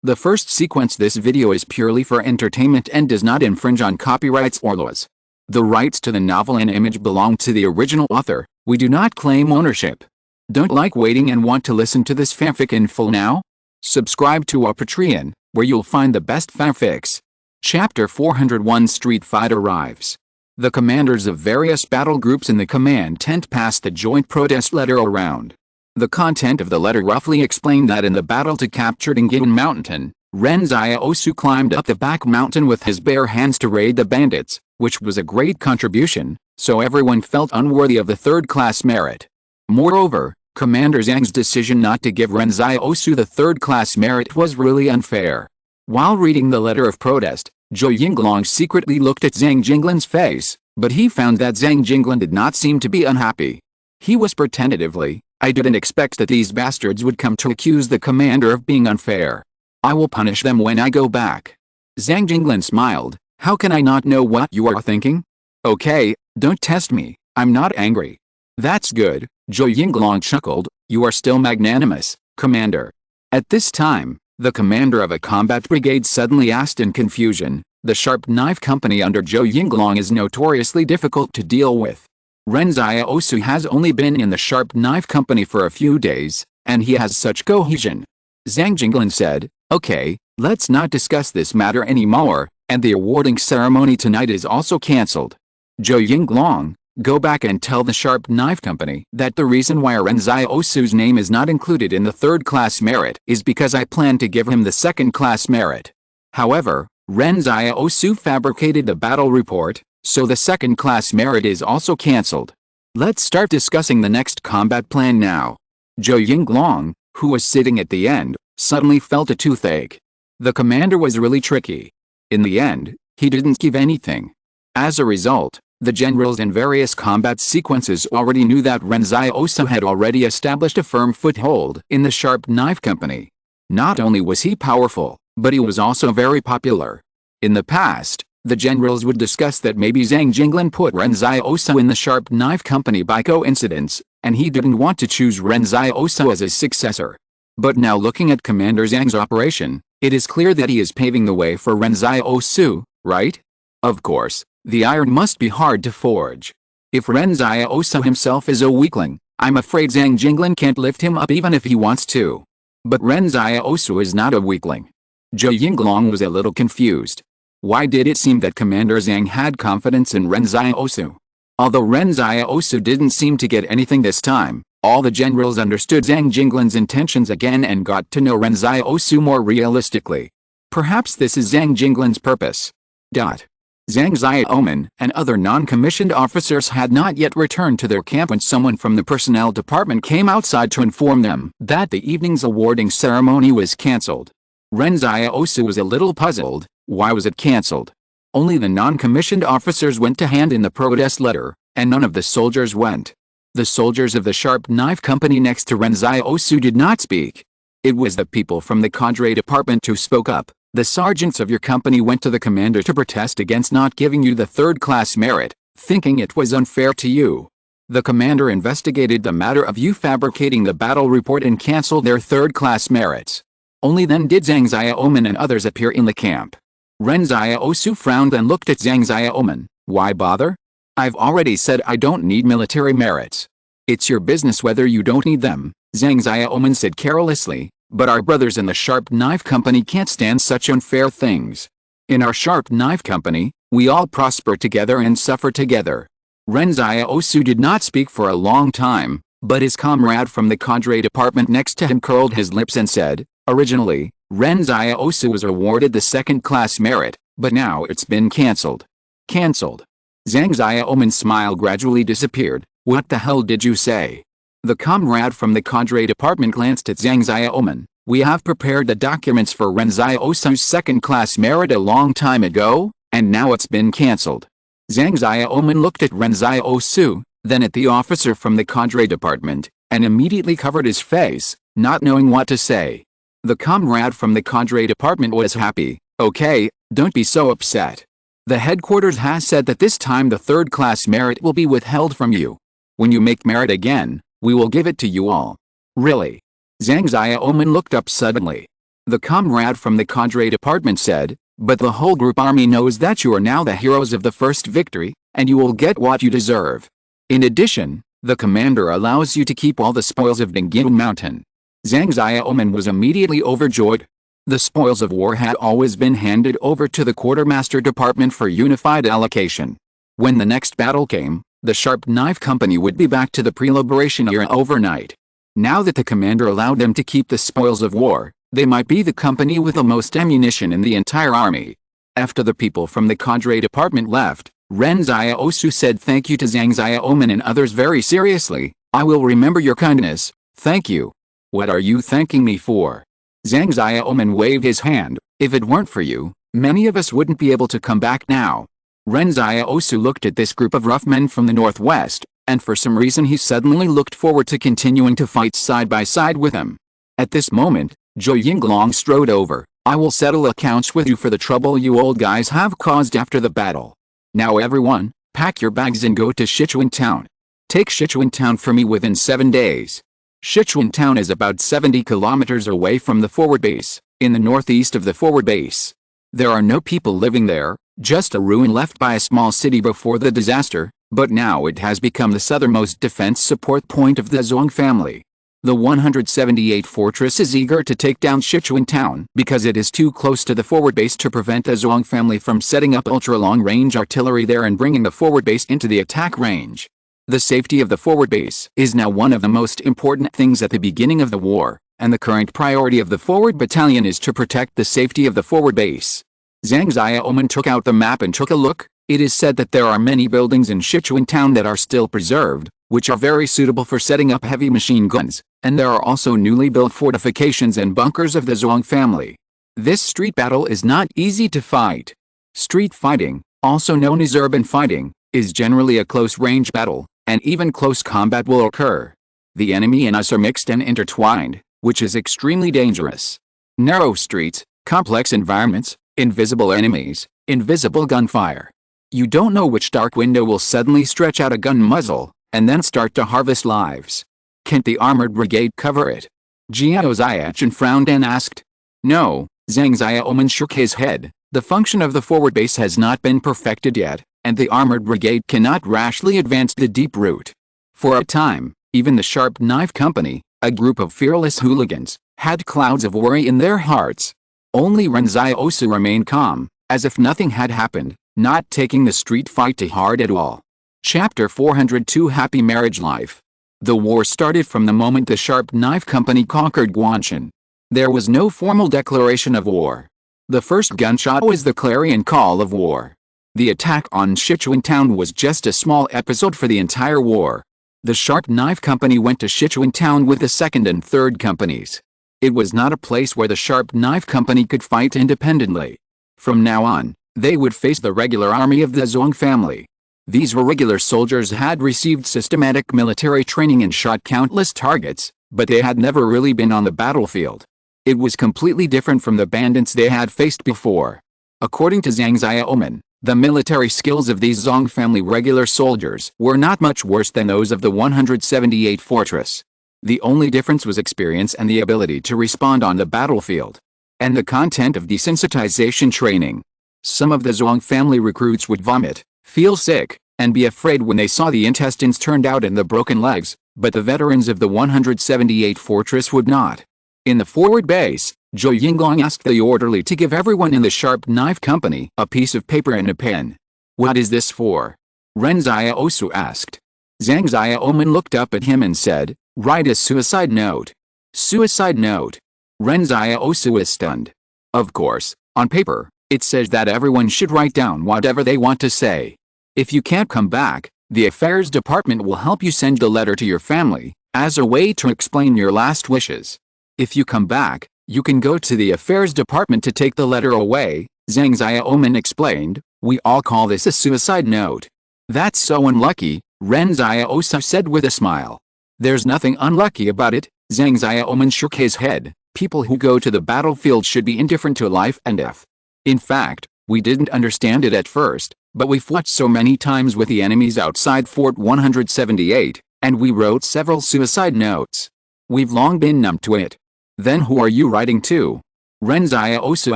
The first sequence this video is purely for entertainment and does not infringe on copyrights or laws. The rights to the novel and image belong to the original author. We do not claim ownership. Don't like waiting and want to listen to this fanfic in full now? Subscribe to our Patreon, where you'll find the best fanfics. Chapter 401 Street Fight arrives. The commanders of various battle groups in the command tent passed the joint protest letter around. The content of the letter roughly explained that in the battle to capture Dingin Mountain, Ren Xiaosu climbed up the back mountain with his bare hands to raid the bandits, which was a great contribution, so everyone felt unworthy of the third-class merit. Moreover, Commander Zhang's decision not to give Ren Xiaosu the third-class merit was really unfair. While reading the letter of protest, Zhou Yinglong secretly looked at Zhang Jinglin's face, but he found that Zhang Jinglin did not seem to be unhappy. He whispered tentatively, "I didn't expect that these bastards would come to accuse the commander of being unfair. I will punish them when I go back." Zhang Jinglin smiled, "How can I not know what you are thinking? Okay, don't test me, I'm not angry." "That's good," Zhou Yinglong chuckled, "you are still magnanimous, Commander." At this time, the commander of a combat brigade suddenly asked in confusion, "The Sharp Knife Company under Zhou Yinglong is notoriously difficult to deal with. Ren Xiaosu has only been in the Sharp Knife Company for a few days, and he has such cohesion." Zhang Jinglin said, "Okay, let's not discuss this matter anymore, and the awarding ceremony tonight is also cancelled. Zhou Yinglong, go back and tell the Sharp Knife Company that the reason why Ren Xiaosu's name is not included in the third-class merit is because I plan to give him the second-class merit. However, Ren Xiaosu fabricated the battle report, so the second-class merit is also cancelled. Let's start discussing the next combat plan now." Zhou Yinglong, who was sitting at the end, suddenly felt a toothache. The commander was really tricky. In the end, he didn't give anything. As a result, the generals in various combat sequences already knew that Ren Xiaosu had already established a firm foothold in the Sharp Knife Company. Not only was he powerful, but he was also very popular. In the past, the generals would discuss that maybe Zhang Jinglin put Ren Xiaosu in the Sharp Knife Company by coincidence, and he didn't want to choose Ren Xiaosu as his successor. But now looking at Commander Zhang's operation, it is clear that he is paving the way for Ren Xiaosu, right? Of course, the iron must be hard to forge. If Ren Xiaosu himself is a weakling, I'm afraid Zhang Jinglin can't lift him up even if he wants to. But Ren Xiaosu is not a weakling. Zhou Yinglong was a little confused. Why did it seem that Commander Zhang had confidence in Ren Xiaosu? Although Ren Xiaosu didn't seem to get anything this time, all the generals understood Zhang Jinglin's intentions again and got to know Ren Xiaosu more realistically. Perhaps this is Zhang Jinglin's purpose. Zhang Xiaoman and other non-commissioned officers had not yet returned to their camp when someone from the personnel department came outside to inform them that the evening's awarding ceremony was cancelled. Ren Xiaosu was a little puzzled. Why was it cancelled? Only the non-commissioned officers went to hand in the protest letter, and none of the soldiers went. The soldiers of the Sharp Knife Company next to Ren Xiaosu did not speak. It was the people from the cadre department who spoke up. "The sergeants of your company went to the commander to protest against not giving you the third-class merit, thinking it was unfair to you. The commander investigated the matter of you fabricating the battle report and cancelled their third-class merits. Only then did Zhang Xiaoman and others appear in the camp." Ren Xiaosu frowned and looked at Zhang Xiaoman. "Why bother? I've already said I don't need military merits." "It's your business whether you don't need them," Zhang Xiaoman said carelessly, "but our brothers in the Sharp Knife Company can't stand such unfair things. In our Sharp Knife Company, we all prosper together and suffer together." Ren Xiaosu did not speak for a long time, but his comrade from the cadre department next to him curled his lips and said, "Originally, Ren Xiaosu was awarded the second-class merit, but now it's been cancelled." "Cancelled?" Zhang Xiaoman's smile gradually disappeared. "What the hell did you say?" The comrade from the cadre department glanced at Zhang Xiaoman. "We have prepared the documents for Ren Xiaosu's second-class merit a long time ago, and now it's been cancelled." Zhang Xiaoman looked at Ren Xiaosu, then at the officer from the cadre department, and immediately covered his face, not knowing what to say. The comrade from the cadre department was happy. "Okay, don't be so upset. The headquarters has said that this time the third-class merit will be withheld from you. When you make merit again, we will give it to you all." "Really?" Zhang Xiaoman looked up suddenly. The comrade from the cadre department said, "But the whole group army knows that you are now the heroes of the first victory, and you will get what you deserve. In addition, the commander allows you to keep all the spoils of Dingyin Mountain." Zhang Xiaoman was immediately overjoyed. The spoils of war had always been handed over to the quartermaster department for unified allocation. When the next battle came, the Sharp Knife Company would be back to the pre-liberation era overnight. Now that the commander allowed them to keep the spoils of war, they might be the company with the most ammunition in the entire army. After the people from the cadre department left, Ren Xiaosu said thank you to Zhang Xiaoman and others very seriously. "I will remember your kindness, thank you." "What are you thanking me for?" Zhang Xiaoman waved his hand. "If it weren't for you, many of us wouldn't be able to come back now." Ren Xiaosu looked at this group of rough men from the northwest, and for some reason he suddenly looked forward to continuing to fight side by side with him. At this moment, Zhou Yinglong strode over. "I will settle accounts with you for the trouble you old guys have caused after the battle. Now everyone, pack your bags and go to Sichuan Town. Take Sichuan Town for me within 7 days." Sichuan Town is about 70 kilometers away from the forward base, in the northeast of the forward base. There are no people living there, just a ruin left by a small city before the disaster, but now it has become the southernmost defense support point of the Zhuang family. The 178 Fortress is eager to take down Sichuan Town because it is too close to the forward base to prevent the Zhuang family from setting up ultra-long-range artillery there and bringing the forward base into the attack range. The safety of the forward base is now one of the most important things at the beginning of the war, and the current priority of the forward battalion is to protect the safety of the forward base. Zhang Xiaoman took out the map and took a look. It is said that there are many buildings in Sichuan Town that are still preserved, which are very suitable for setting up heavy machine guns, and there are also newly built fortifications and bunkers of the Zhuang family. This street battle is not easy to fight. Street fighting, also known as urban fighting, is generally a close-range battle, and even close combat will occur. The enemy and us are mixed and intertwined, which is extremely dangerous. Narrow streets, complex environments, invisible enemies, invisible gunfire. You don't know which dark window will suddenly stretch out a gun muzzle, and then start to harvest lives. Can't the armored brigade cover it? Jiao Ziachan frowned and asked. No, Zhang Xiaoman shook his head. The function of the forward base has not been perfected yet, and the armored brigade cannot rashly advance the deep route. For a time, even the Sharp Knife Company, a group of fearless hooligans, had clouds of worry in their hearts. Only Ren Xiaosu remained calm, as if nothing had happened, not taking the street fight to heart at all. Chapter 402 Happy Marriage Life. The war started from the moment the Sharp Knife Company conquered Guanshan. There was no formal declaration of war. The first gunshot was the clarion call of war. The attack on Sichuan Town was just a small episode for the entire war. The Sharp Knife Company went to Sichuan Town with the 2nd and 3rd companies. It was not a place where the Sharp Knife Company could fight independently. From now on, they would face the regular army of the Zhuang family. These regular soldiers had received systematic military training and shot countless targets, but they had never really been on the battlefield. It was completely different from the bandits they had faced before. According to Zhang Xiaoman, the military skills of these Zhuang family regular soldiers were not much worse than those of the 178 Fortress. The only difference was experience and the ability to respond on the battlefield. And the content of desensitization training. Some of the Zhuang family recruits would vomit, feel sick, and be afraid when they saw the intestines turned out and the broken legs, but the veterans of the 178 Fortress would not. In the forward base, Zhou Yinglong asked the orderly to give everyone in the Sharp Knife Company a piece of paper and a pen. What is this for? Ren Xiaosu asked. Zhang Xiaoman looked up at him and said, write a suicide note. Suicide note? Ren Xiaosu was stunned. Of course, on paper, it says that everyone should write down whatever they want to say. If you can't come back, the affairs department will help you send the letter to your family, as a way to explain your last wishes. If you come back, you can go to the affairs department to take the letter away, Zhang Xiaoman explained. We all call this a suicide note. That's so unlucky, Ren Xiaosu said with a smile. There's nothing unlucky about it, Zhang Xiaoman shook his head. People who go to the battlefield should be indifferent to life and death. In fact, we didn't understand it at first, but we fought so many times with the enemies outside Fort 178, and we wrote several suicide notes. We've long been numb to it. Then who are you writing to? Ren Xiaosu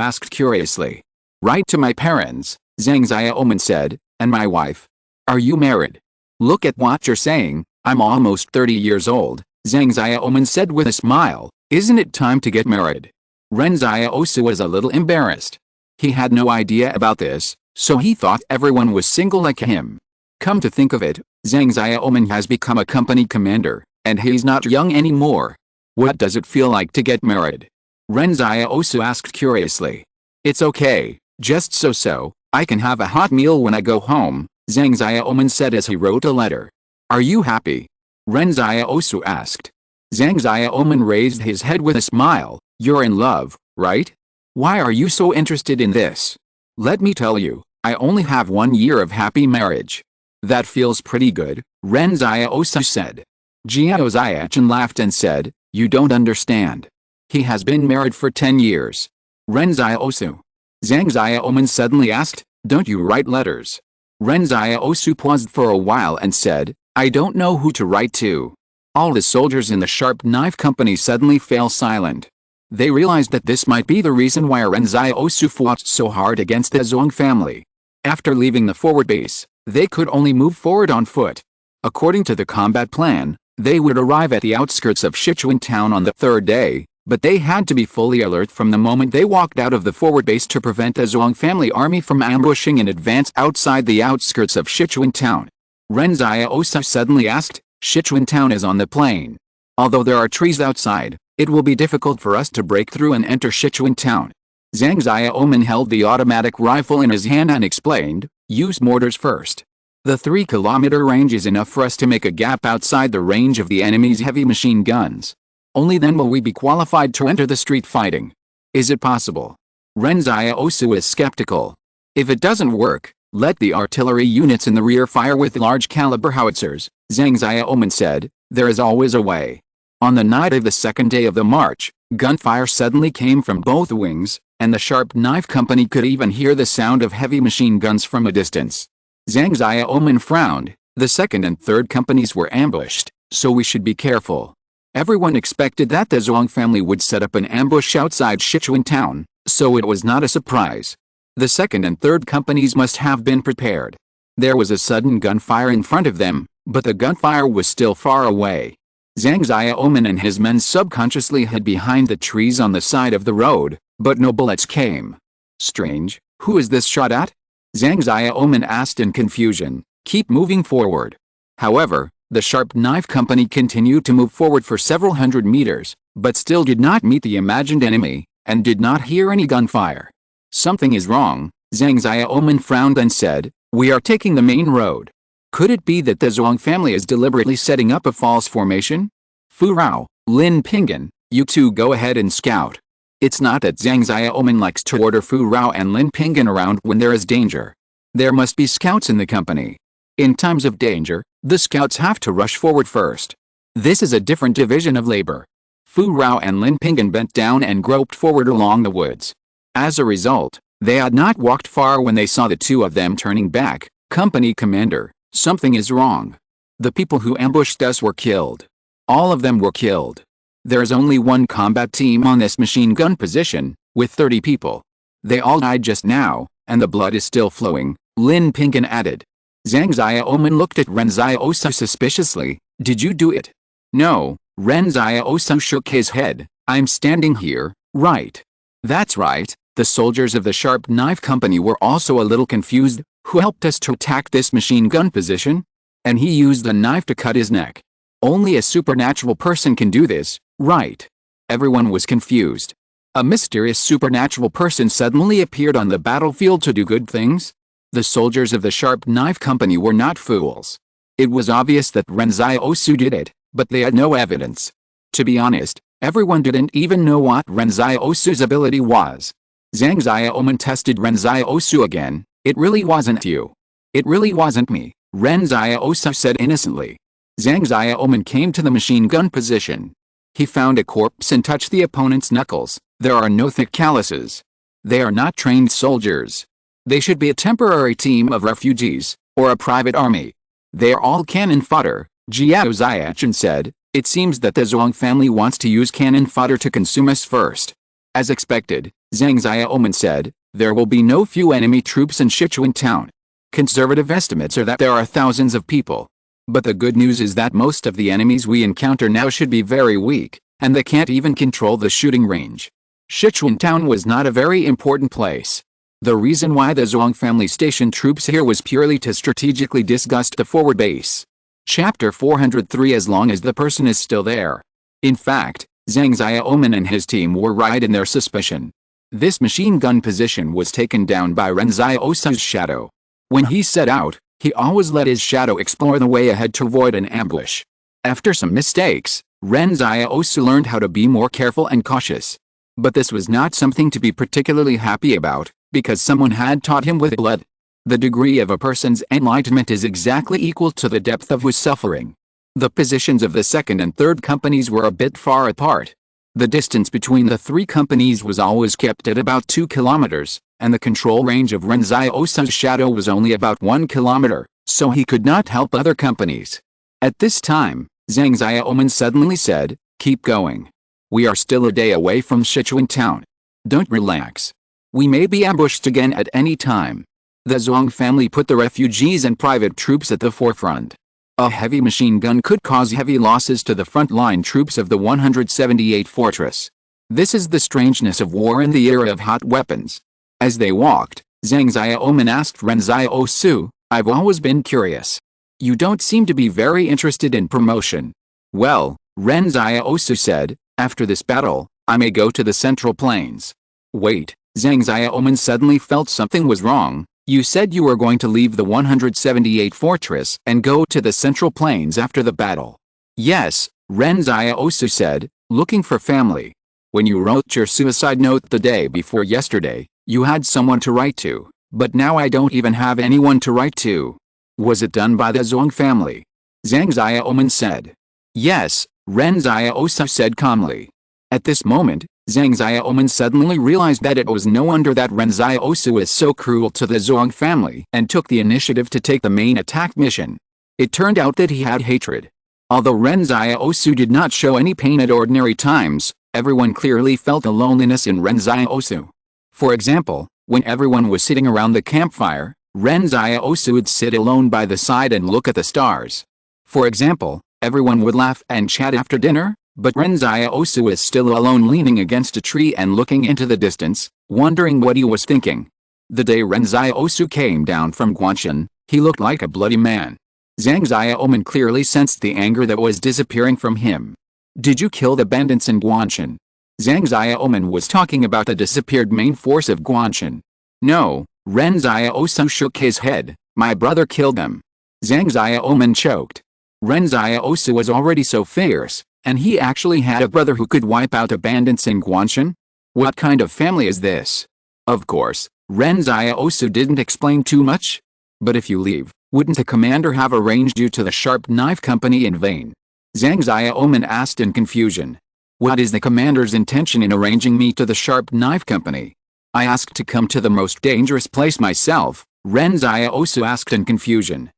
asked curiously. Write to my parents, Zhang Xiaoman said, and my wife. Are you married? Look at what you're saying, I'm almost 30 years old, Zhang Xiaoman said with a smile. Isn't it time to get married? Ren Xiaosu was a little embarrassed. He had no idea about this, so he thought everyone was single like him. Come to think of it, Zhang Xiaoman has become a company commander, and he's not young anymore. What does it feel like to get married? Ren Xiaosu asked curiously. It's okay, just so, I can have a hot meal when I go home, Zhang Xiaoman said as he wrote a letter. Are you happy? Ren Xiaosu asked. Zhang Xiaoman raised his head with a smile. You're in love, right? Why are you so interested in this? Let me tell you, I only have 1 year of happy marriage. That feels pretty good, Ren Xiaosu said. Jiao Xiachen laughed and said, you don't understand. He has been married for 10 years. Ren Xiaosu. Zhang Xiaoman suddenly asked, don't you write letters? Ren Xiaosu paused for a while and said, I don't know who to write to. All the soldiers in the sharp knife company suddenly fell silent. They realized that this might be the reason why Ren Xiaosu fought so hard against the Zhong family. After leaving the forward base, they could only move forward on foot. According to the combat plan, they would arrive at the outskirts of Sichuan town on the third day, but they had to be fully alert from the moment they walked out of the forward base to prevent the Zhong family army from ambushing in advance outside the outskirts of Sichuan town. Ren Xiaosu suddenly asked, Sichuan town is on the plain. Although there are trees outside, it will be difficult for us to break through and enter Sichuan town. Zhang Xiaoman held the automatic rifle in his hand and explained, use mortars first. The 3-kilometer range is enough for us to make a gap outside the range of the enemy's heavy machine guns. Only then will we be qualified to enter the street fighting. Is it possible? Ren Xiaosu is skeptical. If it doesn't work, let the artillery units in the rear fire with large caliber howitzers, Zhang Xiaoman said, there is always a way. On the night of the second day of the march, gunfire suddenly came from both wings, and the sharp knife company could even hear the sound of heavy machine guns from a distance. Zhang Xiaoman frowned. The second and third companies were ambushed, so we should be careful. Everyone expected that the Zhong family would set up an ambush outside Sichuan town, so it was not a surprise. The second and third companies must have been prepared. There was a sudden gunfire in front of them, but the gunfire was still far away. Zhang Xiaoman and his men subconsciously hid behind the trees on the side of the road, but no bullets came. Strange, who is this shot at? Zhang Xiaoman asked in confusion. Keep moving forward. However, the sharp knife company continued to move forward for several hundred meters, but still did not meet the imagined enemy, and did not hear any gunfire. Something is wrong, Zhang Xiaoman frowned and said, we are taking the main road. Could it be that the Zhuang family is deliberately setting up a false formation? Fu Rao, Lin Pinggan, you two go ahead and scout. It's not that Zhang Xiaoman likes to order Fu Rao and Lin Pinggan around when there is danger. There must be scouts in the company. In times of danger, the scouts have to rush forward first. This is a different division of labor. Fu Rao and Lin Pinggan bent down and groped forward along the woods. As a result, they had not walked far when they saw the two of them turning back. Company commander, something is wrong. The people who ambushed us were killed. All of them were killed. There is only one combat team on this machine gun position, with 30 people. They all died just now, and the blood is still flowing, Lin Pinggan added. Zhang Xiaoman looked at Ren Xiaosu suspiciously. Did you do it? No, Ren Xiaosu shook his head. I'm standing here, right? That's right. The soldiers of the Sharp Knife Company were also a little confused. Who helped us to attack this machine gun position? And he used the knife to cut his neck. Only a supernatural person can do this, right? Everyone was confused. A mysterious supernatural person suddenly appeared on the battlefield to do good things? The soldiers of the Sharp Knife Company were not fools. It was obvious that Ren Xiaosu did it, but they had no evidence. To be honest, everyone didn't even know what Ren Xiaosu's ability was. Zhang Xiaoman tested Ren Xiaosu again. It really wasn't you. It really wasn't me, Ren Xiaosu said innocently. Zhang Xiaoman came to the machine gun position. He found a corpse and touched the opponent's knuckles. There are no thick calluses. They are not trained soldiers. They should be a temporary team of refugees, or a private army. They are all cannon fodder, Jiao Xiachen said. It seems that the Zhuang family wants to use cannon fodder to consume us first. As expected, Zhang Xiaoman said, there will be no few enemy troops in Sichuan town. Conservative estimates are that there are thousands of people. But the good news is that most of the enemies we encounter now should be very weak, and they can't even control the shooting range. Sichuan town was not a very important place. The reason why the Zhuang family stationed troops here was purely to strategically disgust the forward base. Chapter 403. As long as the person is still there. In fact, Zhang Xiaoman and his team were right in their suspicion. This machine gun position was taken down by Ren Xiaosu's shadow. When he set out, he always let his shadow explore the way ahead to avoid an ambush. After some mistakes, Ren Xiaosu learned how to be more careful and cautious. But this was not something to be particularly happy about, because someone had taught him with blood. The degree of a person's enlightenment is exactly equal to the depth of his suffering. The positions of the second and third companies were a bit far apart. The distance between the three companies was always kept at about 2 kilometers, and the control range of Ren Xiaosu's shadow was only about 1 kilometer, so he could not help other companies. At this time, Zhang Xiaoman suddenly said, "Keep going. We are still a day away from Sichuan town. Don't relax. We may be ambushed again at any time." The Zhuang family put the refugees and private troops at the forefront. A heavy machine gun could cause heavy losses to the front-line troops of the 178 fortress. This is the strangeness of war in the era of hot weapons. As they walked, Zhang Xiaoman asked Ren Xiaosu, "I've always been curious. You don't seem to be very interested in promotion." "Well," Ren Xiaosu said, "after this battle, I may go to the Central Plains." "Wait," Zhang Xiaoman suddenly felt something was wrong. "You said you were going to leave the 178 fortress and go to the Central Plains after the battle." "Yes," Ren Xiaosu said, "looking for family. When you wrote your suicide note the day before yesterday, you had someone to write to, but now I don't even have anyone to write to." "Was it done by the Zhuang family?" Zhang Xiaoman said. "Yes," Ren Xiaosu said calmly. At this moment, Zhang Xiaoman suddenly realized that it was no wonder that Ren Xiaosu was so cruel to the Zhuang family and took the initiative to take the main attack mission. It turned out that he had hatred. Although Ren Xiaosu did not show any pain at ordinary times, everyone clearly felt the loneliness in Ren Xiaosu. For example, when everyone was sitting around the campfire, Ren Xiaosu would sit alone by the side and look at the stars. For example, everyone would laugh and chat after dinner, but Ren Xiaosu was still alone leaning against a tree and looking into the distance, wondering what he was thinking. The day Ren Xiaosu came down from Guanshan, he looked like a bloody man. Zhang Xiaoman clearly sensed the anger that was disappearing from him. "Did you kill the bandits in Guanshan?" Zhang Xiaoman was talking about the disappeared main force of Guanshan. "No," Ren Xiaosu shook his head, "my brother killed them." Zhang Xiaoman choked. Ren Xiaosu was already so fierce, and he actually had a brother who could wipe out the bandits in Guanshan? What kind of family is this? Of course, Ren Xiaosu didn't explain too much. But if you leave, wouldn't the commander have arranged you to the Sharp Knife Company in vain? Zhang Xiaoman asked in confusion. What is the commander's intention in arranging me to the Sharp Knife Company? I asked to come to the most dangerous place myself, Ren Xiaosu asked in confusion.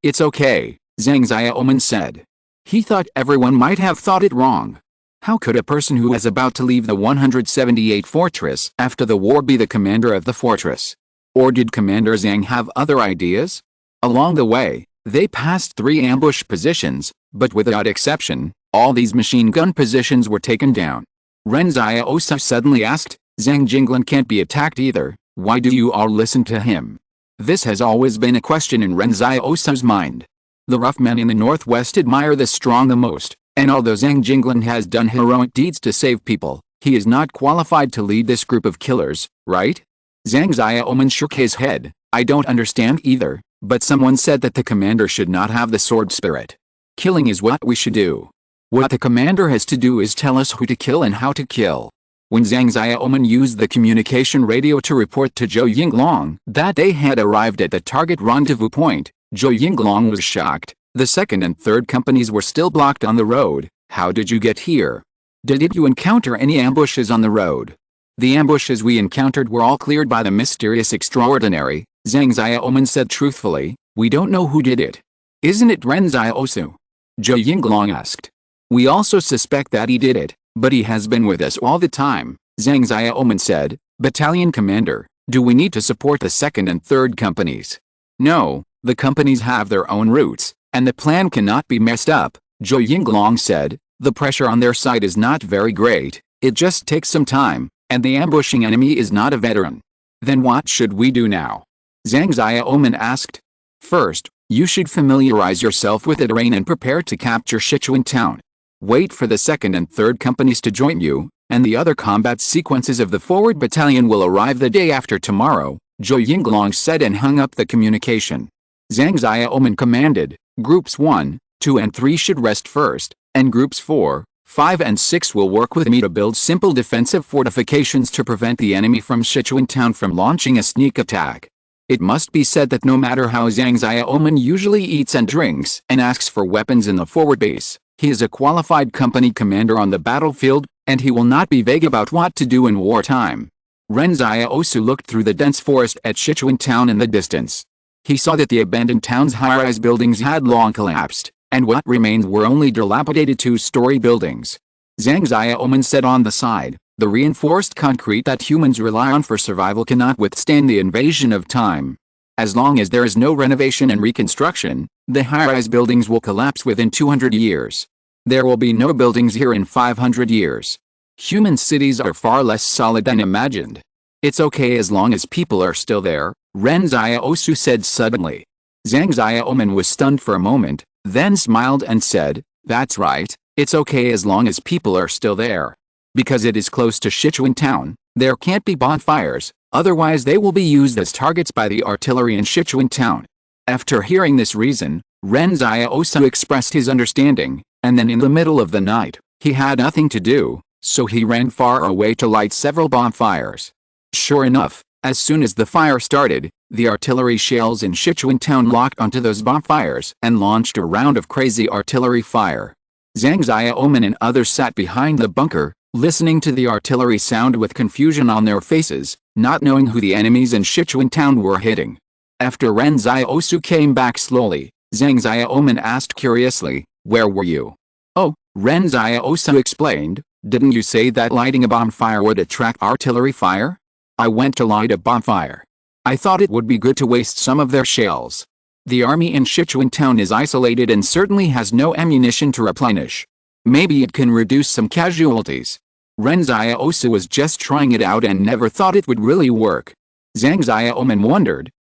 It's okay, Zhang Xiaoman said. He thought everyone might have thought it wrong. How could a person who was about to leave the 178 fortress after the war be the commander of the fortress? Or did Commander Zhang have other ideas? Along the way, they passed 3 ambush positions, but without exception, all these machine gun positions were taken down. Ren Xiaosu suddenly asked, Zhang Jinglan can't be attacked either, why do you all listen to him? This has always been a question in Ren Xiaosu's mind. The rough men in the northwest admire the strong the most, and although Zhang Jinglan has done heroic deeds to save people, he is not qualified to lead this group of killers, right? Zhang Xiaoman shook his head. I don't understand either, but someone said that the commander should not have the sword spirit. Killing is what we should do. What the commander has to do is tell us who to kill and how to kill. When Zhang Xiaoman used the communication radio to report to Zhou Yinglong that they had arrived at the target rendezvous point, Zhou Yinglong was shocked. The second and third companies were still blocked on the road. How did you get here? Did you encounter any ambushes on the road? The ambushes we encountered were all cleared by the mysterious extraordinary, Zhang Xiaoman said truthfully. We don't know who did it. Isn't it Ren Xiaosu? Zhou Yinglong asked. We also suspect that he did it, but he has been with us all the time. Zhang Xiaoman said, "Battalion Commander, do we need to support the 2nd and 3rd companies?" "No, the companies have their own routes, and the plan cannot be messed up," Zhou Yinglong said. "The pressure on their side is not very great, it just takes some time, and the ambushing enemy is not a veteran." "Then what should we do now?" Zhang Xiaoman asked. "First, you should familiarize yourself with the terrain and prepare to capture Sichuan town. Wait for the 2nd and 3rd companies to join you, and the other combat sequences of the forward battalion will arrive the day after tomorrow," Zhou Yinglong said and hung up the communication. Zhang Xiaoman commanded, "Groups 1, 2 and 3 should rest first, and Groups 4, 5 and 6 will work with me to build simple defensive fortifications to prevent the enemy from Sichuan town from launching a sneak attack." It must be said that no matter how Zhang Xiaoman usually eats and drinks and asks for weapons in the forward base, he is a qualified company commander on the battlefield, and he will not be vague about what to do in wartime. Ren Xiaosu looked through the dense forest at Sichuan town in the distance. He saw that the abandoned town's high-rise buildings had long collapsed, and what remained were only dilapidated 2-story buildings. Zhang Xiaoman said on the side, "The reinforced concrete that humans rely on for survival cannot withstand the invasion of time. As long as there is no renovation and reconstruction, the high-rise buildings will collapse within 200 years. There will be no buildings here in 500 years. Human cities are far less solid than imagined. It's okay as long as people are still there," Ren Xiaosu said suddenly. Zhang Xiaoman was stunned for a moment, then smiled and said, "That's right, it's okay as long as people are still there. Because it is close to Sichuan town, there can't be bonfires, otherwise they will be used as targets by the artillery in Sichuan town." After hearing this reason, Ren Xiaosu expressed his understanding, and then in the middle of the night, he had nothing to do, so he ran far away to light several bonfires. Sure enough, as soon as the fire started, the artillery shells in Sichuan town locked onto those bonfires and launched a round of crazy artillery fire. Zhang Xiaoman and others sat behind the bunker, listening to the artillery sound with confusion on their faces, not knowing who the enemies in Sichuan town were hitting. After Ren Xiaosu came back slowly, Zhang Xiaoman asked curiously, "Where were you?" "Oh," Ren Xiaosu explained, "didn't you say that lighting a bonfire would attract artillery fire? I went to light a bonfire. I thought it would be good to waste some of their shells. The army in Sichuan town is isolated and certainly has no ammunition to replenish. Maybe it can reduce some casualties." Ren Xiaosu was just trying it out and never thought it would really work. Zhang Xiaoman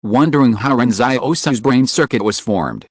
wondering how Ren Xiaosu's brain circuit was formed.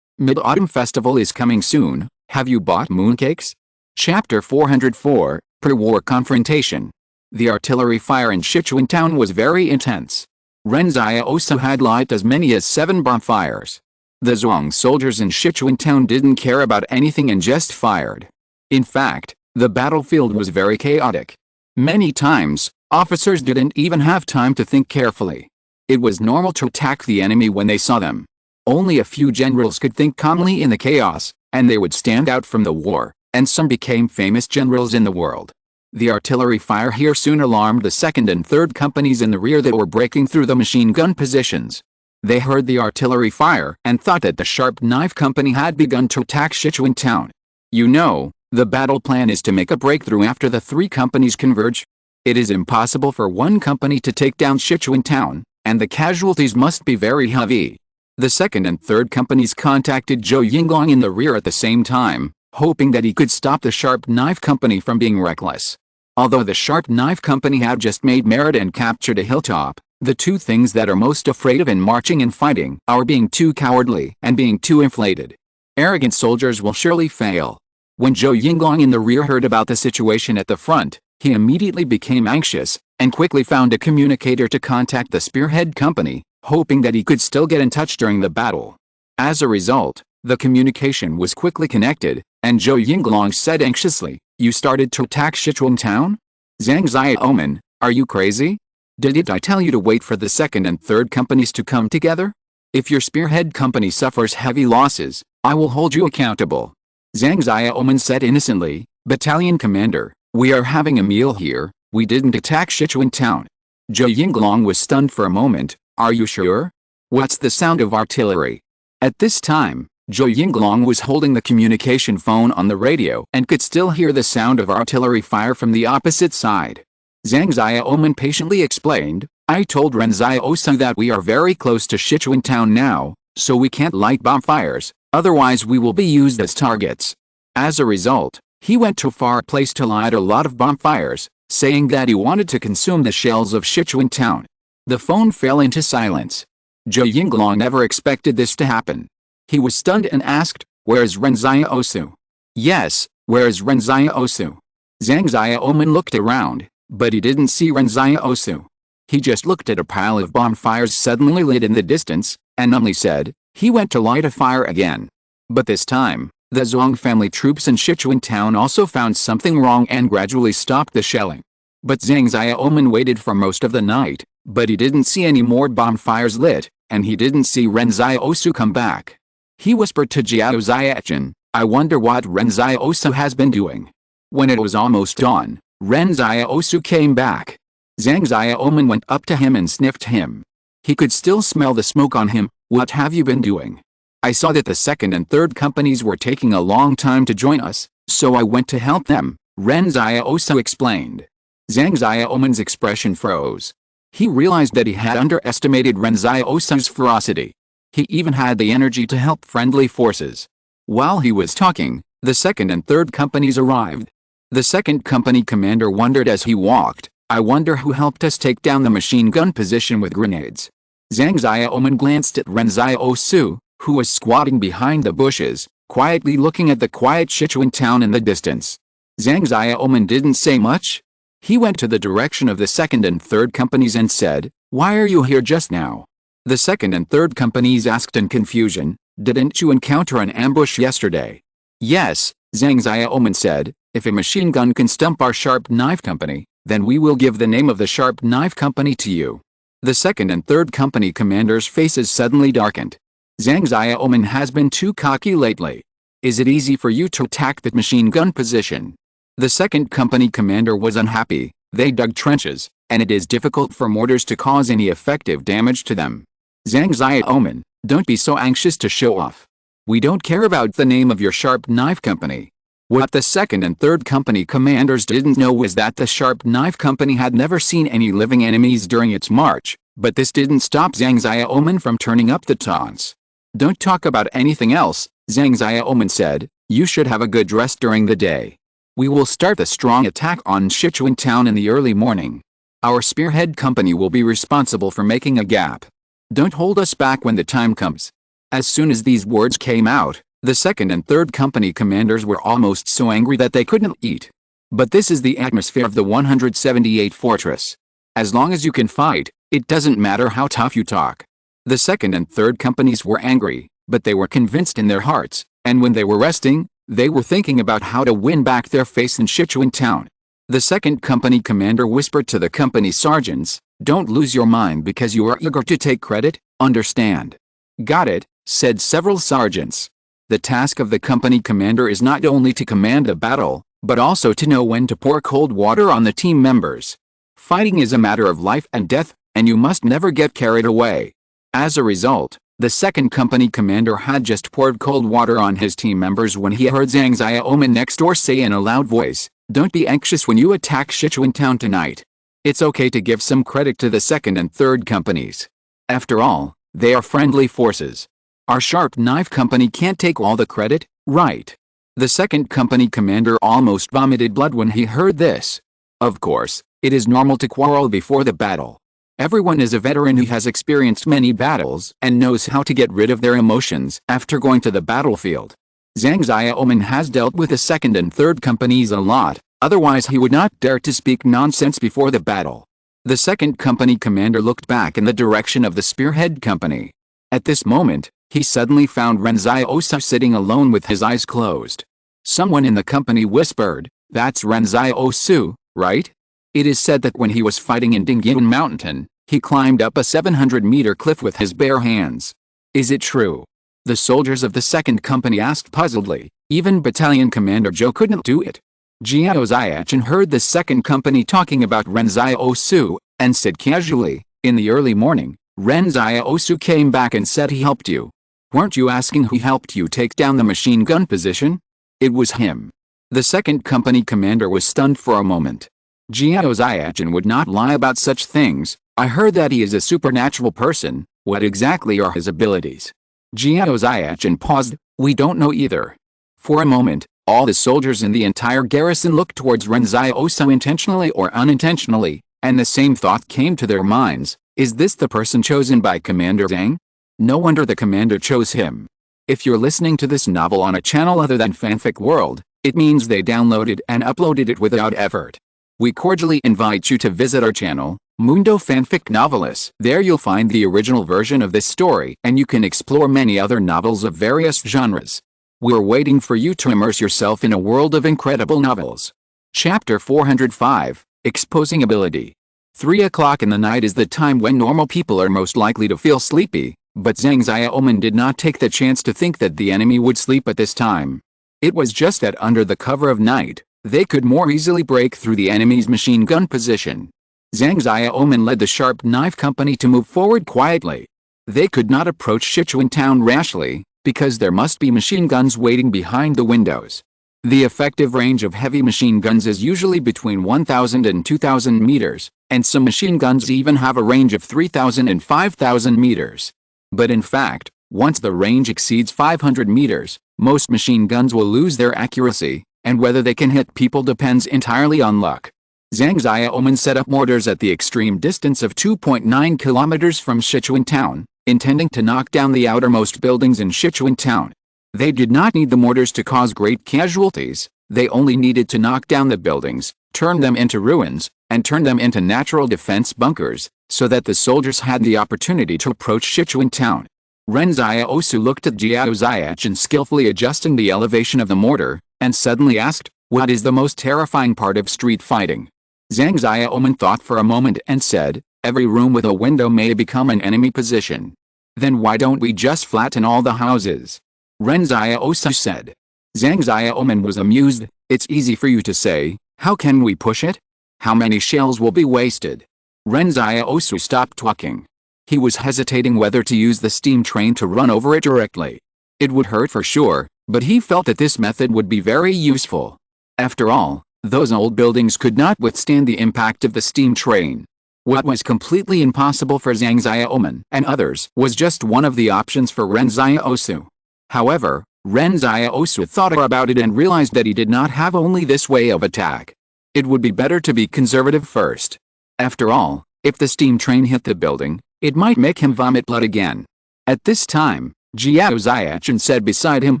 Mid-Autumn Festival is coming soon, have you bought mooncakes? Chapter 404, Pre-War Confrontation. The artillery fire in Sichuan town was very intense. Ren Xiaosu had lit as many as 7 bonfires. The Zhuang soldiers in Sichuan town didn't care about anything and just fired. In fact, the battlefield was very chaotic. Many times, officers didn't even have time to think carefully. It was normal to attack the enemy when they saw them. Only a few generals could think calmly in the chaos, and they would stand out from the war, and some became famous generals in the world. The artillery fire here soon alarmed the 2nd and 3rd companies in the rear that were breaking through the machine gun positions. They heard the artillery fire and thought that the Sharp Knife Company had begun to attack Sichuan town. You know, the battle plan is to make a breakthrough after the 3 companies converge. It is impossible for one company to take down Sichuan town, and the casualties must be very heavy. The 2nd and 3rd companies contacted Zhou Yinglong in the rear at the same time, hoping that he could stop the Sharp Knife Company from being reckless. Although the Sharp Knife Company had just made merit and captured a hilltop, the 2 things that are most afraid of in marching and fighting are being too cowardly and being too inflated. Arrogant soldiers will surely fail. When Zhou Yinglong in the rear heard about the situation at the front, he immediately became anxious, and quickly found a communicator to contact the Spearhead Company, hoping that he could still get in touch during the battle. As a result, the communication was quickly connected, and Zhou Yinglong said anxiously, "You started to attack Sichuan town? Zhang Xiaoman, are you crazy? Didn't I tell you to wait for the 2nd and 3rd companies to come together? If your Spearhead Company suffers heavy losses, I will hold you accountable." Zhang Xiaoman said innocently, "Battalion Commander, we are having a meal here, we didn't attack Sichuan town." Zhou Yinglong was stunned for a moment. "Are you sure? What's the sound of artillery?" At this time, Zhou Yinglong was holding the communication phone on the radio and could still hear the sound of artillery fire from the opposite side. Zhang Xiaoman patiently explained, I told Ren Xiaosu that we are very close to Sichuan town now, so we can't light bonfires, otherwise we will be used as targets. As a result, he went to a far place to light a lot of bonfires, saying that he wanted to consume the shells of Sichuan town. The phone fell into silence. Zhou Yinglong never expected this to happen. He was stunned and asked, where is Ren Xiaosu? Yes, where is Ren Xiaosu? Zhang Xiaoman looked around, but he didn't see Ren Xiaosu. He just looked at a pile of bonfires suddenly lit in the distance, and numbly said, he went to light a fire again. But this time, the Zhong family troops in Sichuan town also found something wrong and gradually stopped the shelling. But Zhang Xiaoman waited for most of the night, but he didn't see any more bonfires lit, and he didn't see Ren Xiaosu come back. He whispered to Jiao Xiachen, I wonder what Ren Xiaosu has been doing. When it was almost dawn, Ren Xiaosu came back. Zhang Xiaoman went up to him and sniffed him. He could still smell the smoke on him. What have you been doing? I saw that the second and third companies were taking a long time to join us, so I went to help them, Ren Xiaosu explained. Zhang Xiaoman's expression froze. He realized that he had underestimated Ren Xiaosu's ferocity. He even had the energy to help friendly forces. While he was talking, the second and third companies arrived. The second company commander wondered as he walked, I wonder who helped us take down the machine gun position with grenades. Zhang Xiaoman glanced at Ren Xiaosu, who was squatting behind the bushes, quietly looking at the quiet Sichuan town in the distance. Zhang Xiaoman didn't say much. He went to the direction of the second and third companies and said, why are you here just now? The second and third companies asked in confusion, didn't you encounter an ambush yesterday? Yes, Zhang Xiaoman said, if a machine gun can stump our sharp knife company, then we will give the name of the sharp knife company to you. The second and third company commanders' faces suddenly darkened. Zhang Xiaoman has been too cocky lately. Is it easy for you to attack the machine gun position? The second company commander was unhappy. They dug trenches, and it is difficult for mortars to cause any effective damage to them. Zhang Xiaoman, don't be so anxious to show off. We don't care about the name of your sharp knife company. What the second and third company commanders didn't know was that the sharp knife company had never seen any living enemies during its march, but this didn't stop Zhang Xiaoman from turning up the taunts. Don't talk about anything else, Zhang Xiaoman said, you should have a good rest during the day. We will start the strong attack on Sichuan town in the early morning. Our spearhead company will be responsible for making a gap. Don't hold us back when the time comes. As soon as these words came out, the second and third company commanders were almost so angry that they couldn't eat. But this is the atmosphere of the 178 fortress. As long as you can fight, it doesn't matter how tough you talk. The second and third companies were angry, but they were convinced in their hearts, and when they were resting, they were thinking about how to win back their face in Sichuan town. The second company commander whispered to the company sergeants, don't lose your mind because you are eager to take credit, understand? Got it, said several sergeants. The task of the company commander is not only to command a battle, but also to know when to pour cold water on the team members. Fighting is a matter of life and death, and you must never get carried away. As a result, the second company commander had just poured cold water on his team members when he heard Zhang Xiaoman next door say in a loud voice, don't be anxious when you attack Sichuan town tonight. It's okay to give some credit to the second and third companies. After all, they are friendly forces. Our sharp knife company can't take all the credit, right? The second company commander almost vomited blood when he heard this. Of course, it is normal to quarrel before the battle. Everyone is a veteran who has experienced many battles and knows how to get rid of their emotions after going to the battlefield. Zhang Xiaoman has dealt with the second and third companies a lot, otherwise he would not dare to speak nonsense before the battle. The second company commander looked back in the direction of the spearhead company. At this moment, he suddenly found Ren Xiaosu sitting alone with his eyes closed. Someone in the company whispered, that's Ren Xiaosu, right? It is said that when he was fighting in Dingyan Mountain, he climbed up a 700-meter cliff with his bare hands. Is it true? The soldiers of the second company asked puzzledly. Even battalion commander Zhou couldn't do it. Jiao Xiachen heard the second company talking about Ren Xiaosu, and said casually, in the early morning, Ren Xiaosu came back and said he helped you. Weren't you asking who helped you take down the machine gun position? It was him. The second company commander was stunned for a moment. Jiao Ziachin would not lie about such things. I heard that he is a supernatural person. What exactly are his abilities? Jiao Ziachin paused. We don't know either. For a moment, all the soldiers in the entire garrison looked towards Ren Xiaosu intentionally or unintentionally, and the same thought came to their minds. Is this the person chosen by Commander Zhang? No wonder the commander chose him. If you're listening to this novel on a channel other than Fanfic World, it means they downloaded and uploaded it without effort. We cordially invite you to visit our channel, Mundo Fanfic Novelis. There you'll find the original version of this story, and you can explore many other novels of various genres. We're waiting for you to immerse yourself in a world of incredible novels. Chapter 405, Exposing Ability. 3 o'clock in the night is the time when normal people are most likely to feel sleepy, but Zhang Xiaoman did not take the chance to think that the enemy would sleep at this time. It was just that under the cover of night, they could more easily break through the enemy's machine gun position. Zhang Xiaoman led the Sharp Knife Company to move forward quietly. They could not approach Sichuan town rashly, because there must be machine guns waiting behind the windows. The effective range of heavy machine guns is usually between 1,000 and 2,000 meters, and some machine guns even have a range of 3,000 and 5,000 meters. But in fact, once the range exceeds 500 meters, most machine guns will lose their accuracy, and whether they can hit people depends entirely on luck. Zhang Xiaoman set up mortars at the extreme distance of 2.9 kilometers from Sichuan town, intending to knock down the outermost buildings in Sichuan town. They did not need the mortars to cause great casualties, they only needed to knock down the buildings, turn them into ruins, and turn them into natural defense bunkers, so that the soldiers had the opportunity to approach Sichuan town. Ren Xiaosu looked at Jiao Ziachin skillfully adjusting the elevation of the mortar, and suddenly asked, what is the most terrifying part of street fighting? Zhang Xiaoman thought for a moment and said, every room with a window may become an enemy position. Then why don't we just flatten all the houses? Ren Xiaosu said. Zhang Xiaoman was amused. It's easy for you to say, how can we push it? How many shells will be wasted? Ren Xiaosu stopped talking. He was hesitating whether to use the steam train to run over it directly. It would hurt for sure, but he felt that this method would be very useful. After all, those old buildings could not withstand the impact of the steam train. What was completely impossible for Zhang Xiaoman and others was just one of the options for Ren Xiaosu. However, Ren Xiaosu thought about it and realized that he did not have only this way of attack. It would be better to be conservative first. After all, if the steam train hit the building, it might make him vomit blood again. At this time, Jiao Ziachin said beside him,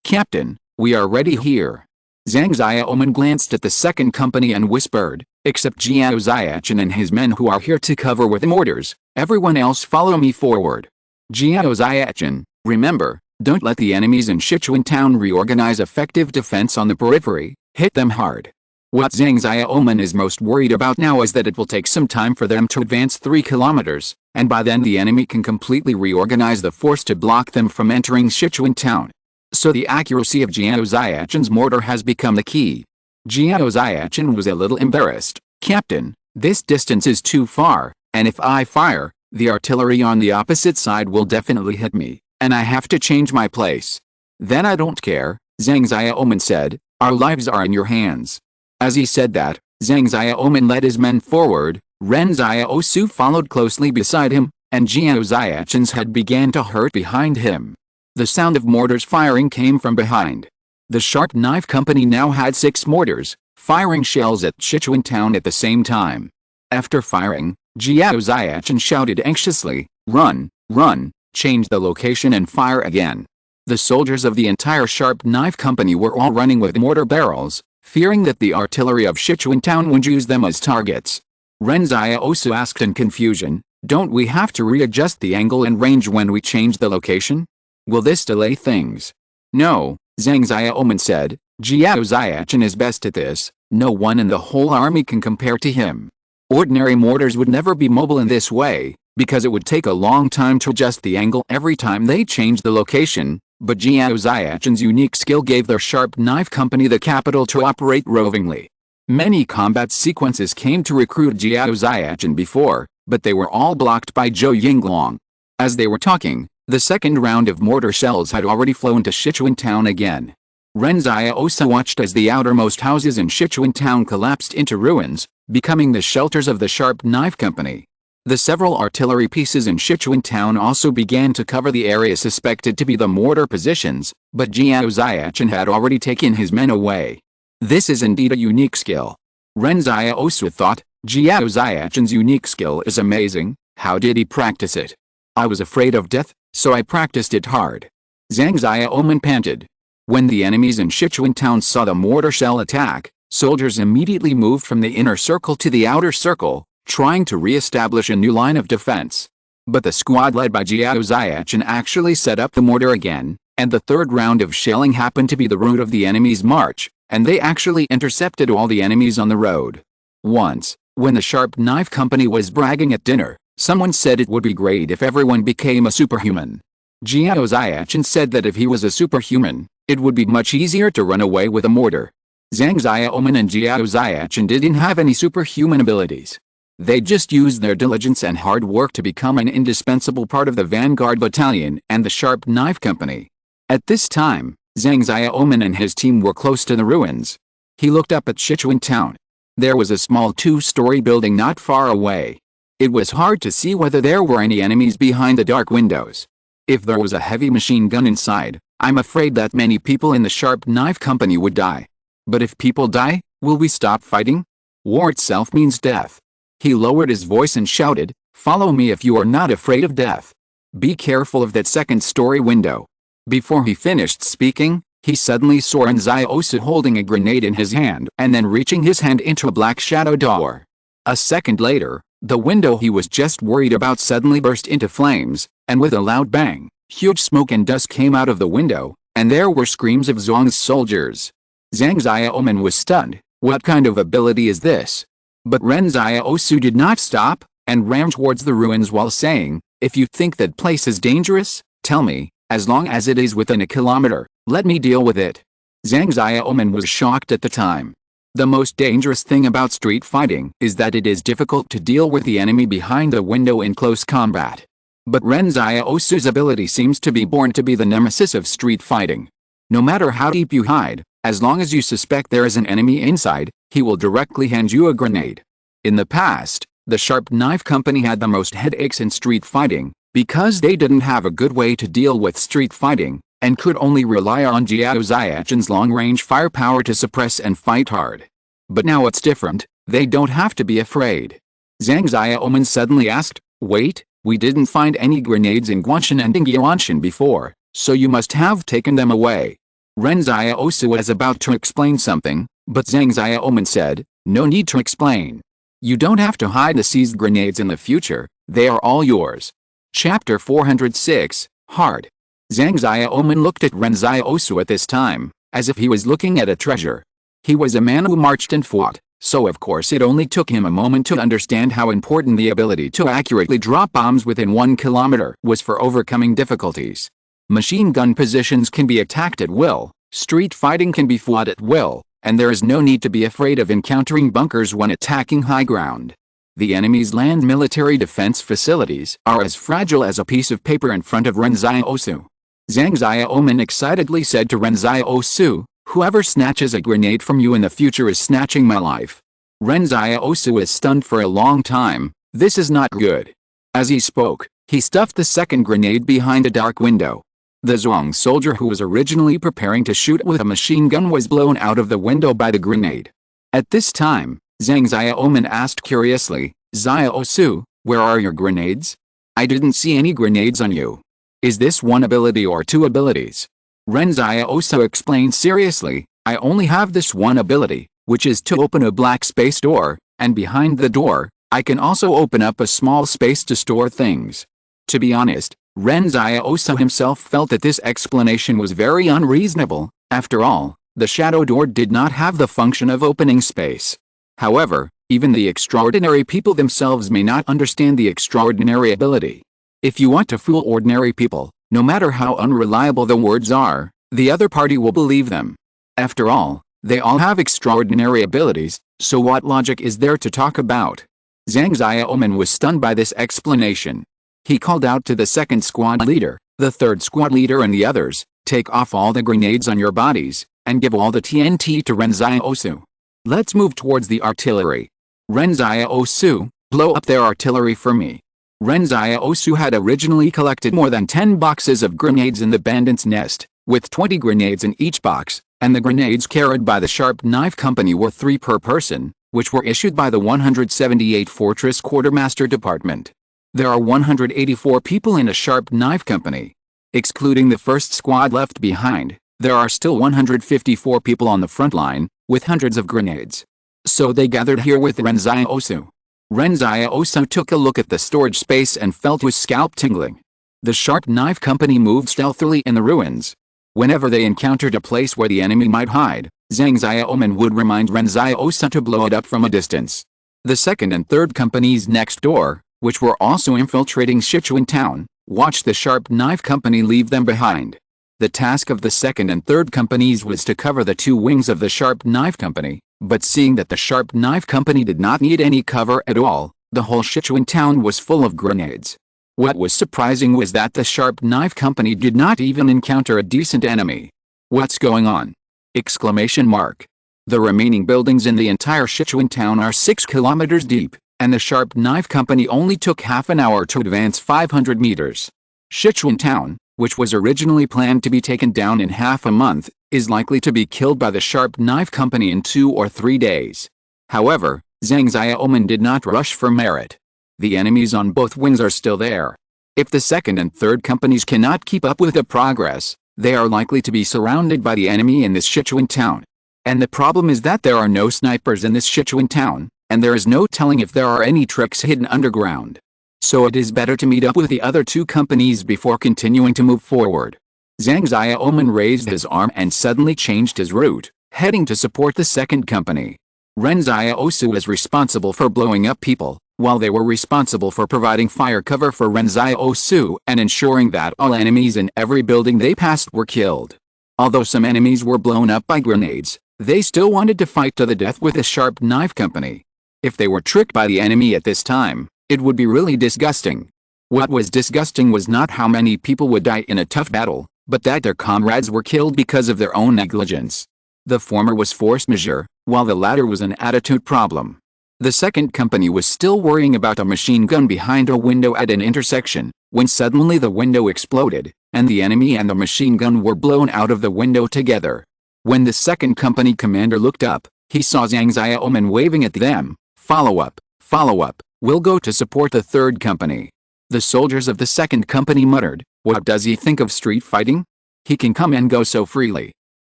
Captain, we are ready here. Zhang Xiaoman glanced at the second company and whispered, except Jiao Ziachin and his men who are here to cover with mortars, everyone else follow me forward. Jiao Ziachin, remember, don't let the enemies in Sichuan town reorganize effective defense on the periphery, hit them hard. What Zhang Xiaoman is most worried about now is that it will take some time for them to advance 3 kilometers, and by then the enemy can completely reorganize the force to block them from entering Sichuan town. So the accuracy of Jiao Ziachin's mortar has become the key. Jiao Ziachin was a little embarrassed. Captain, this distance is too far, and if I fire, the artillery on the opposite side will definitely hit me, and I have to change my place. Then I don't care, Zhang Xiaoman said, our lives are in your hands. As he said that, Zhang Xiaoman led his men forward, Ren Xiaosu followed closely beside him, and Jiao Ziachin's head began to hurt behind him. The sound of mortars firing came from behind. The Sharp Knife Company now had 6 mortars, firing shells at Sichuan town at the same time. After firing, Jiao Ziachin shouted anxiously, run, run, change the location and fire again. The soldiers of the entire Sharp Knife Company were all running with mortar barrels, fearing that the artillery of Sichuan town would use them as targets. Ren Xiaosu asked in confusion, don't we have to readjust the angle and range when we change the location? Will this delay things? No, Zhang Xiaoman said, Jiao Ziachin is best at this, no one in the whole army can compare to him. Ordinary mortars would never be mobile in this way, because it would take a long time to adjust the angle every time they change the location, but Jiao Ziachin's unique skill gave their Sharp Knife Company the capital to operate rovingly. Many combat sequences came to recruit Jiao Ziachin before, but they were all blocked by Zhou Yinglong. As they were talking, The second round of mortar shells had already flown to Sichuan town again. Ren Xiaosu watched as the outermost houses in Sichuan town collapsed into ruins, becoming the shelters of the Sharp Knife Company. The several artillery pieces in Sichuan town also began to cover the area suspected to be the mortar positions, but Jiao Xiachen had already taken his men away. This is indeed a unique skill. Ren Xiaosu thought, Jiao Xiachen's unique skill is amazing. How did he practice it? I was afraid of death, so I practiced it hard. Zhang Xiaoman panted. When the enemies in Sichuan town saw the mortar shell attack, soldiers immediately moved from the inner circle to the outer circle, trying to re-establish a new line of defense. But the squad led by Jiao Xiachen actually set up the mortar again, and the third round of shelling happened to be the route of the enemy's march, and they actually intercepted all the enemies on the road. Once, when the Sharp Knife Company was bragging at dinner, someone said it would be great if everyone became a superhuman. Jiao Xiachen said that if he was a superhuman, it would be much easier to run away with a mortar. Zhang Xiaoman and Jiao Xiachen didn't have any superhuman abilities. They just used their diligence and hard work to become an indispensable part of the Vanguard Battalion and the Sharp Knife Company. At this time, Zhang Xiaoman and his team were close to the ruins. He looked up at Sichuan town. There was a small two-story building not far away. It was hard to see whether there were any enemies behind the dark windows. If there was a heavy machine gun inside, I'm afraid that many people in the Sharp Knife Company would die. But if people die, will we stop fighting? War itself means death. He lowered his voice and shouted, "Follow me if you are not afraid of death. Be careful of that second-story window." Before he finished speaking, he suddenly saw Ren Xiaosu holding a grenade in his hand and then reaching his hand into a black shadow door. A second later, the window he was just worried about suddenly burst into flames, and with a loud bang, huge smoke and dust came out of the window, and there were screams of Zhuang's soldiers. Zhang Xiaoman was stunned. What kind of ability is this? But Ren Xiaosu did not stop, and ran towards the ruins while saying, "If you think that place is dangerous, tell me, as long as it is within a kilometer, let me deal with it." Zhang Xiaoman was shocked at the time. The most dangerous thing about street fighting is that it is difficult to deal with the enemy behind the window in close combat. But Ren Xiaosu's ability seems to be born to be the nemesis of street fighting. No matter how deep you hide, as long as you suspect there is an enemy inside, he will directly hand you a grenade. In the past, the Sharp Knife Company had the most headaches in street fighting, because they didn't have a good way to deal with street fighting, and could only rely on Jiao Xiachen's long-range firepower to suppress and fight hard. But now it's different, they don't have to be afraid. Zhang Xiaoman suddenly asked, "Wait, we didn't find any grenades in Guanshan and Ingyanshan before, so you must have taken them away." Ren Xiaosu was about to explain something, but Zhang Xiaoman said, "No need to explain. You don't have to hide the seized grenades in the future, they are all yours." Chapter 406, Hard. Zhang Xiaoman looked at Ren Xiaosu at this time, as if he was looking at a treasure. He was a man who marched and fought, so of course it only took him a moment to understand how important the ability to accurately drop bombs within 1 kilometer was for overcoming difficulties. Machine gun positions can be attacked at will, street fighting can be fought at will, and there is no need to be afraid of encountering bunkers when attacking high ground. The enemy's land military defense facilities are as fragile as a piece of paper in front of Ren Xiaosu. Zhang Xiaoman excitedly said to Ren Xiaosu, "Whoever snatches a grenade from you in the future is snatching my life." Ren Xiaosu was stunned for a long time. This is not good. As he spoke, he stuffed the second grenade behind a dark window. The Zhuang soldier who was originally preparing to shoot with a machine gun was blown out of the window by the grenade. At this time, Zhang Xiaoman asked curiously, "Xiaosu, where are your grenades? I didn't see any grenades on you. Is this one ability or two abilities?" Ren Xiaosu explained seriously, "I only have this one ability, which is to open a black space door, and behind the door, I can also open up a small space to store things." To be honest, Ren Xiaosu himself felt that this explanation was very unreasonable. After all, the shadow door did not have the function of opening space. However, even the extraordinary people themselves may not understand the extraordinary ability. If you want to fool ordinary people, no matter how unreliable the words are, the other party will believe them. After all, they all have extraordinary abilities, so what logic is there to talk about? Zhang Xiaoman was stunned by this explanation. He called out to the second squad leader, The third squad leader and the others, take off all the grenades on your bodies, and give all the TNT to Ren Xiaosu. Let's move towards the artillery. Ren Xiaosu, blow up their artillery for me. Ren Xiaosu had originally collected more than 10 boxes of grenades in the bandit's nest, with 20 grenades in each box, and the grenades carried by the Sharp Knife Company were 3 per person, which were issued by the 178 Fortress Quartermaster Department. There are 184 people in a Sharp Knife Company. Excluding the first squad left behind, there are still 154 people on the front line, with hundreds of grenades. So they gathered here with Ren Xiaosu. Ren Xiaosu took a look at the storage space and felt his scalp tingling. The Sharp Knife Company moved stealthily in the ruins. Whenever they encountered a place where the enemy might hide, Zhang Xiaoman would remind Ren Xiaosu to blow it up from a distance. The second and third companies next door, which were also infiltrating Sichuan town, watched the Sharp Knife Company leave them behind. The task of the second and third companies was to cover the 2 wings of the Sharp Knife Company, but seeing that the Sharp Knife Company did not need any cover at all, the whole Sichuan town was full of grenades. What was surprising was that the Sharp Knife Company did not even encounter a decent enemy. What's going on? Exclamation mark. The remaining buildings in the entire Sichuan town are 6 kilometers deep, and the Sharp Knife Company only took half an hour to advance 500 meters. Sichuan town, which was originally planned to be taken down in half a month, is likely to be killed by the Sharp Knife Company in 2 or 3 days. However, Zhang Xiaoman did not rush for merit. The enemies on both wings are still there. If the second and third companies cannot keep up with the progress, they are likely to be surrounded by the enemy in this Sichuan town. And the problem is that there are no snipers in this Sichuan town, and there is no telling if there are any tricks hidden underground. So it is better to meet up with the other 2 companies before continuing to move forward. Zhang Xiaoman raised his arm and suddenly changed his route, heading to support the second company. Ren Xiaosu was responsible for blowing up people, while they were responsible for providing fire cover for Ren Xiaosu and ensuring that all enemies in every building they passed were killed. Although some enemies were blown up by grenades, they still wanted to fight to the death with the Sharp Knife Company. If they were tricked by the enemy at this time, it would be really disgusting. What was disgusting was not how many people would die in a tough battle, but that their comrades were killed because of their own negligence. The former was force majeure, while the latter was an attitude problem. The second company was still worrying about a machine gun behind a window at an intersection, when suddenly the window exploded, and the enemy and the machine gun were blown out of the window together. When the second company commander looked up, he saw Zhang Xiaoman waving at them. Follow up, we'll go to support the third company. The soldiers of the second company muttered, what does he think of street fighting? He can come and go so freely.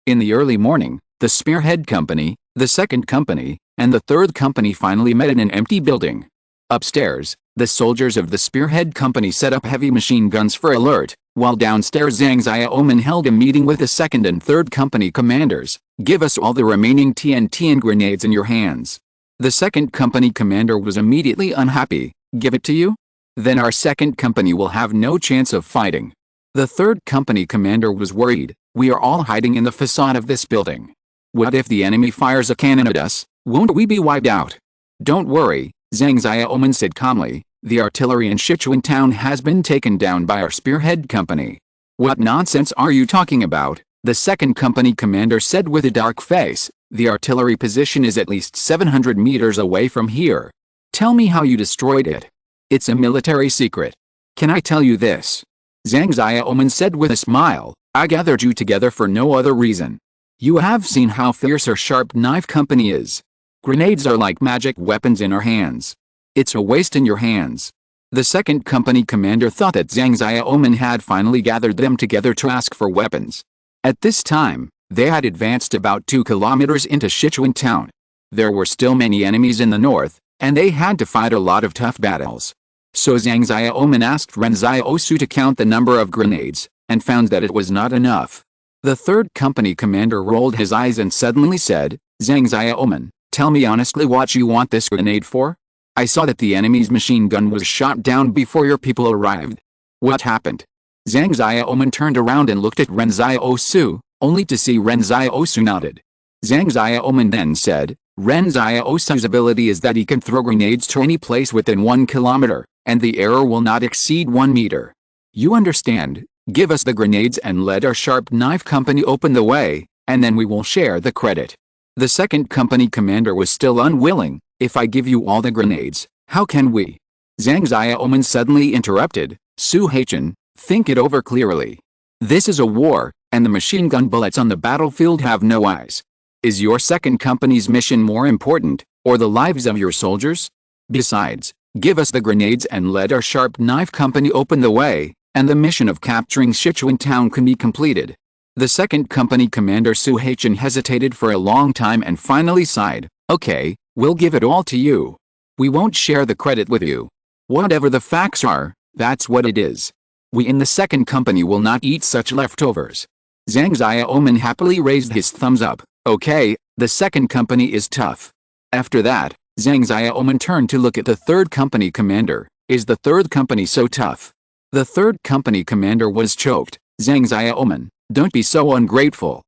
In the early morning, the Spearhead Company, the second company, and the third company finally met in an empty building. Upstairs, the soldiers of the Spearhead Company set up heavy machine guns for alert, while downstairs Zhang Xiaoman held a meeting with the second and third company commanders. Give us all the remaining TNT and grenades in your hands. The second company commander was immediately unhappy. Give it to you? Then our second company will have no chance of fighting. The third company commander was worried. We are all hiding in the facade of this building. What if the enemy fires a cannon at us? Won't we be wiped out? Don't worry, Zhang Xiaoman said calmly. The artillery in Sichuan town has been taken down by our Spearhead Company. What nonsense are you talking about? The second company commander said with a dark face. The artillery position is at least 700 meters away from here. Tell me how you destroyed it. It's a military secret. Can I tell you this? Zhang Xiaoman said with a smile. I gathered you together for no other reason. You have seen how fierce our Sharp Knife Company is. Grenades are like magic weapons in our hands. It's a waste in your hands. The second company commander thought that Zhang Xiaoman had finally gathered them together to ask for weapons. At this time, they had advanced about 2 kilometers into Sichuan town. There were still many enemies in the north, and they had to fight a lot of tough battles. So Zhang Xiaoman asked Ren Xiaosu to count the number of grenades, and found that it was not enough. The third company commander rolled his eyes and suddenly said, Zhang Xiaoman, tell me honestly what you want this grenade for? I saw that the enemy's machine gun was shot down before your people arrived. What happened? Zhang Xiaoman turned around and looked at Ren Xiaosu, only to see Ren Xiaosu nodded. Zhang Xiaoman then said, Ren Xiaosu's ability is that he can throw grenades to any place within 1 kilometer, and the error will not exceed 1 meter. You understand, Give us the grenades and let our sharp knife company open the way, and then we will share the credit. The second company commander was still unwilling. If I give you all the grenades, how can we? Zhang Xiaoman suddenly interrupted. Su Haichen, think it over clearly. This is a war, and the machine gun bullets on the battlefield have no eyes. Is your second company's mission more important, or the lives of your soldiers? Besides, give us the grenades and let our sharp knife company open the way, and the mission of capturing Sichuan town can be completed. The second company commander Su Haichen hesitated for a long time and finally sighed. Okay, we'll give it all to you. We won't share the credit with you. Whatever the facts are, that's what it is. We in the second company will not eat such leftovers. Zhang Xiaoman happily raised his thumbs up. Okay, the second company is tough. After that, Zhang Xiaoman turned to look at the third company commander. Is the third company so tough? The third company commander was choked. Zhang Xiaoman, don't be so ungrateful.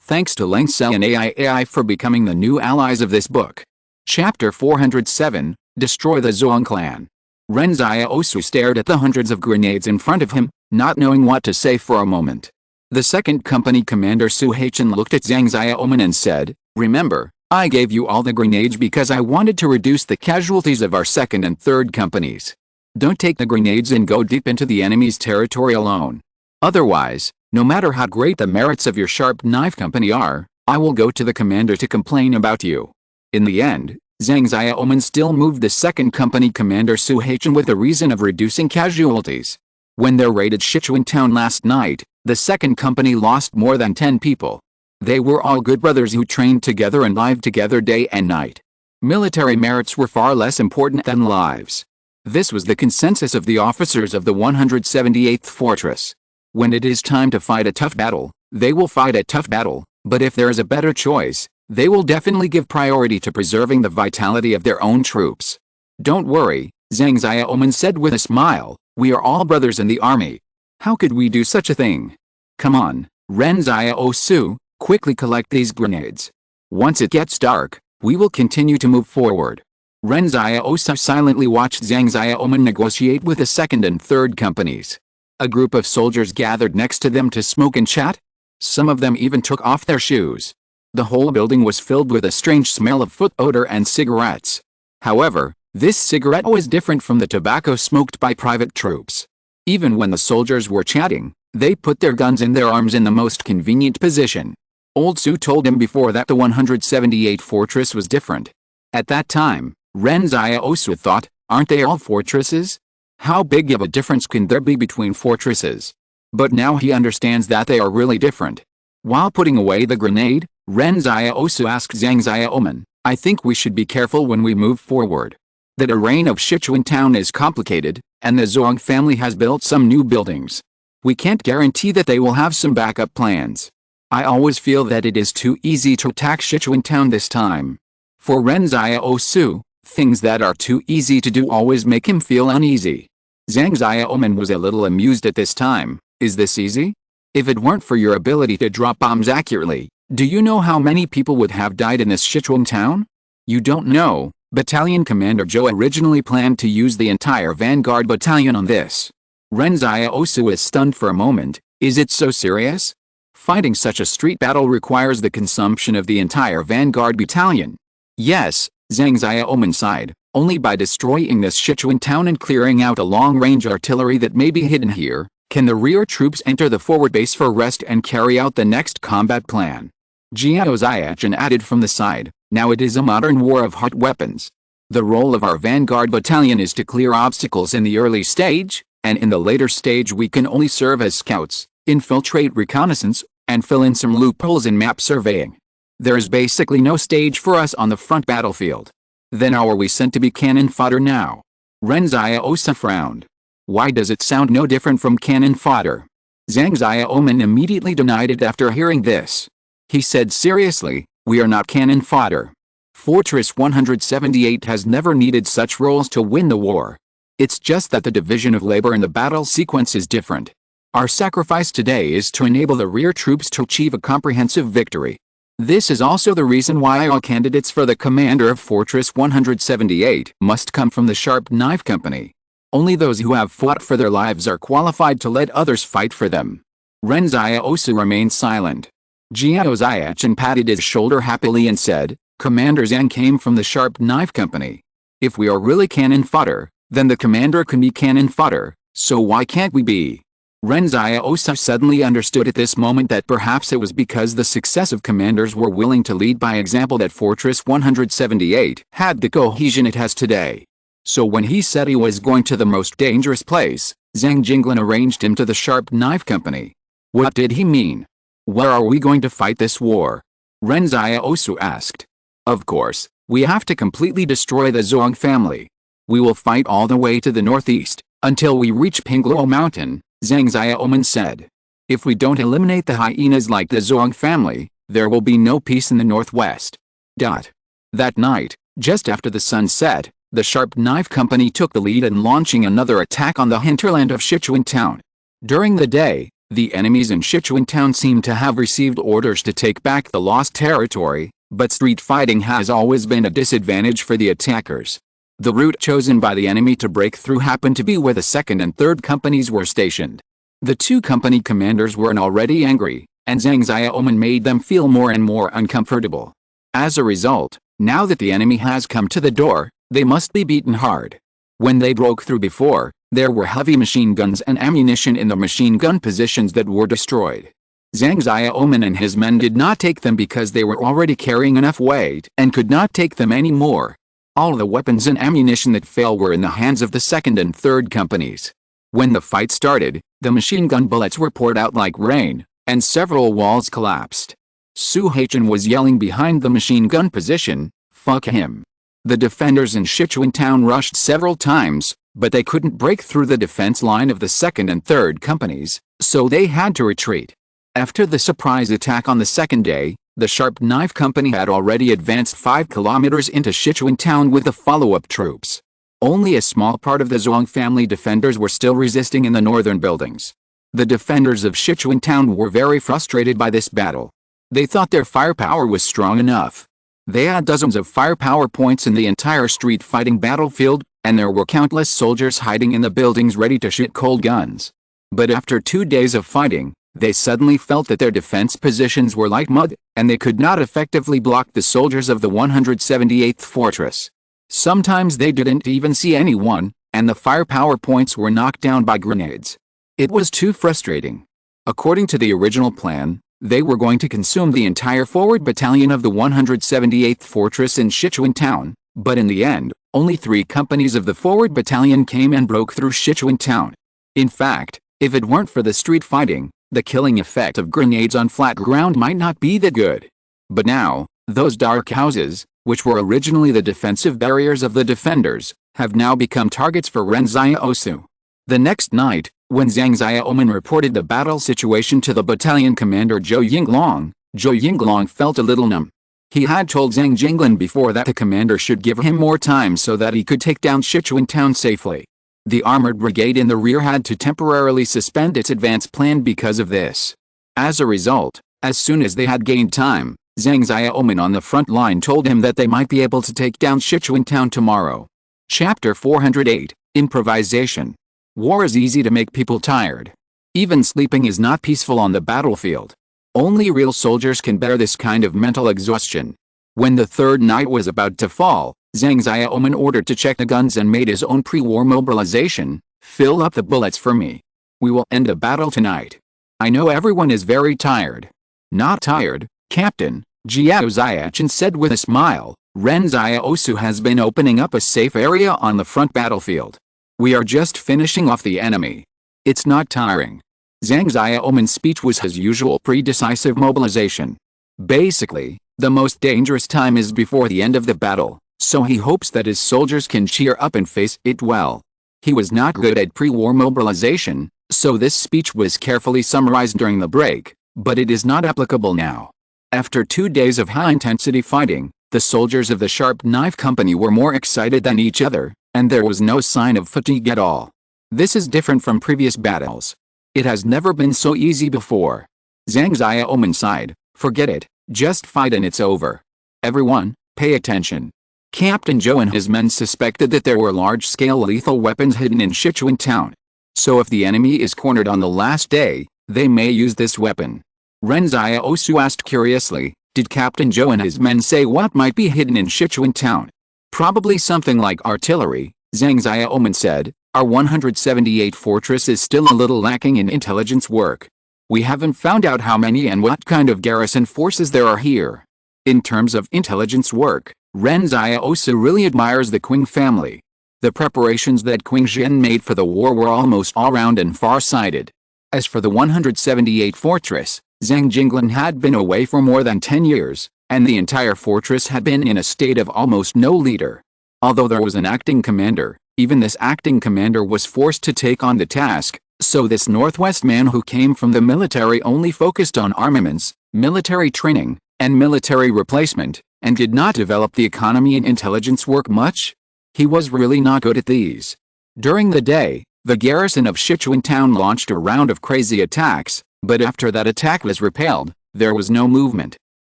Thanks to Ren Xiaosu and AI for becoming the new allies of this book. Chapter 407, Destroy the Zhuang clan. Ren Xiaosu stared at the hundreds of grenades in front of him, not knowing what to say for a moment. The second company commander Su Haichen looked at Zhang Xiaoman and said, remember, I gave you all the grenades because I wanted to reduce the casualties of our second and third companies. Don't take the grenades and go deep into the enemy's territory alone. Otherwise, no matter how great the merits of your sharp knife company are, I will go to the commander to complain about you. In the end, Zhang Xiaoman still moved the second company commander Su Haichen with the reason of reducing casualties. When they raided Sichuan town last night, the second company lost more than 10 people. They were all good brothers who trained together and lived together day and night. Military merits were far less important than lives. This was the consensus of the officers of the 178th Fortress. When it is time to fight a tough battle, they will fight a tough battle, but if there is a better choice, they will definitely give priority to preserving the vitality of their own troops. Don't worry, Zhang Xiaoman said with a smile, we are all brothers in the army. How could we do such a thing? Come on, Ren Xiaosu, quickly collect these grenades. Once it gets dark, we will continue to move forward. Ren Xiaosu silently watched Zhang Xiaoman negotiate with the second and third companies. A group of soldiers gathered next to them to smoke and chat. Some of them even took off their shoes. The whole building was filled with a strange smell of foot odor and cigarettes. However, this cigarette was different from the tobacco smoked by private troops. Even when the soldiers were chatting, they put their guns in their arms in the most convenient position. Old Su told him before that the 178 fortress was different. At that time, Ren Xiaosu thought, aren't they all fortresses? How big of a difference can there be between fortresses? But now he understands that they are really different. While putting away the grenade, Ren Xiaosu asked Zhang Xiaoman, I think we should be careful when we move forward. The terrain of Sichuan town is complicated, and the Zhuang family has built some new buildings. We can't guarantee that they will have some backup plans. I always feel that it is too easy to attack Sichuan town this time. For Ren Xiaosu, things that are too easy to do always make him feel uneasy. Zhang Xiaoman was a little amused at this time. Is this easy? If it weren't for your ability to drop bombs accurately, do you know how many people would have died in this Sichuan town? You don't know. Battalion Commander Zhou originally planned to use the entire Vanguard battalion on this. Ren Xiaosu was stunned for a moment. Is it so serious? Fighting such a street battle requires the consumption of the entire Vanguard battalion. Yes, Zhang Xiaoman sighed. Only by destroying this Sichuan town and clearing out a long-range artillery that may be hidden here, can the rear troops enter the forward base for rest and carry out the next combat plan. Jiao Ziachan added from the side, now it is a modern war of hot weapons. The role of our Vanguard battalion is to clear obstacles in the early stage, and in the later stage we can only serve as scouts, infiltrate reconnaissance, and fill in some loopholes in map surveying. There is basically no stage for us on the front battlefield. Then how are we sent to be cannon fodder now? Ren Xiaosu frowned. Why does it sound no different from cannon fodder? Zhang Xiaoman immediately denied it after hearing this. He said seriously, we are not cannon fodder. Fortress 178 has never needed such roles to win the war. It's just that the division of labor in the battle sequence is different. Our sacrifice today is to enable the rear troops to achieve a comprehensive victory. This is also the reason why all candidates for the commander of Fortress 178 must come from the Sharp Knife Company. Only those who have fought for their lives are qualified to let others fight for them. Ren Xiaosu remained silent. Jiao Ziachin patted his shoulder happily and said, Commander Zhang came from the Sharp Knife Company. If we are really cannon fodder, then the commander can be cannon fodder, so why can't we be? Ren Xiaosu suddenly understood at this moment that perhaps it was because the successive commanders were willing to lead by example that Fortress 178 had the cohesion it has today. So when he said he was going to the most dangerous place, Zhang Jinglin arranged him to the Sharp Knife Company. What did he mean? Where are we going to fight this war? Ren Xiaosu asked. Of course, we have to completely destroy the Zhuang family. We will fight all the way to the northeast, until we reach Pingluo Mountain, Zhang Xiaoman said. If we don't eliminate the hyenas like the Zhuang family, there will be no peace in the northwest. That night, just after the sun set, the Sharp Knife Company took the lead in launching another attack on the hinterland of Sichuan Town. During the day, the enemies in Sichuan Town seemed to have received orders to take back the lost territory, but street fighting has always been a disadvantage for the attackers. The route chosen by the enemy to break through happened to be where the 2nd and 3rd companies were stationed. The 2 company commanders were already angry, and Zhang Xiaoman made them feel more and more uncomfortable. As a result, now that the enemy has come to the door, they must be beaten hard. When they broke through before, there were heavy machine guns and ammunition in the machine gun positions that were destroyed. Zhang Xiaoman and his men did not take them because they were already carrying enough weight and could not take them anymore. All the weapons and ammunition that fell were in the hands of the 2nd and 3rd companies. When the fight started, the machine gun bullets were poured out like rain, and several walls collapsed. Su Haichan was yelling behind the machine gun position, "Fuck him." The defenders in Sichuan Town rushed several times, but they couldn't break through the defense line of the 2nd and 3rd companies, so they had to retreat. After the surprise attack on the 2nd day, the Sharp Knife Company had already advanced 5 kilometers into Sichuan Town with the follow-up troops. Only a small part of the Zhuang family defenders were still resisting in the northern buildings. The defenders of Sichuan Town were very frustrated by this battle. They thought their firepower was strong enough. They had dozens of firepower points in the entire street fighting battlefield, and there were countless soldiers hiding in the buildings ready to shoot cold guns. But after 2 days of fighting, they suddenly felt that their defense positions were like mud, and they could not effectively block the soldiers of the 178th Fortress. Sometimes they didn't even see anyone, and the firepower points were knocked down by grenades. It was too frustrating. According to the original plan, they were going to consume the entire forward battalion of the 178th Fortress in Sichuan Town, but in the end, only 3 companies of the forward battalion came and broke through Sichuan Town. In fact, if it weren't for the street fighting, the killing effect of grenades on flat ground might not be that good. But now, those dark houses, which were originally the defensive barriers of the defenders, have now become targets for Ren Xiaosu. The next night, when Zhang Xiaoman reported the battle situation to the battalion commander Zhou Yinglong felt a little numb. He had told Zhang Jinglin before that the commander should give him more time so that he could take down Sichuan Town safely. The armored brigade in the rear had to temporarily suspend its advance plan because of this. As a result, as soon as they had gained time, Zhang Xiaoman on the front line told him that they might be able to take down Sichuan Town tomorrow. Chapter 408, Improvisation. War is easy to make people tired. Even sleeping is not peaceful on the battlefield. Only real soldiers can bear this kind of mental exhaustion. When the 3rd night was about to fall, Zhang Xiaoman ordered to check the guns and made his own pre-war mobilization. "Fill up the bullets for me. We will end the battle tonight. I know everyone is very tired." "Not tired, Captain," Jiao Ziachin said with a smile. "Ren Xiaosu has been opening up a safe area on the front battlefield. We are just finishing off the enemy. It's not tiring." Zhang Xiaoman's speech was his usual pre-decisive mobilization. Basically, the most dangerous time is before the end of the battle, so he hopes that his soldiers can cheer up and face it well. He was not good at pre-war mobilization, so this speech was carefully summarized during the break, but it is not applicable now. After 2 days of high-intensity fighting, the soldiers of the Sharp Knife Company were more excited than each other, and there was no sign of fatigue at all. This is different from previous battles. It has never been so easy before. Zhang Xiaoman sighed, "Forget it, just fight and it's over. Everyone, pay attention. Captain Zhou and his men suspected that there were large-scale lethal weapons hidden in Sichuan town. So if the enemy is cornered on the last day, they may use this weapon. Ren Xiaosu asked curiously, did Captain Zhou and his men say what might be hidden in Sichuan town? Probably something like artillery, Zhang Xiaoman said. Our 178 fortress is still a little lacking in intelligence work. We haven't found out how many and what kind of garrison forces there are here. In terms of intelligence work, Ren Xiaosu really admires the Qing family. The preparations that Qing Zhen made for the war were almost all-round and far-sighted. As for the 178 fortress, Zhang Jinglan had been away for more than 10 years, and the entire fortress had been in a state of almost no leader. Although there was an acting commander, even this acting commander was forced to take on the task, so this Northwest man who came from the military only focused on armaments, military training, and military replacement, and did not develop the economy and intelligence work much. He was really not good at these. During the day, the garrison of Sichuan town launched a round of crazy attacks, but after that attack was repelled, there was no movement.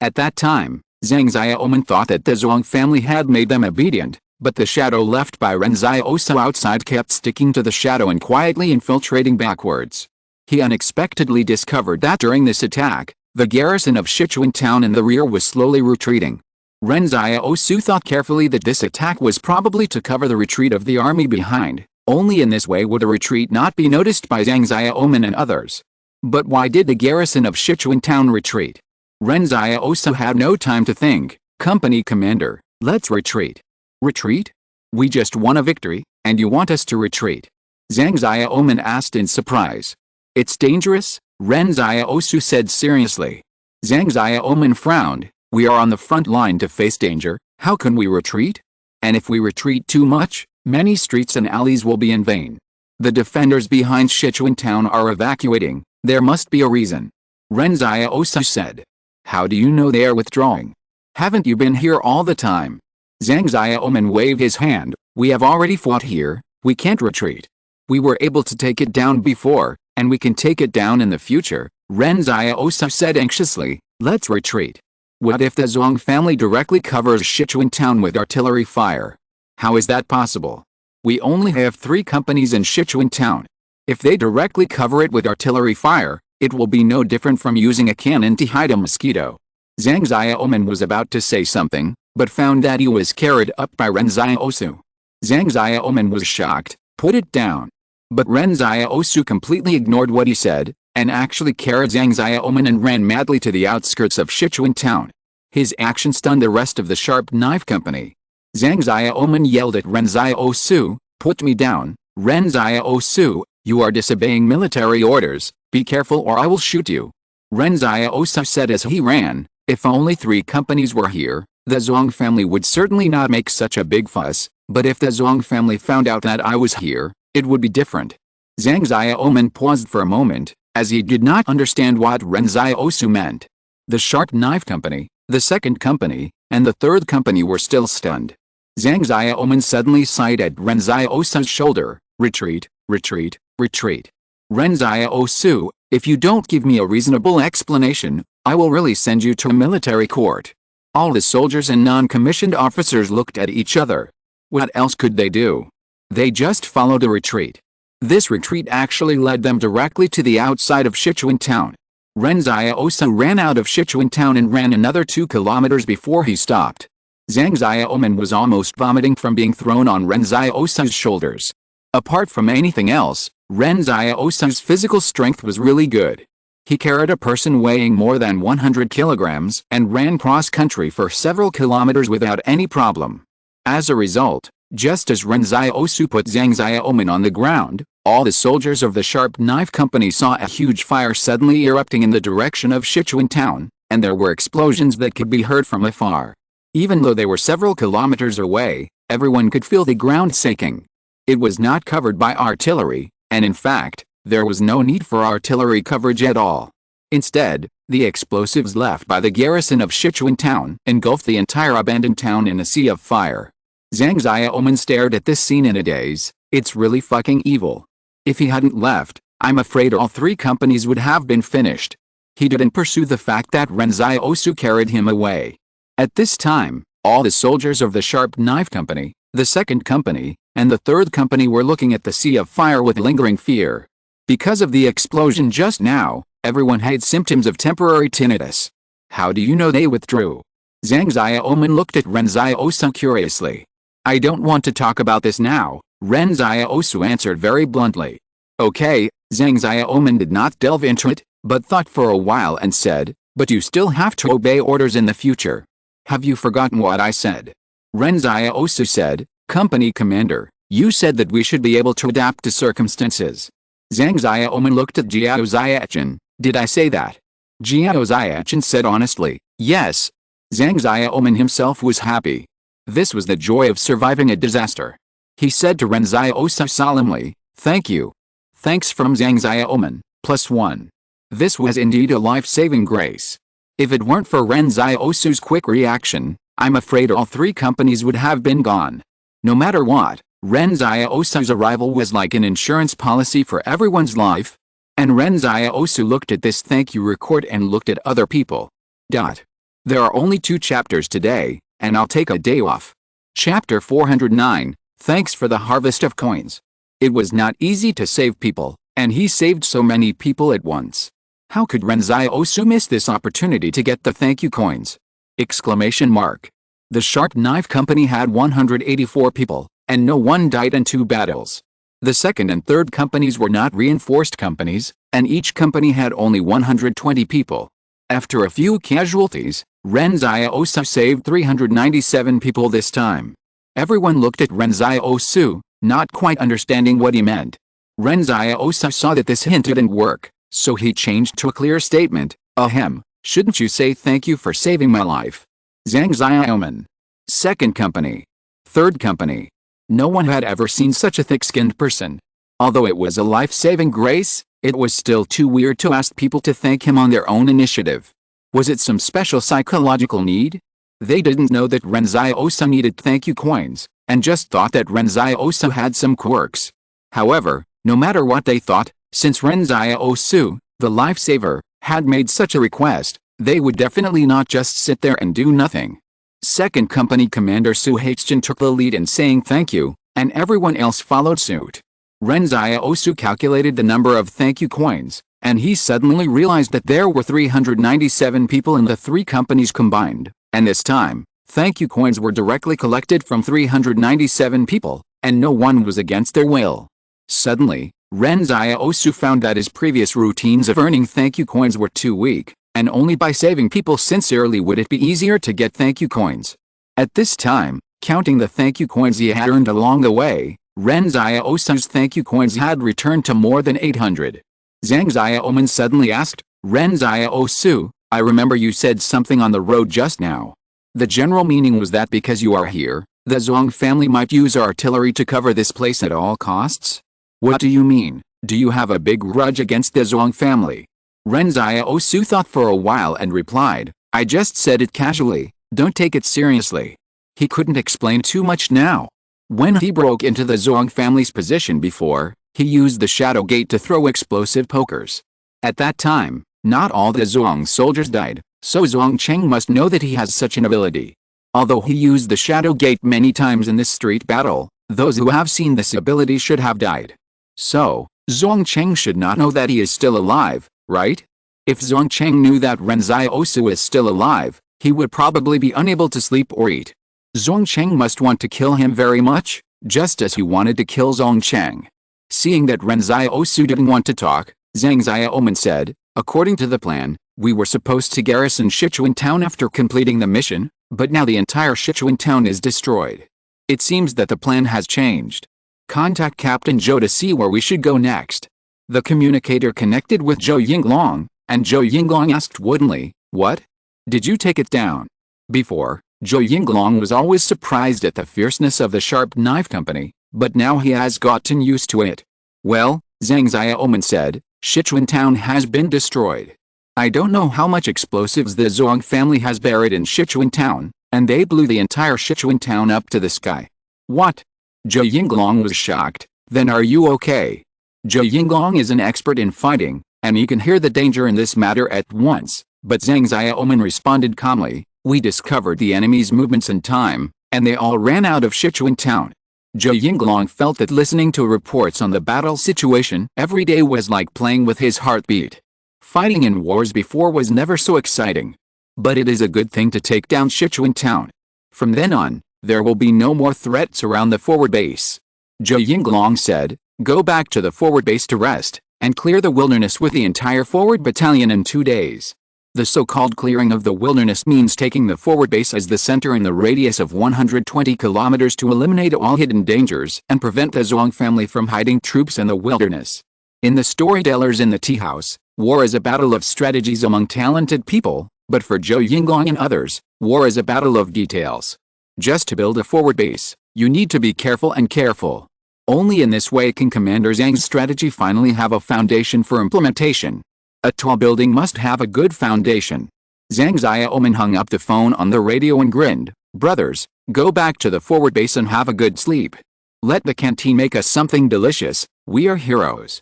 At that time, Zhang Xiaoman thought that the Zhuang family had made them obedient, but the shadow left by Ren Xiaosu outside kept sticking to the shadow and quietly infiltrating backwards. He unexpectedly discovered that during this attack, the garrison of Sichuan town in the rear was slowly retreating. Ren Xiaosu thought carefully that this attack was probably to cover the retreat of the army behind. Only in this way would a retreat not be noticed by Zhang Xiaoman and others. But why did the garrison of Sichuan town retreat? Ren Xiaosu had no time to think. Company commander, let's retreat. Retreat? We just won a victory, and you want us to retreat? Zhang Xiaoman asked in surprise. It's dangerous, Ren Xiaosu said seriously. Zhang Xiaoman frowned. We are on the front line to face danger, how can we retreat? And if we retreat too much, many streets and alleys will be in vain. The defenders behind Sichuan town are evacuating, there must be a reason. Ren Xiaosu said. How do you know they are withdrawing? Haven't you been here all the time? Zhang Xiaoman waved his hand. We have already fought here, we can't retreat. We were able to take it down before, and we can take it down in the future, Ren Xiaosu said anxiously. Let's retreat. What if the Zhuang family directly covers Sichuan town with artillery fire? How is that possible? We only have 3 companies in Sichuan town. If they directly cover it with artillery fire, it will be no different from using a cannon to hide a mosquito. Zhang Xiaoman was about to say something, but found that he was carried up by Ren Xiaosu. Zhang Xiaoman was shocked. Put it down. But Ren Xiaosu completely ignored what he said, and actually carried Zhang Xiaoman and ran madly to the outskirts of Sichuan town. His action stunned the rest of the sharp knife company. Zhang Xiaoman yelled at Ren Xiaosu, put me down, Ren Xiaosu, you are disobeying military orders, be careful or I will shoot you. Ren Xiaosu said as he ran, if only 3 companies were here, the Zhuang family would certainly not make such a big fuss, but if the Zhuang family found out that I was here, it would be different. Zhang Xiaoman paused for a moment, as he did not understand what Ren Xiaosu meant. The sharp knife company, the 2nd company, and the 3rd company were still stunned. Zhang Xiaoman suddenly sighed at Ren Xiaosu's shoulder, retreat, retreat, retreat. Ren Xiaosu, if you don't give me a reasonable explanation, I will really send you to a military court. All the soldiers and non-commissioned officers looked at each other. What else could they do? They just followed a retreat. This retreat actually led them directly to the outside of Sichuan town. Ren Xiaosu ran out of Sichuan town and ran another 2 kilometers before he stopped. Zhang Xiaoman was almost vomiting from being thrown on Ren Xiaosu's shoulders. Apart from anything else, Ren Xiaosu's physical strength was really good. He carried a person weighing more than 100 kilograms and ran cross-country for several kilometers without any problem. As a result, just as Ren Xiaosu put Zhang Xiaoman on the ground, all the soldiers of the Sharp Knife Company saw a huge fire suddenly erupting in the direction of Sichuan town, and there were explosions that could be heard from afar. Even though they were several kilometers away, everyone could feel the ground shaking. It was not covered by artillery, and in fact, there was no need for artillery coverage at all. Instead, the explosives left by the garrison of Sichuan town engulfed the entire abandoned town in a sea of fire. Zhang Xiaoman stared at this scene in a daze. It's really fucking evil. If he hadn't left, I'm afraid all 3 companies would have been finished. He didn't pursue the fact that Ren Xiaosu carried him away. At this time, All the soldiers of the Sharp Knife Company, the second company, and the third company were looking at the sea of fire with lingering fear. Because of the explosion just now, everyone had symptoms of temporary tinnitus. How do you know they withdrew? Zhang Xiaoman looked at Ren Xiaosu curiously. I don't want to talk about this now, Ren Xiaosu answered very bluntly. Okay, Zhang Xiaoman did not delve into it, but thought for a while and said, but you still have to obey orders in the future. Have you forgotten what I said? Ren Xiaosu said, Company Commander, you said that we should be able to adapt to circumstances. Zhang Xiaoman looked at Jiao Xiachen. Did I say that? Jiao Xiachen said honestly, yes. Zhang Xiaoman himself was happy. This was the joy of surviving a disaster. He said to Ren Xiaosu solemnly, thank you. Thanks from Zhang Xiaoman, +1. This was indeed a life-saving grace. If it weren't for Ren Xiaosu's quick reaction, I'm afraid all three companies would have been gone. No matter what, Ren Xiaosu's arrival was like an insurance policy for everyone's life. And Ren Xiaosu looked at this thank you record and looked at other people. There are only 2 chapters today, and I'll take a day off. Chapter 409, Thanks for the Harvest of Coins. It was not easy to save people, and he saved so many people at once. How could Ren Xiaosu miss this opportunity to get the thank you coins? Exclamation mark. The Sharp Knife Company had 184 people, and no one died in 2 battles. The second and third companies were not reinforced companies, and each company had only 120 people. After a few casualties, Ren Xiaosu saved 397 people this time. Everyone looked at Ren Xiaosu, not quite understanding what he meant. Ren Xiaosu saw that this hint didn't work, so he changed to a clear statement, ahem, shouldn't you say thank you for saving my life? Zhang Xiaoman. Second company. Third company. No one had ever seen such a thick-skinned person. Although it was a life-saving grace, it was still too weird to ask people to thank him on their own initiative. Was it some special psychological need? They didn't know that Ren Xiaosu needed thank you coins, and just thought that Ren Xiaosu had some quirks. However, no matter what they thought, since Ren Xiaosu, the lifesaver, had made such a request, they would definitely not just sit there and do nothing. Second company commander Su Haichin took the lead in saying thank you, and everyone else followed suit. Ren Xiaosu calculated the number of thank you coins, and he suddenly realized that there were 397 people in the 3 companies combined, and this time, thank you coins were directly collected from 397 people, and no one was against their will. Suddenly, Ren Xiaosu found that his previous routines of earning thank you coins were too weak, and only by saving people sincerely would it be easier to get thank you coins. At this time, counting the thank you coins he had earned along the way, Ren Xiaosu's thank you coins had returned to more than 800. Zhang Xiaoman suddenly asked, Ren Xiaosu, I remember you said something on the road just now. The general meaning was that because you are here, the Zhuang family might use artillery to cover this place at all costs? What do you mean? Do you have a big grudge against the Zhuang family? Ren Xiaosu thought for a while and replied, I just said it casually, don't take it seriously. He couldn't explain too much now. When he broke into the Zhuang family's position before, he used the Shadow Gate to throw explosive pokers. At that time, not all the Zhuang soldiers died, so Zhuang Cheng must know that he has such an ability. Although he used the Shadow Gate many times in this street battle, those who have seen this ability should have died. So, Zhuang Cheng should not know that he is still alive, right? If Zhuang Cheng knew that Ren Xiaosu is still alive, he would probably be unable to sleep or eat. Zhuang Cheng must want to kill him very much, just as he wanted to kill Zhuang Cheng. Seeing that Ren Xiaosu didn't want to talk, Zhang Xiaoman said, according to the plan, we were supposed to garrison Sichuan town after completing the mission, but now the entire Sichuan town is destroyed. It seems that the plan has changed. Contact Captain Zhou to see where we should go next. The communicator connected with Zhou Yinglong, and Zhou Yinglong asked woodenly, what? Did you take it down? Before, Zhou Yinglong was always surprised at the fierceness of the Sharp Knife Company, but now he has gotten used to it. Well, Zhang Xiaoman said, Sichuan town has been destroyed. I don't know how much explosives the Zhuang family has buried in Sichuan town, and they blew the entire Sichuan town up to the sky. What? Zhou Yinglong was shocked. Then are you okay? Zhou Yinglong is an expert in fighting, and he can hear the danger in this matter at once, but Zhang Xiaoman responded calmly, We discovered the enemy's movements in time, and they all ran out of Sichuan town. Zhou Yinglong felt that listening to reports on the battle situation every day was like playing with his heartbeat. Fighting in wars before was never so exciting. But it is a good thing to take down Sichuan town. From then on, there will be no more threats around the forward base. Zhou Yinglong said, "Go back to the forward base to rest, and clear the wilderness with the entire forward battalion in 2 days." The so-called clearing of the wilderness means taking the forward base as the center in the radius of 120 kilometers to eliminate all hidden dangers and prevent the Zhuang family from hiding troops in the wilderness. In the storytellers in the tea house, war is a battle of strategies among talented people, but for Zhou Yinglong and others, war is a battle of details. Just to build a forward base, you need to be careful and careful. Only in this way can Commander Zhang's strategy finally have a foundation for implementation. A tall building must have a good foundation. Zhang Xiaoman hung up the phone on the radio and grinned. "Brothers, go back to the forward base and have a good sleep. Let the canteen make us something delicious, we are heroes."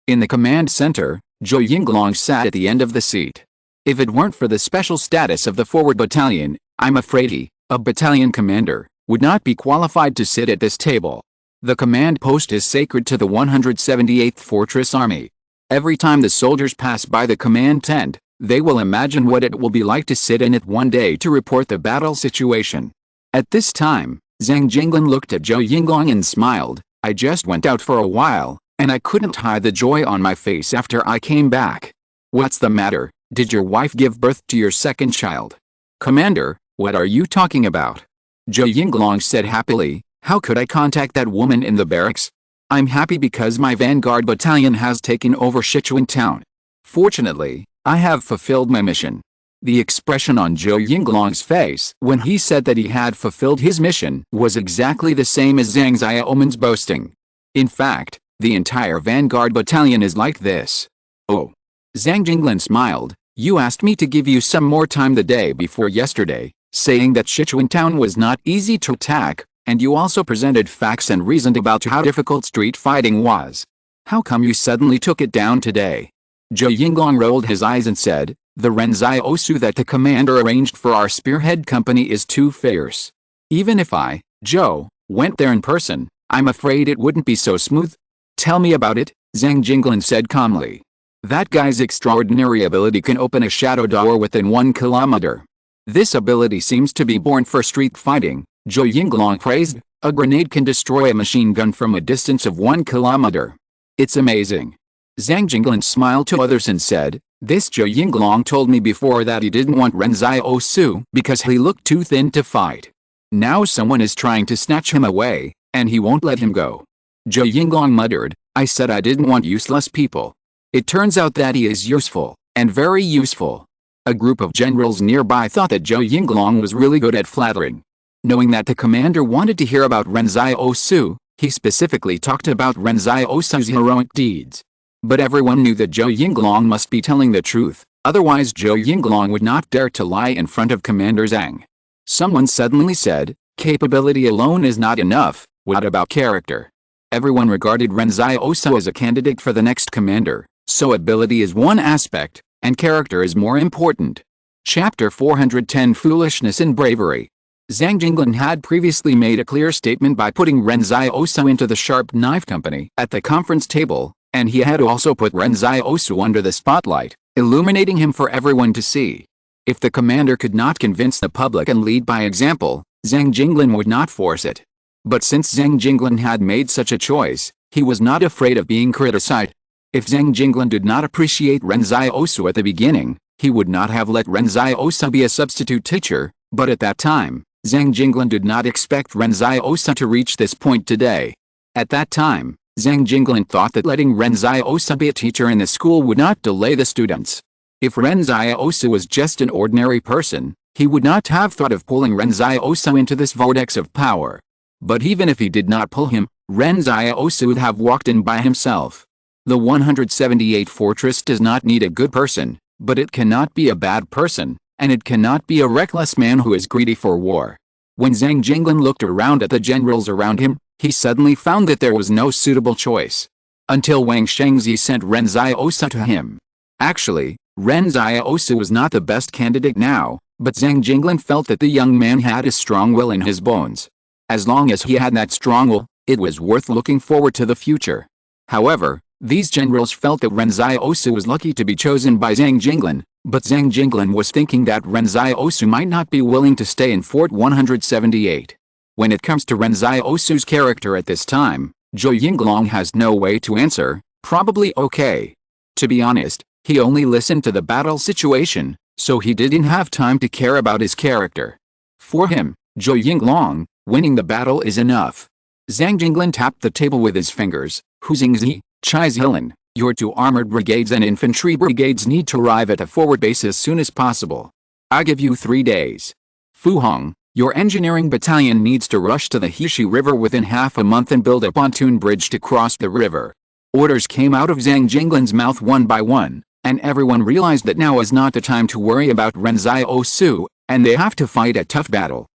In the command center, Zhou Yinglong sat at the end of the seat. If it weren't for the special status of the forward battalion, I'm afraid he, a battalion commander, would not be qualified to sit at this table. The command post is sacred to the 178th Fortress Army. Every time the soldiers pass by the command tent, they will imagine what it will be like to sit in it one day to report the battle situation. At this time, Zhang Jinglin looked at Zhou Yinglong and smiled. "I just went out for a while, and I couldn't hide the joy on my face after I came back." "What's the matter? Did your wife give birth to your second child?" "Commander, what are you talking about?" Zhou Yinglong said happily. "How could I contact that woman in the barracks? I'm happy because my vanguard battalion has taken over Sichuan town. Fortunately, I have fulfilled my mission." The expression on Zhou Yinglong's face when he said that he had fulfilled his mission was exactly the same as Zhang Xiaoman's boasting. In fact, the entire vanguard battalion is like this. "Oh." Zhang Jinglin smiled. "You asked me to give you some more time the day before yesterday, saying that Sichuan town was not easy to attack, and you also presented facts and reasoned about how difficult street fighting was. How come you suddenly took it down today?" Zhou Yinglong rolled his eyes and said, "The Ren Xiaosu that the commander arranged for our spearhead company is too fierce. Even if I, Zhou, went there in person, I'm afraid it wouldn't be so smooth." "Tell me about it," Zhang Jinglin said calmly. "That guy's extraordinary ability can open a shadow door within 1 kilometer. This ability seems to be born for street fighting," Zhou Yinglong praised. "A grenade can destroy a machine gun from a distance of 1 kilometer. It's amazing." Zhang Jinglin smiled to others and said, "This Zhou Yinglong told me before that he didn't want Ren Xiaosu because he looked too thin to fight. Now someone is trying to snatch him away, and he won't let him go." Zhou Yinglong muttered, "I said I didn't want useless people. It turns out that he is useful, and very useful." A group of generals nearby thought that Zhou Yinglong was really good at flattering. Knowing that the commander wanted to hear about Ren Xiaosu, he specifically talked about Ren Xiaosu's heroic deeds. But everyone knew that Zhou Yinglong must be telling the truth, otherwise Zhou Yinglong would not dare to lie in front of Commander Zhang. Someone suddenly said, "Capability alone is not enough, what about character?" Everyone regarded Ren Xiaosu as a candidate for the next commander, so ability is one aspect, and character is more important. Chapter 410 Foolishness and Bravery. Zhang Jinglin had previously made a clear statement by putting Ren Xiaosu into the sharp knife company at the conference table, and he had also put Ren Xiaosu under the spotlight, illuminating him for everyone to see. If the commander could not convince the public and lead by example, Zhang Jinglin would not force it. But since Zhang Jinglin had made such a choice, he was not afraid of being criticized. If Zhang Jinglin did not appreciate Ren Xiaosu at the beginning, he would not have let Ren Xiaosu be a substitute teacher, but at that time, Zhang Jinglin did not expect Ren Xiaosu to reach this point today. At that time, Zhang Jinglin thought that letting Ren Xiaosu be a teacher in the school would not delay the students. If Ren Xiaosu was just an ordinary person, he would not have thought of pulling Ren Xiaosu into this vortex of power. But even if he did not pull him, Ren Xiaosu would have walked in by himself. The 178 Fortress does not need a good person, but it cannot be a bad person, and it cannot be a reckless man who is greedy for war. When Zhang Jinglin looked around at the generals around him, he suddenly found that there was no suitable choice. Until Wang Shengzi sent Ren Xiaosu to him. Actually, Ren Xiaosu was not the best candidate now, But Zhang Jinglin felt that the young man had a strong will in his bones. As long as he had that strong will, it was worth looking forward to the future. However, these generals felt that Ren Xiaosu was lucky to be chosen by Zhang Jinglin, but Zhang Jinglin was thinking that Ren Xiaosu might not be willing to stay in Fort 178. When it comes to Ren Xiaosu's character at this time, Zhou Yinglong has no way to answer, probably okay. To be honest, he only listened to the battle situation, so he didn't have time to care about his character. For him, Zhou Yinglong, winning the battle is enough. Zhang Jinglin tapped the table with his fingers. Hu Xingzi, Chai Zilin, your 2 armored brigades and infantry brigades need to arrive at the forward base as soon as possible. I give you 3 days. Fu Hong, your engineering battalion needs to rush to the Heshi River within half a month and build a pontoon bridge to cross the river. Orders came out of Zhang Jinglin's mouth one by one, and everyone realized that now is not the time to worry about Ren Xiaosu, and they have to fight a tough battle.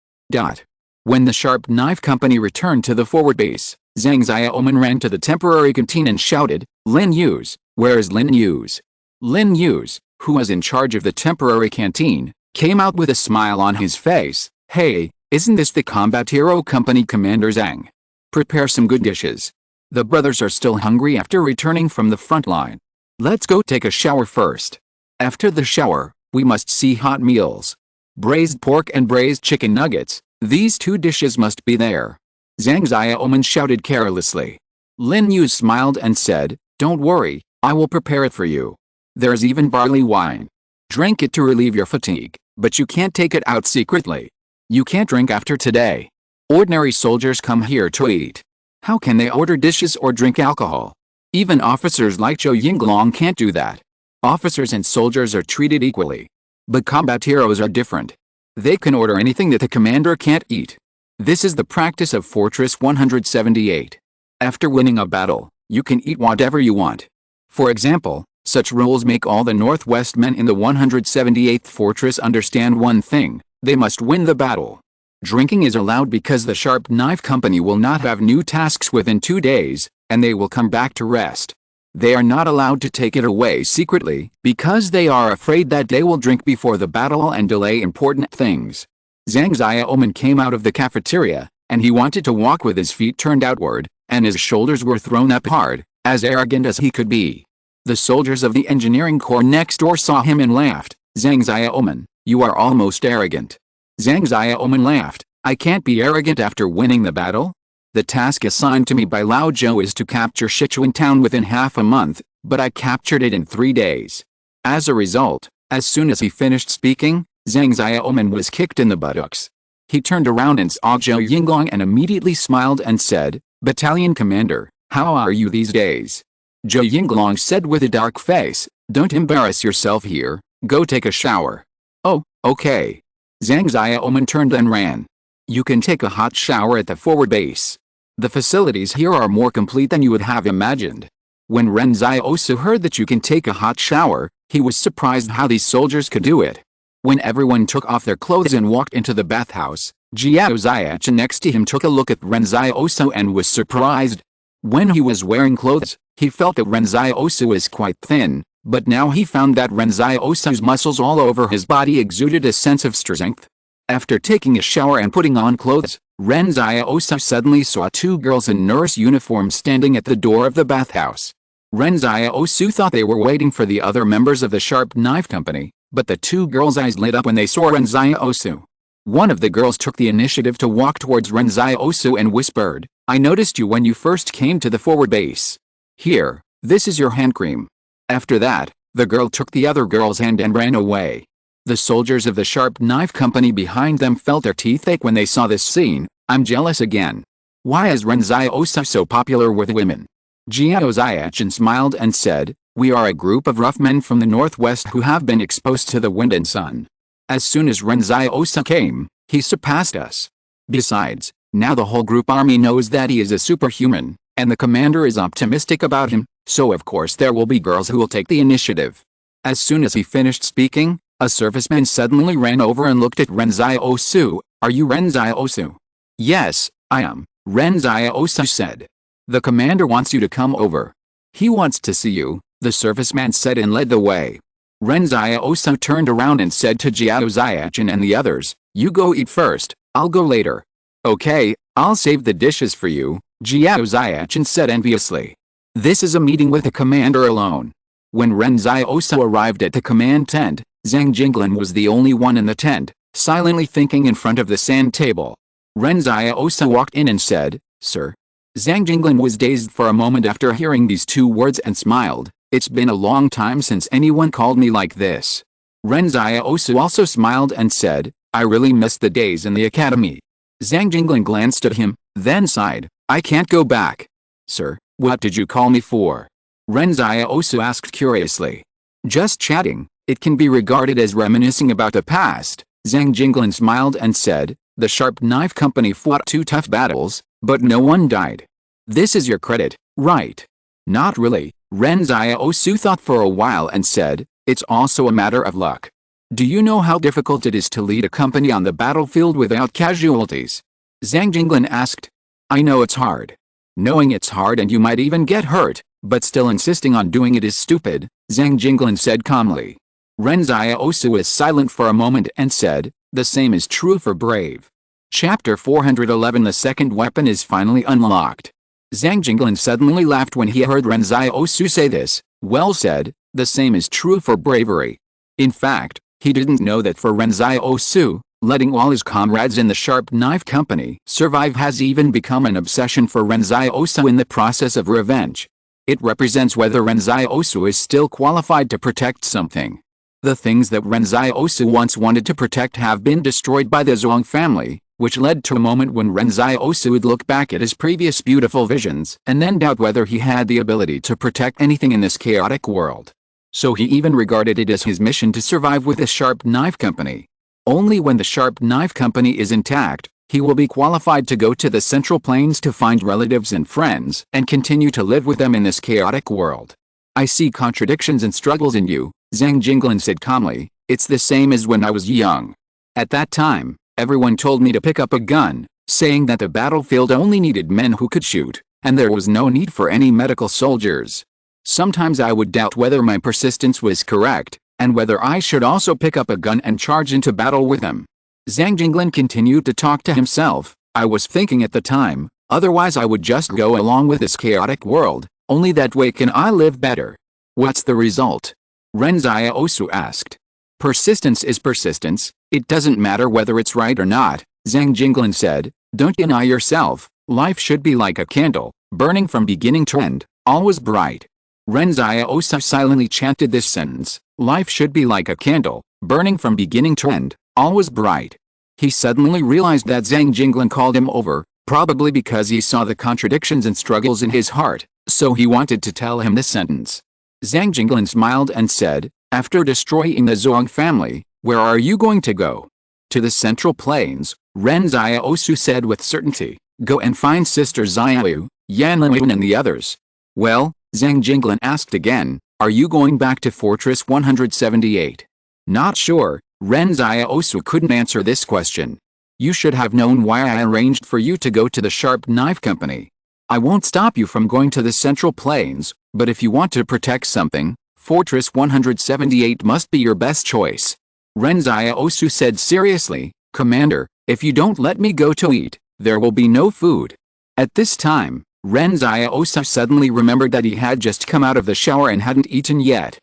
When the Sharp Knife Company returned to the forward base, Zhang Xiaoman ran to the temporary canteen and shouted, "Lin Yuz, where is Lin Yuz?" Lin Yuz, who was in charge of the temporary canteen, came out with a smile on his face. "Hey, isn't this the Combat Hero Company Commander Zhang? Prepare some good dishes. The brothers are still hungry after returning from the front line. Let's go take a shower first. After the shower, we must see hot meals. Braised pork and braised chicken nuggets, these 2 dishes must be there." Zhang Xiaoman shouted carelessly. Lin Yu smiled and said, "Don't worry, I will prepare it for you. There's even barley wine. Drink it to relieve your fatigue, but you can't take it out secretly. You can't drink after today. Ordinary soldiers come here to eat. How can they order dishes or drink alcohol? Even officers like Zhou Yinglong can't do that. Officers and soldiers are treated equally. But combat heroes are different. They can order anything that the commander can't eat. This is the practice of Fortress 178. After winning a battle, you can eat whatever you want. For example, such rules make all the Northwest men in the 178th Fortress understand one thing: they must win the battle. Drinking is allowed because the Sharp Knife Company will not have new tasks within 2 days, and they will come back to rest. They are not allowed to take it away secretly, because they are afraid that they will drink before the battle and delay important things. Zhang Xiaoman came out of the cafeteria, and he wanted to walk with his feet turned outward, and his shoulders were thrown up hard, as arrogant as he could be. The soldiers of the engineering corps next door saw him and laughed. "Zhang Xiaoman, you are almost arrogant." Zhang Xiaoman laughed. "I can't be arrogant after winning the battle? The task assigned to me by Lao Zhou is to capture Sichuan town within half a month, but I captured it in 3 days." As a result, as soon as he finished speaking, Zhang Xiaoman was kicked in the buttocks. He turned around and saw Zhou Yinglong and immediately smiled and said, "Battalion Commander, how are you these days?" Zhou Yinglong said with a dark face, "Don't embarrass yourself here, go take a shower." "Oh, okay." Zhang Xiaoman turned and ran. You can take a hot shower at the forward base. The facilities here are more complete than you would have imagined. When Ren Xiaosu heard that you can take a hot shower, he was surprised how these soldiers could do it. When everyone took off their clothes and walked into the bathhouse, Jiao Xiachen next to him took a look at Ren Xiaosu and was surprised. When he was wearing clothes, he felt that Ren Xiaosu was quite thin, but now he found that Ren Xiaosu's muscles all over his body exuded a sense of strength. After taking a shower and putting on clothes, Ren Xiaosu suddenly saw 2 girls in nurse uniforms standing at the door of the bathhouse. Ren Xiaosu thought they were waiting for the other members of the Sharp Knife Company, but the 2 girls' eyes lit up when they saw Ren Xiaosu. One of the girls took the initiative to walk towards Ren Xiaosu and whispered, "I noticed you when you first came to the forward base. Here, this is your hand cream." After that, the girl took the other girl's hand and ran away. The soldiers of the Sharp Knife Company behind them felt their teeth ache when they saw this scene. "I'm jealous again. Why is Ren Xiaosu so popular with women?" Jiao Xiachen smiled and said, "We are a group of rough men from the northwest who have been exposed to the wind and sun. As soon as Ren Xiaosu came, he surpassed us. Besides, now the whole group army knows that he is a superhuman, and the commander is optimistic about him, so of course there will be girls who will take the initiative." As soon as he finished speaking, a serviceman suddenly ran over and looked at Ren Xiaosu. "Are you Ren Xiaosu?" "Yes, I am," Ren Xiaosu said. "The commander wants you to come over. He wants to see you," the serviceman said and led the way. Ren Xiaosu turned around and said to Jiao Ziachin and the others, "You go eat first, I'll go later." "Okay, I'll save the dishes for you," Jiao Ziachin said enviously. "This is a meeting with the commander alone." When Ren Xiaosu arrived at the command tent, Zhang Jinglin was the only one in the tent, silently thinking in front of the sand table. Ren Xiaosu walked in and said, "Sir." Zhang Jinglin was dazed for a moment after hearing these two words and smiled. "It's been a long time since anyone called me like this." Ren Xiaosu also smiled and said, "I really miss the days in the academy." Zhang Jinglin glanced at him, then sighed, "I can't go back." "Sir, what did you call me for?" Ren Xiaosu asked curiously. "Just chatting, it can be regarded as reminiscing about the past." Zhang Jinglin smiled and said, "The Sharp Knife Company fought 2 tough battles, but no one died. This is your credit, right?" "Not really," Ren Xiaosu thought for a while and said, "It's also a matter of luck. Do you know how difficult it is to lead a company on the battlefield without casualties?" Zhang Jinglin asked. "I know it's hard. Knowing it's hard and you might even get hurt, but still insisting on doing it is stupid," Zhang Jinglin said calmly. Ren Xiaosu was silent for a moment and said, "The same is true for brave." Chapter 411. The second weapon is finally unlocked. Zhang Jinglin suddenly laughed when he heard Ren Xiaosu say this. Well said, the same is true for bravery. In fact, he didn't know that for Ren Xiaosu, letting all his comrades in the Sharp Knife Company survive has even become an obsession for Ren Xiaosu in the process of revenge. It represents whether Ren Xiaosu is still qualified to protect something. The things that Ren Xiaosu once wanted to protect have been destroyed by the Zhuang family, which led to a moment when Ren Xiaosu would look back at his previous beautiful visions and then doubt whether he had the ability to protect anything in this chaotic world. So he even regarded it as his mission to survive with the Sharp Knife Company. Only when the Sharp Knife Company is intact, he will be qualified to go to the Central Plains to find relatives and friends and continue to live with them in this chaotic world. "I see contradictions and struggles in you," Zhang Jinglin said calmly. "It's the same as when I was young. At that time, everyone told me to pick up a gun, saying that the battlefield only needed men who could shoot, and there was no need for any medical soldiers. Sometimes I would doubt whether my persistence was correct, and whether I should also pick up a gun and charge into battle with them." Zhang Jinglin continued to talk to himself. "I was thinking at the time, otherwise I would just go along with this chaotic world, only that way can I live better." "What's the result?" Ren Xiaosu asked. "Persistence is persistence, it doesn't matter whether it's right or not," Zhang Jinglin said. "Don't deny yourself, life should be like a candle, burning from beginning to end, always bright." Ren Xiaosu silently chanted this sentence, "Life should be like a candle, burning from beginning to end, always bright." He suddenly realized that Zhang Jinglin called him over, probably because he saw the contradictions and struggles in his heart, so he wanted to tell him this sentence. Zhang Jinglin smiled and said, "After destroying the Zhuang family, where are you going to go?" "To the Central Plains," Ren Xiaosu said with certainty. "Go and find Sister Xiaolu, Yanlin and the others." "Well," Zhang Jinglin asked again, "are you going back to Fortress 178? "Not sure," Ren Xiaosu couldn't answer this question. "You should have known why I arranged for you to go to the Sharp Knife Company. I won't stop you from going to the Central Plains, but if you want to protect something, Fortress 178 must be your best choice." Ren Xiaosu said seriously, "Commander, if you don't let me go to eat, there will be no food." At this time, Ren Xiaosu suddenly remembered that he had just come out of the shower and hadn't eaten yet.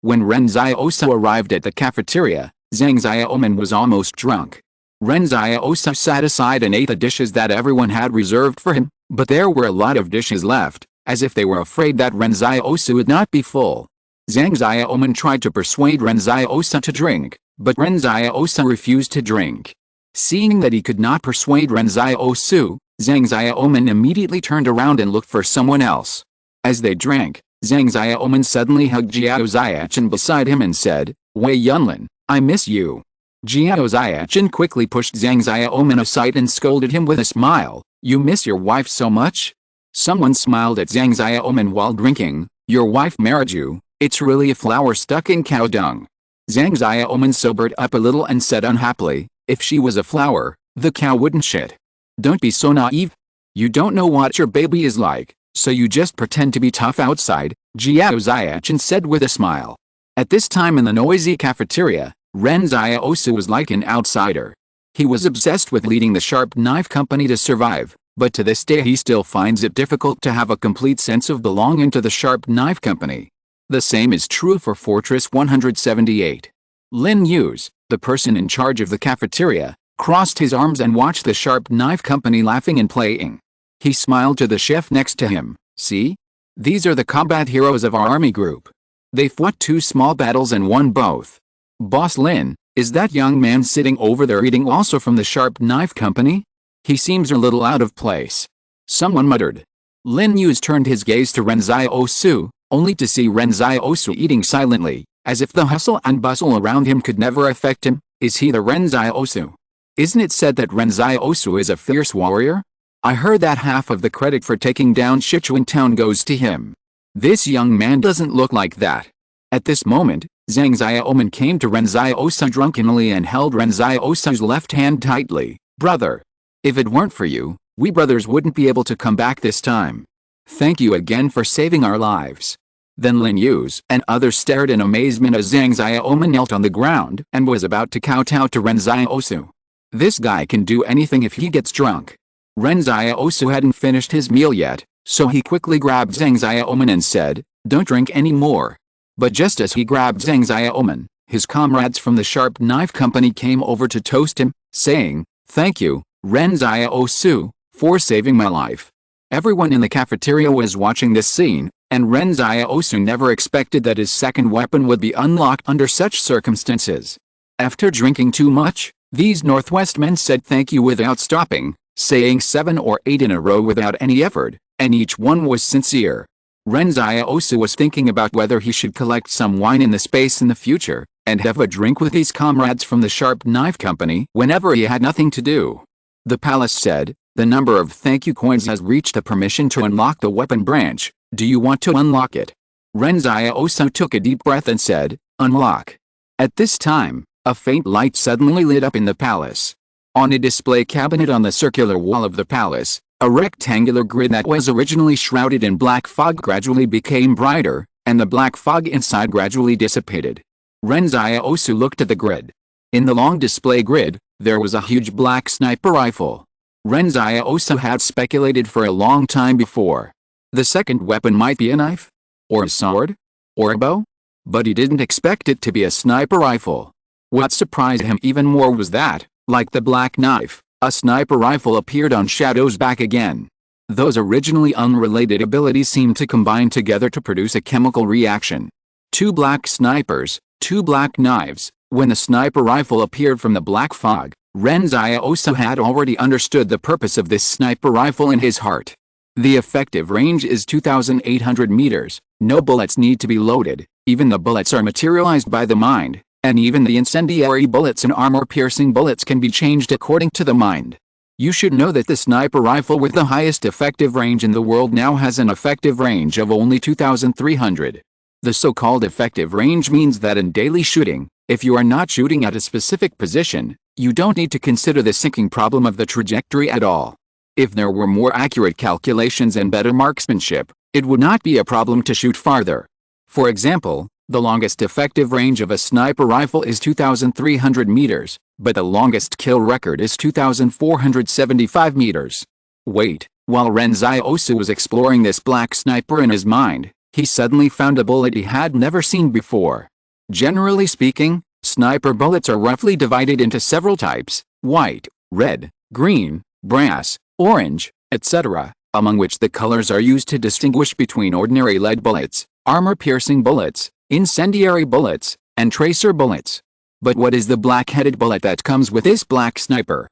When Ren Xiaosu arrived at the cafeteria, Zhang Xiaoman was almost drunk. Ren Xiaosu sat aside and ate the dishes that everyone had reserved for him, but there were a lot of dishes left, as if they were afraid that Ren Xiaosu would not be full. Zhang Xiaoman tried to persuade Ren Xiaosu to drink, but Ren Xiaosu refused to drink. Seeing that he could not persuade Ren Xiaosu, Zhang Xiaoman immediately turned around and looked for someone else. As they drank, Zhang Xiaoman suddenly hugged Jiao Ziachin beside him and said, "Wei Yunlin, I miss you." Jiao Ziachin quickly pushed Zhang Xiaoman aside and scolded him with a smile, "You miss your wife so much?" Someone smiled at Zhang Xiaoman while drinking. "Your wife married you, it's really a flower stuck in cow dung." Zhang Xiaoman sobered up a little and said unhappily, "If she was a flower, the cow wouldn't shit." "Don't be so naive. You don't know what your baby is like, so you just pretend to be tough outside," Jiao Ziachin said with a smile. At this time in the noisy cafeteria, Ren Xiaosu was like an outsider. He was obsessed with leading the sharp knife company to survive, but to this day he still finds it difficult to have a complete sense of belonging to the sharp knife company. The same is true for Fortress 178. Lin Yus, the person in charge of the cafeteria, crossed his arms and watched the sharp knife company laughing and playing. He smiled to the chef next to him. See? These are the combat heroes of our army group. They fought 2 small battles and won both. Boss Lin, is that young man sitting over there eating also from the sharp knife company? He seems a little out of place. Someone muttered. Lin Yus turned his gaze to Ren Xiaosu, only to see Ren Xiaosu eating silently, as if the hustle and bustle around him could never affect him. Is he the Ren Xiaosu? Isn't it said that Ren Xiaosu is a fierce warrior? I heard that half of the credit for taking down Sichuan town goes to him. This young man doesn't look like that. At this moment, Zhang Xiaoman came to Ren Xiaosu drunkenly and held Ren Xiaosu's left hand tightly. Brother, if it weren't for you, we brothers wouldn't be able to come back this time. Thank you again for saving our lives. Then Lin Yus and others stared in amazement as Zhang Xiaoman knelt on the ground and was about to kowtow to Ren Xiaosu. This guy can do anything if he gets drunk. Ren Xiaosu hadn't finished his meal yet, so he quickly grabbed Zhang Xiaoman and said, "Don't drink any more." But just as he grabbed Zhang Xiaoman, his comrades from the sharp knife company came over to toast him, saying, "Thank you, Ren Xiaosu, for saving my life." Everyone in the cafeteria was watching this scene, and Ren Xiaosu never expected that his second weapon would be unlocked under such circumstances. After drinking too much, these Northwest men said thank you without stopping, saying 7 or 8 in a row without any effort, and each one was sincere. Ren Xiaosu was thinking about whether he should collect some wine in the space in the future, and have a drink with his comrades from the sharp knife company whenever he had nothing to do. The palace said, "The number of thank you coins has reached the permission to unlock the weapon branch. Do you want to unlock it?" Ren Xiaosu took a deep breath and said, "Unlock." At this time, a faint light suddenly lit up in the palace. On a display cabinet on the circular wall of the palace, a rectangular grid that was originally shrouded in black fog gradually became brighter, and the black fog inside gradually dissipated. Ren Xiaosu looked at the grid. In the long display grid, there was a huge black sniper rifle. Ren Xiaosu had speculated for a long time before. The second weapon might be a knife? Or a sword? Or a bow? But he didn't expect it to be a sniper rifle. What surprised him even more was that, like the black knife, a sniper rifle appeared on Shadow's back again. Those originally unrelated abilities seemed to combine together to produce a chemical reaction. 2 black snipers, 2 black knives. When the sniper rifle appeared from the black fog, Ren Xiaosu had already understood the purpose of this sniper rifle in his heart. The effective range is 2,800 meters, no bullets need to be loaded, even the bullets are materialized by the mind, and even the incendiary bullets and armor-piercing bullets can be changed according to the mind. You should know that the sniper rifle with the highest effective range in the world now has an effective range of only 2,300. The so-called effective range means that in daily shooting, if you are not shooting at a specific position, you don't need to consider the sinking problem of the trajectory at all. If there were more accurate calculations and better marksmanship, it would not be a problem to shoot farther. For example, the longest effective range of a sniper rifle is 2,300 meters, but the longest kill record is 2,475 meters. Wait, while Ren Xiaosu was exploring this black sniper in his mind, he suddenly found a bullet he had never seen before. Generally speaking, sniper bullets are roughly divided into several types: white, red, green, brass, orange, etc., among which the colors are used to distinguish between ordinary lead bullets, armor-piercing bullets, incendiary bullets, and tracer bullets. But what is the black-headed bullet that comes with this black sniper?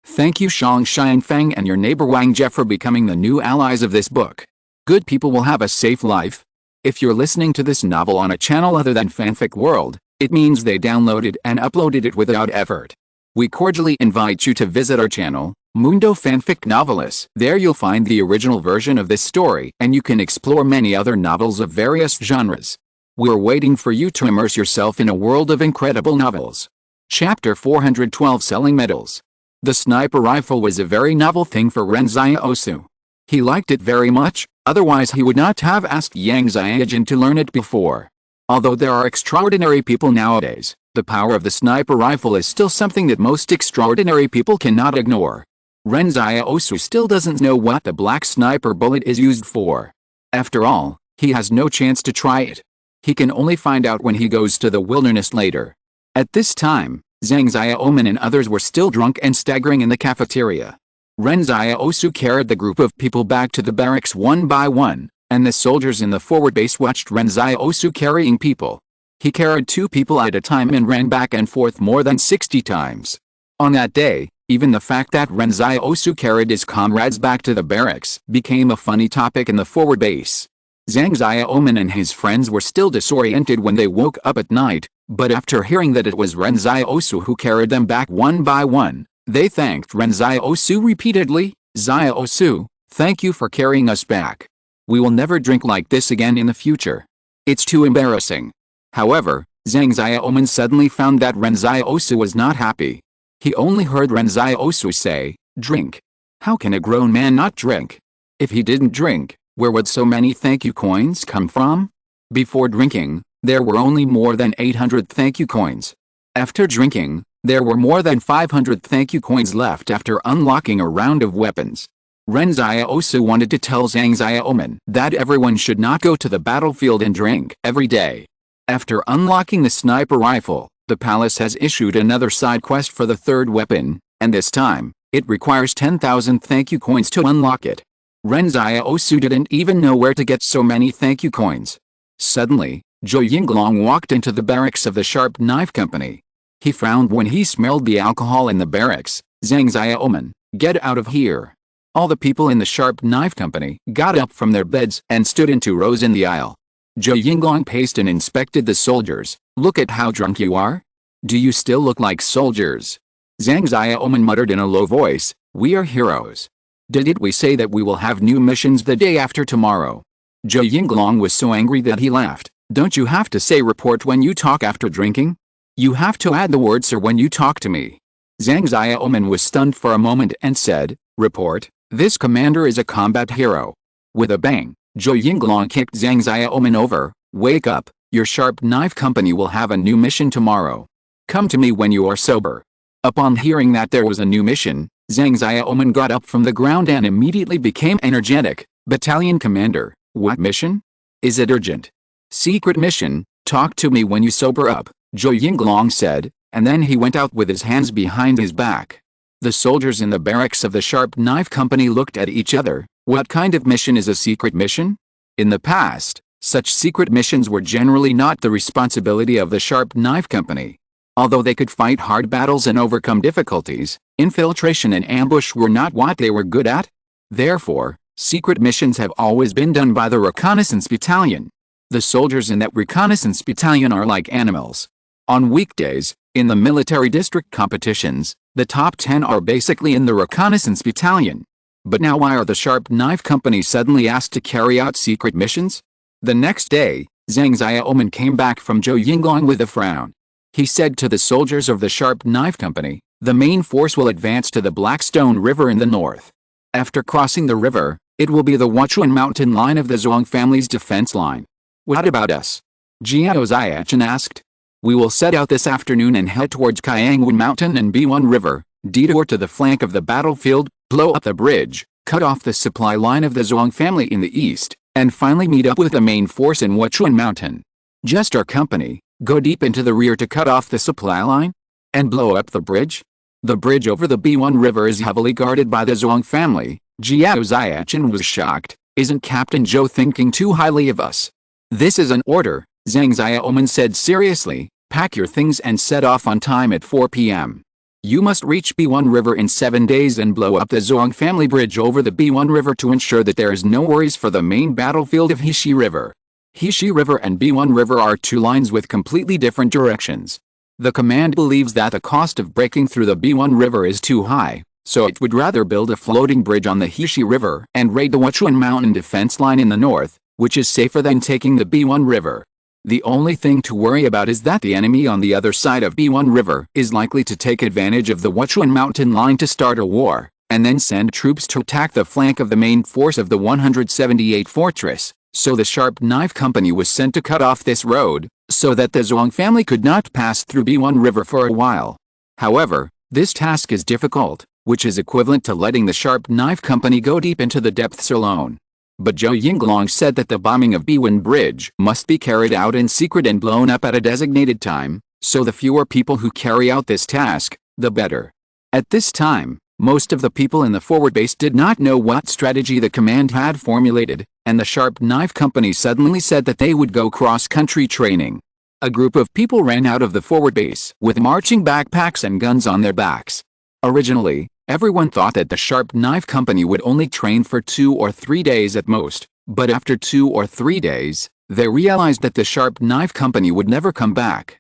Thank you Shang Xianfang and your neighbor Wang Jie for becoming the new allies of this book. Good people will have a safe life. If you're listening to this novel on a channel other than Fanfic World, it means they downloaded and uploaded it without effort. We cordially invite you to visit our channel, Mundo Fanfic Novelis. There you'll find the original version of this story and you can explore many other novels of various genres. We're waiting for you to immerse yourself in a world of incredible novels. Chapter 412 Selling Medals. The sniper rifle was a very novel thing for Ren Xiaosu. He liked it very much, otherwise he would not have asked Yang Xiaojin to learn it before. Although there are extraordinary people nowadays, the power of the sniper rifle is still something that most extraordinary people cannot ignore. Ren Xiaosu still doesn't know what the black sniper bullet is used for. After all, he has no chance to try it. He can only find out when he goes to the wilderness later. At this time, Zhang Xiaoman and others were still drunk and staggering in the cafeteria. Ren Xiaosu carried the group of people back to the barracks one by one, and the soldiers in the forward base watched Ren Xiaosu carrying people. He carried 2 people at a time and ran back and forth more than 60 times. On that day, even the fact that Ren Xiaosu carried his comrades back to the barracks became a funny topic in the forward base. Zhang Xiaoman and his friends were still disoriented when they woke up at night, but after hearing that it was Ren Xiaosu who carried them back one by one, they thanked Ren Xiaosu repeatedly. "Xiaosu, thank you for carrying us back. We will never drink like this again in the future. It's too embarrassing." However, Zhang Xiaoman suddenly found that Ren Xiaosu was not happy. He only heard Ren Xiaosu say, "Drink. How can a grown man not drink?" If he didn't drink, where would so many thank you coins come from? Before drinking, there were only more than 800 thank you coins. After drinking, there were more than 500 thank you coins left after unlocking a round of weapons. Ren Xiaosu wanted to tell Zhang Xiaoman that everyone should not go to the battlefield and drink every day. After unlocking the sniper rifle, the palace has issued another side quest for the 3rd weapon, and this time, it requires 10,000 thank you coins to unlock it. Ren Xiaosu didn't even know where to get so many thank you coins. Suddenly, Zhou Yinglong walked into the barracks of the Sharp Knife Company. He frowned when he smelled the alcohol in the barracks. "Zhang Xiaoman, get out of here." All the people in the Sharp Knife Company got up from their beds and stood in 2 rows in the aisle. Zhou Yinglong paced and inspected the soldiers. "Look at how drunk you are. Do you still look like soldiers?" Zhang Xiaoman muttered in a low voice, "We are heroes. Didn't we say that we will have new missions the day after tomorrow?" Zhou Yinglong was so angry that he laughed. "Don't you have to say report when you talk after drinking? You have to add the word sir when you talk to me." Zhang Xiaoman was stunned for a moment and said, "Report, this commander is a combat hero." With a bang, Zhou Yinglong kicked Zhang Xiaoman over. "Wake up, your Sharp Knife Company will have a new mission tomorrow. Come to me when you are sober." Upon hearing that there was a new mission, Zhang Xiaoman got up from the ground and immediately became energetic. "Battalion commander, what mission? Is it urgent?" "Secret mission, talk to me when you sober up," Zhou Yinglong said, and then he went out with his hands behind his back. The soldiers in the barracks of the Sharp Knife Company looked at each other. What kind of mission is a secret mission? In the past, such secret missions were generally not the responsibility of the Sharp Knife Company. Although they could fight hard battles and overcome difficulties, infiltration and ambush were not what they were good at. Therefore, secret missions have always been done by the reconnaissance battalion. The soldiers in that reconnaissance battalion are like animals. On weekdays, in the military district competitions, the top 10 are basically in the reconnaissance battalion. But now why are the Sharp Knife Company suddenly asked to carry out secret missions? The next day, Zhang Xiaoman came back from Zhou Yinglong with a frown. He said to the soldiers of the Sharp Knife Company, "The main force will advance to the Blackstone River in the north. After crossing the river, it will be the Wachuan mountain line of the Zhuang family's defense line." "What about us?" Jiao Ziachin asked. "We will set out this afternoon and head towards Kayangwan Mountain and B1 River, detour to the flank of the battlefield, blow up the bridge, cut off the supply line of the Zhuang family in the east, and finally meet up with the main force in Wachuan Mountain. Just our company, go deep into the rear to cut off the supply line? And blow up the bridge? The bridge over the B1 River is heavily guarded by the Zhuang family." Jiao Ziachin was shocked. "Isn't Captain Zhou thinking too highly of us?" "This is an order," Zhang Xiaoman said seriously. "Pack your things and set off on time at 4 p.m. You must reach B1 River in 7 days and blow up the Zhuang family bridge over the B1 River to ensure that there is no worries for the main battlefield of Heshi River." Heshi River and B1 River are 2 lines with completely different directions. The command believes that the cost of breaking through the B1 River is too high, so it would rather build a floating bridge on the Heshi River and raid the Wachuan Mountain defense line in the north, which is safer than taking the B1 River. The only thing to worry about is that the enemy on the other side of B1 River is likely to take advantage of the Wachuan Mountain line to start a war, and then send troops to attack the flank of the main force of the 178 fortress. So the Sharp Knife Company was sent to cut off this road, so that the Zhuang family could not pass through B1 River for a while. However, this task is difficult, which is equivalent to letting the Sharp Knife Company go deep into the depths alone. But Zhou Yinglong said that the bombing of B1 Bridge must be carried out in secret and blown up at a designated time, so the fewer people who carry out this task, the better. At this time, most of the people in the forward base did not know what strategy the command had formulated, and the Sharp Knife Company suddenly said that they would go cross-country training. A group of people ran out of the forward base with marching backpacks and guns on their backs. Originally, everyone thought that the Sharp Knife Company would only train for 2 or 3 days at most, but after 2 or 3 days, they realized that the Sharp Knife Company would never come back.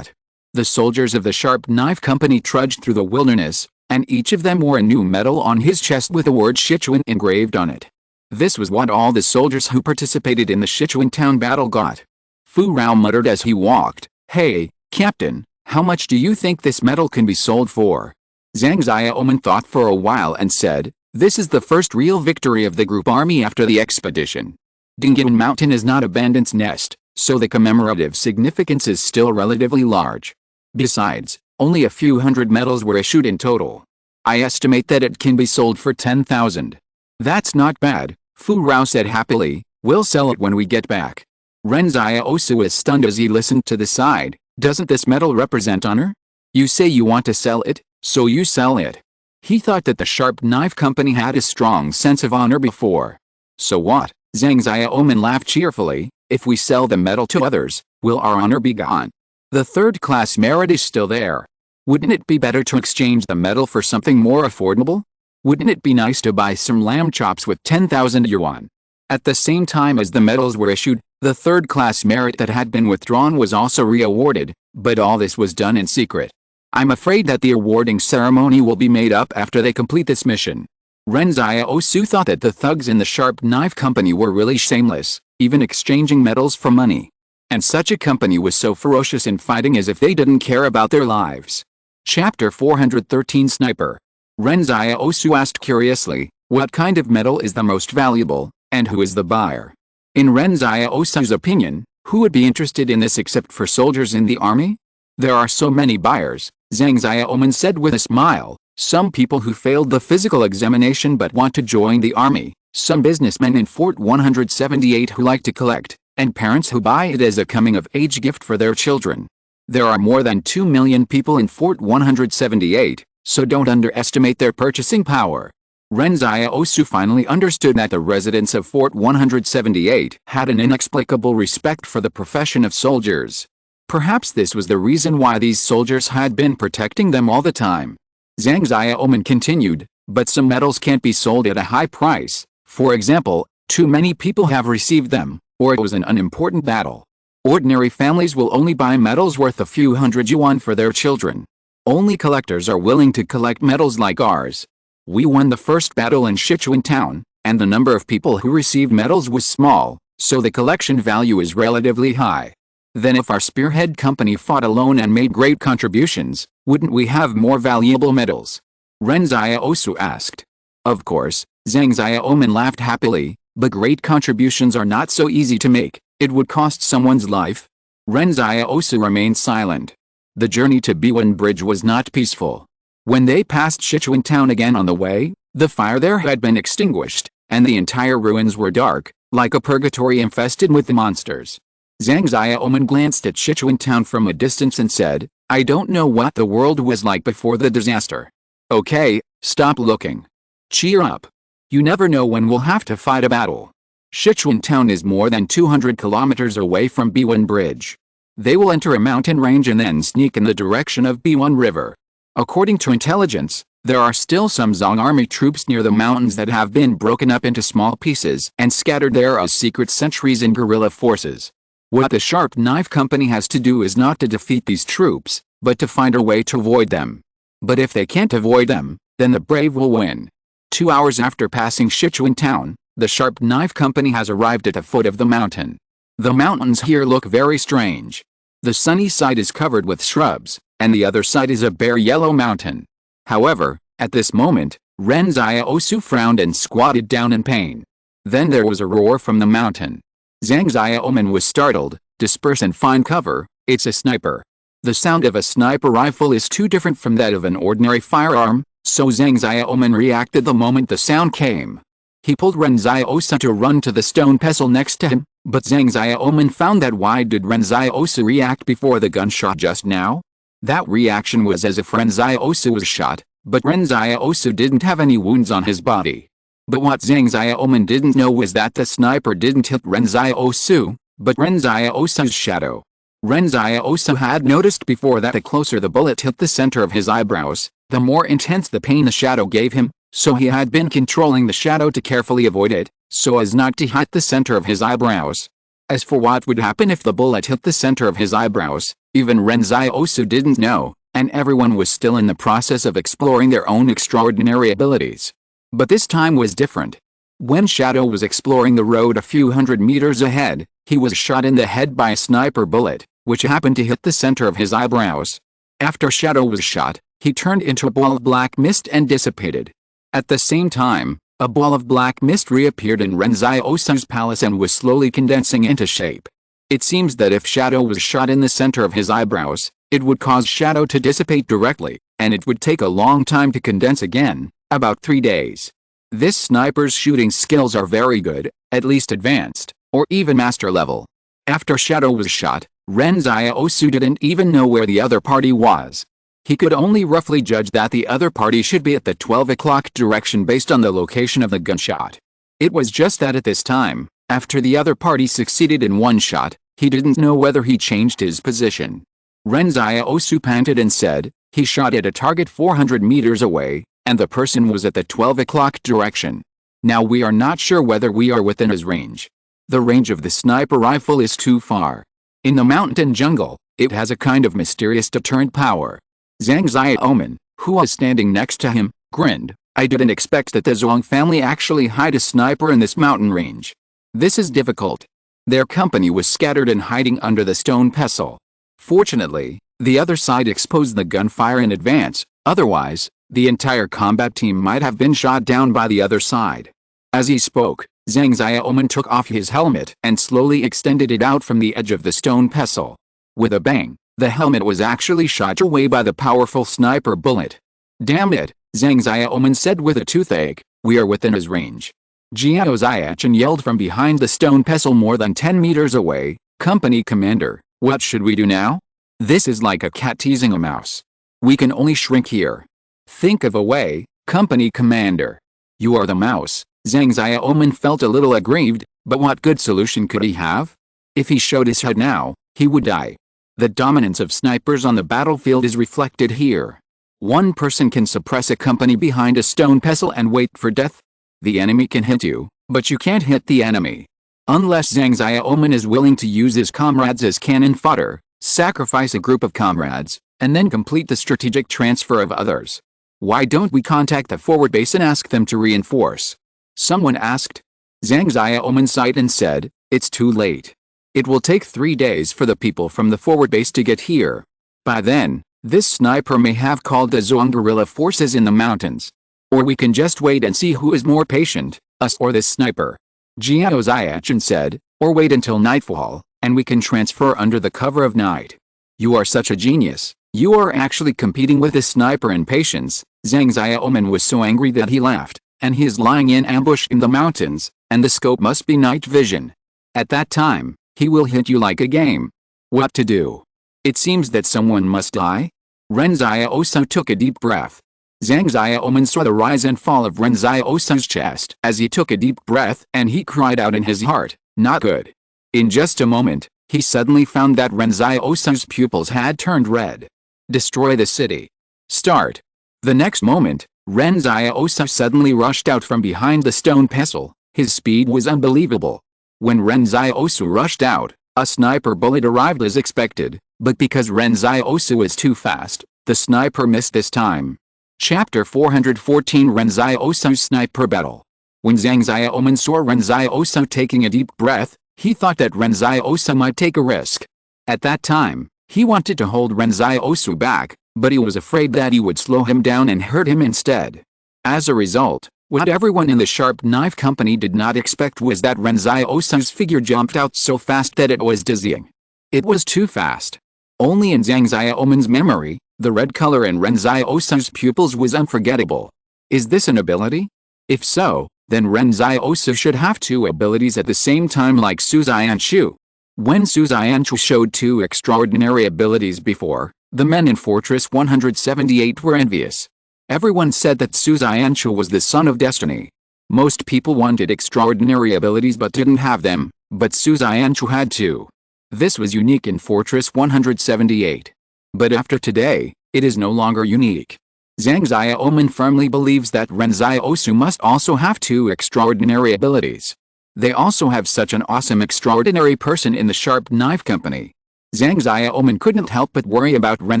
The soldiers of the Sharp Knife Company trudged through the wilderness, and each of them wore a new medal on his chest with the word Sichuan engraved on it. This was what all the soldiers who participated in the Sichuan town battle got. Fu Rao muttered as he walked, "Hey, Captain, how much do you think this medal can be sold for?" Zhang Xiaoman thought for a while and said, "This is the first real victory of the group army after the expedition. Dingyan Mountain is not a bandit's nest, so the commemorative significance is still relatively large. Besides, only a few hundred medals were issued in total. I estimate that it can be sold for 10,000. That's not bad," Fu Rao said happily. "We'll sell it when we get back." Ren Xiaosu was stunned as he listened to the side. "Doesn't this medal represent honor? You say you want to sell it, so you sell it." He thought that the Sharp Knife Company had a strong sense of honor before. "So what?" Zhang Xiaoman laughed cheerfully. "If we sell the medal to others, will our honor be gone? The third-class merit is still there. Wouldn't it be better to exchange the medal for something more affordable? Wouldn't it be nice to buy some lamb chops with 10,000 yuan?" At the same time as the medals were issued, the third-class merit that had been withdrawn was also re-awarded, but all this was done in secret. "I'm afraid that the awarding ceremony will be made up after they complete this mission." Ren Xiaosu thought that the thugs in the Sharp Knife Company were really shameless, even exchanging medals for money. And such a company was so ferocious in fighting as if they didn't care about their lives. Chapter 413 Sniper. Ren Xiaosu asked curiously, "What kind of medal is the most valuable, and who is the buyer?" In Ren Xiaosu's opinion, who would be interested in this except for soldiers in the army? "There are so many buyers," Zhang Xiaoman said with a smile. "Some people who failed the physical examination but want to join the army, some businessmen in Fort 178 who like to collect, and parents who buy it as a coming-of-age gift for their children. There are more than 2 million people in Fort 178, so don't underestimate their purchasing power." Ren Xiaosu finally understood that the residents of Fort 178 had an inexplicable respect for the profession of soldiers. Perhaps this was the reason why these soldiers had been protecting them all the time. Zhang Xiaoman continued, "But some medals can't be sold at a high price. For example, too many people have received them, or it was an unimportant battle. Ordinary families will only buy medals worth a few hundred yuan for their children. Only collectors are willing to collect medals like ours. We won the first battle in Sichuan town, and the number of people who received medals was small, so the collection value is relatively high. Then if our spearhead company fought alone and made great contributions, wouldn't we have more valuable medals?" Ren Xiaosu asked. "Of course," Zhang Xiaoman laughed happily, "but great contributions are not so easy to make. It would cost someone's life." Ren Xiaosu remained silent. The journey to B1 Bridge was not peaceful. When they passed Sichuan town again on the way, the fire there had been extinguished, and the entire ruins were dark, like a purgatory infested with the monsters. Zhang Xiaoman glanced at Sichuan town from a distance and said, "I don't know what the world was like before the disaster." "Okay, stop looking. Cheer up. You never know when we'll have to fight a battle. Sichuan town is more than 200 kilometers away from B1 Bridge. They will enter a mountain range and then sneak in the direction of B1 River. According to intelligence, there are still some Zhong army troops near the mountains that have been broken up into small pieces and scattered there as secret sentries and guerrilla forces. What the Sharp Knife Company has to do is not to defeat these troops, but to find a way to avoid them. But if they can't avoid them, then the brave will win." 2 hours after passing Sichuan town, the Sharp Knife Company has arrived at the foot of the mountain. The mountains here look very strange. The sunny side is covered with shrubs, and the other side is a bare yellow mountain. However, at this moment, Ren Xiaosu frowned and squatted down in pain. Then there was a roar from the mountain. Zhang Xiaoman was startled, Disperse and find cover, it's a sniper. The sound of a sniper rifle is too different from that of an ordinary firearm, so Zhang Xiaoman reacted the moment the sound came. He pulled Ren Xiaosu to run to the stone pestle next to him, but Zhang Xiaoman found that why did Ren Xiaosu react before the gunshot just now? That reaction was as if Ren Xiaosu was shot, but Ren Xiaosu didn't have any wounds on his body. But what Zhang Xiaoman didn't know was that the sniper didn't hit Ren Xiaosu, but Ren Xiaosu's shadow. Ren Xiaosu had noticed before that the closer the bullet hit the center of his eyebrows, the more intense the pain the shadow gave him, so he had been controlling the shadow to carefully avoid it, so as not to hit the center of his eyebrows. As for what would happen if the bullet hit the center of his eyebrows, even Ren Xiaosu didn't know, and everyone was still in the process of exploring their own extraordinary abilities. But this time was different. When Shadow was exploring the road a few hundred meters ahead, he was shot in the head by a sniper bullet, which happened to hit the center of his eyebrows. After Shadow was shot, he turned into a ball of black mist and dissipated. At the same time, a ball of black mist reappeared in Ren Xiaosu's palace and was slowly condensing into shape. It seems that if Shadow was shot in the center of his eyebrows, it would cause Shadow to dissipate directly, and it would take a long time to condense again, about 3 days. This sniper's shooting skills are very good, at least advanced, or even master level. After Shadow was shot, Ren Xiaosu didn't even know where the other party was. He could only roughly judge that the other party should be at the 12 o'clock direction based on the location of the gunshot. It was just that at this time, after the other party succeeded in one shot, he didn't know whether he changed his position. Ren Xiaosu panted and said, he shot at a target 400 meters away, and the person was at the 12 o'clock direction. Now we are not sure whether we are within his range. The range of the sniper rifle is too far. In the mountain jungle, it has a kind of mysterious deterrent power. Zhang Xiaoman, who was standing next to him, grinned. I didn't expect that the Zhuang family actually hide a sniper in this mountain range. This is difficult. Their company was scattered and hiding under the stone pestle. Fortunately, the other side exposed the gunfire in advance, otherwise, the entire combat team might have been shot down by the other side. As he spoke, Zhang Xiaoman took off his helmet and slowly extended it out from the edge of the stone pestle. With a bang, the helmet was actually shot away by the powerful sniper bullet. Damn it, Zhang Xiaoman said with a toothache, we are within his range. Jiao Xiachen yelled from behind the stone pestle more than 10 meters away, Company Commander, what should we do now? This is like a cat teasing a mouse. We can only shrink here. Think of a way, Company Commander. You are the mouse. Zhang Xiaoman felt a little aggrieved, but what good solution could he have? If he showed his head now, he would die. The dominance of snipers on the battlefield is reflected here. One person can suppress a company behind a stone pestle and wait for death. The enemy can hit you, but you can't hit the enemy. Unless Zhang Xiaoman is willing to use his comrades as cannon fodder, sacrifice a group of comrades, and then complete the strategic transfer of others. Why don't we contact the forward base and ask them to reinforce? Someone asked. Zhang Xiaoman sighed and said, it's too late. It will take 3 days for the people from the forward base to get here. By then, this sniper may have called the Zhuang guerrilla forces in the mountains. Or we can just wait and see who is more patient, us or this sniper. Jiao Xiachen said, or wait until nightfall, and we can transfer under the cover of night. You are such a genius. You are actually competing with this sniper in patience. Zhang Xiaoman was so angry that he laughed, and he is lying in ambush in the mountains, and the scope must be night vision. At that time, he will hit you like a game. What to do? It seems that someone must die. Ren Xiaosu took a deep breath. Zhang Xiaoman saw the rise and fall of Ren Xiaosu's chest as he took a deep breath, and he cried out in his heart, not good. In just a moment, he suddenly found that Ren Xiaosu's pupils had turned red. Destroy the city. Start. The next moment, Ren Xiaosu suddenly rushed out from behind the stone pestle. His speed was unbelievable. When Ren Xiaosu rushed out, a sniper bullet arrived as expected, but because Ren Xiaosu was too fast, the sniper missed this time. Chapter 414 Ren Xiaosu's Sniper Battle. When Zhang Xiaoman saw Ren Xiaosu taking a deep breath, he thought that Ren Xiaosu might take a risk. At that time, he wanted to hold Ren Xiaosu back, but he was afraid that he would slow him down and hurt him instead. As a result, what everyone in the Sharp Knife Company did not expect was that Ren Xiaosu's figure jumped out so fast that it was dizzying. It was too fast. Only in Zhang Xiaoman's memory, the red color in Ren Xiaosu's pupils was unforgettable. Is this an ability? If so, then Ren Xiaosu should have two abilities at the same time like Su Xianchu. When Su Xianchu showed two extraordinary abilities before, the men in Fortress 178 were envious. Everyone said that Su Xianchu was the son of destiny. Most people wanted extraordinary abilities but didn't have them, but Su Xianchu had two. This was unique in Fortress 178. But after today, it is no longer unique. Zhang Xiaoman firmly believes that Ren Xiaosu must also have two extraordinary abilities. They also have such an awesome extraordinary person in the Sharp Knife Company. Zhang Xiaoman couldn't help but worry about Ren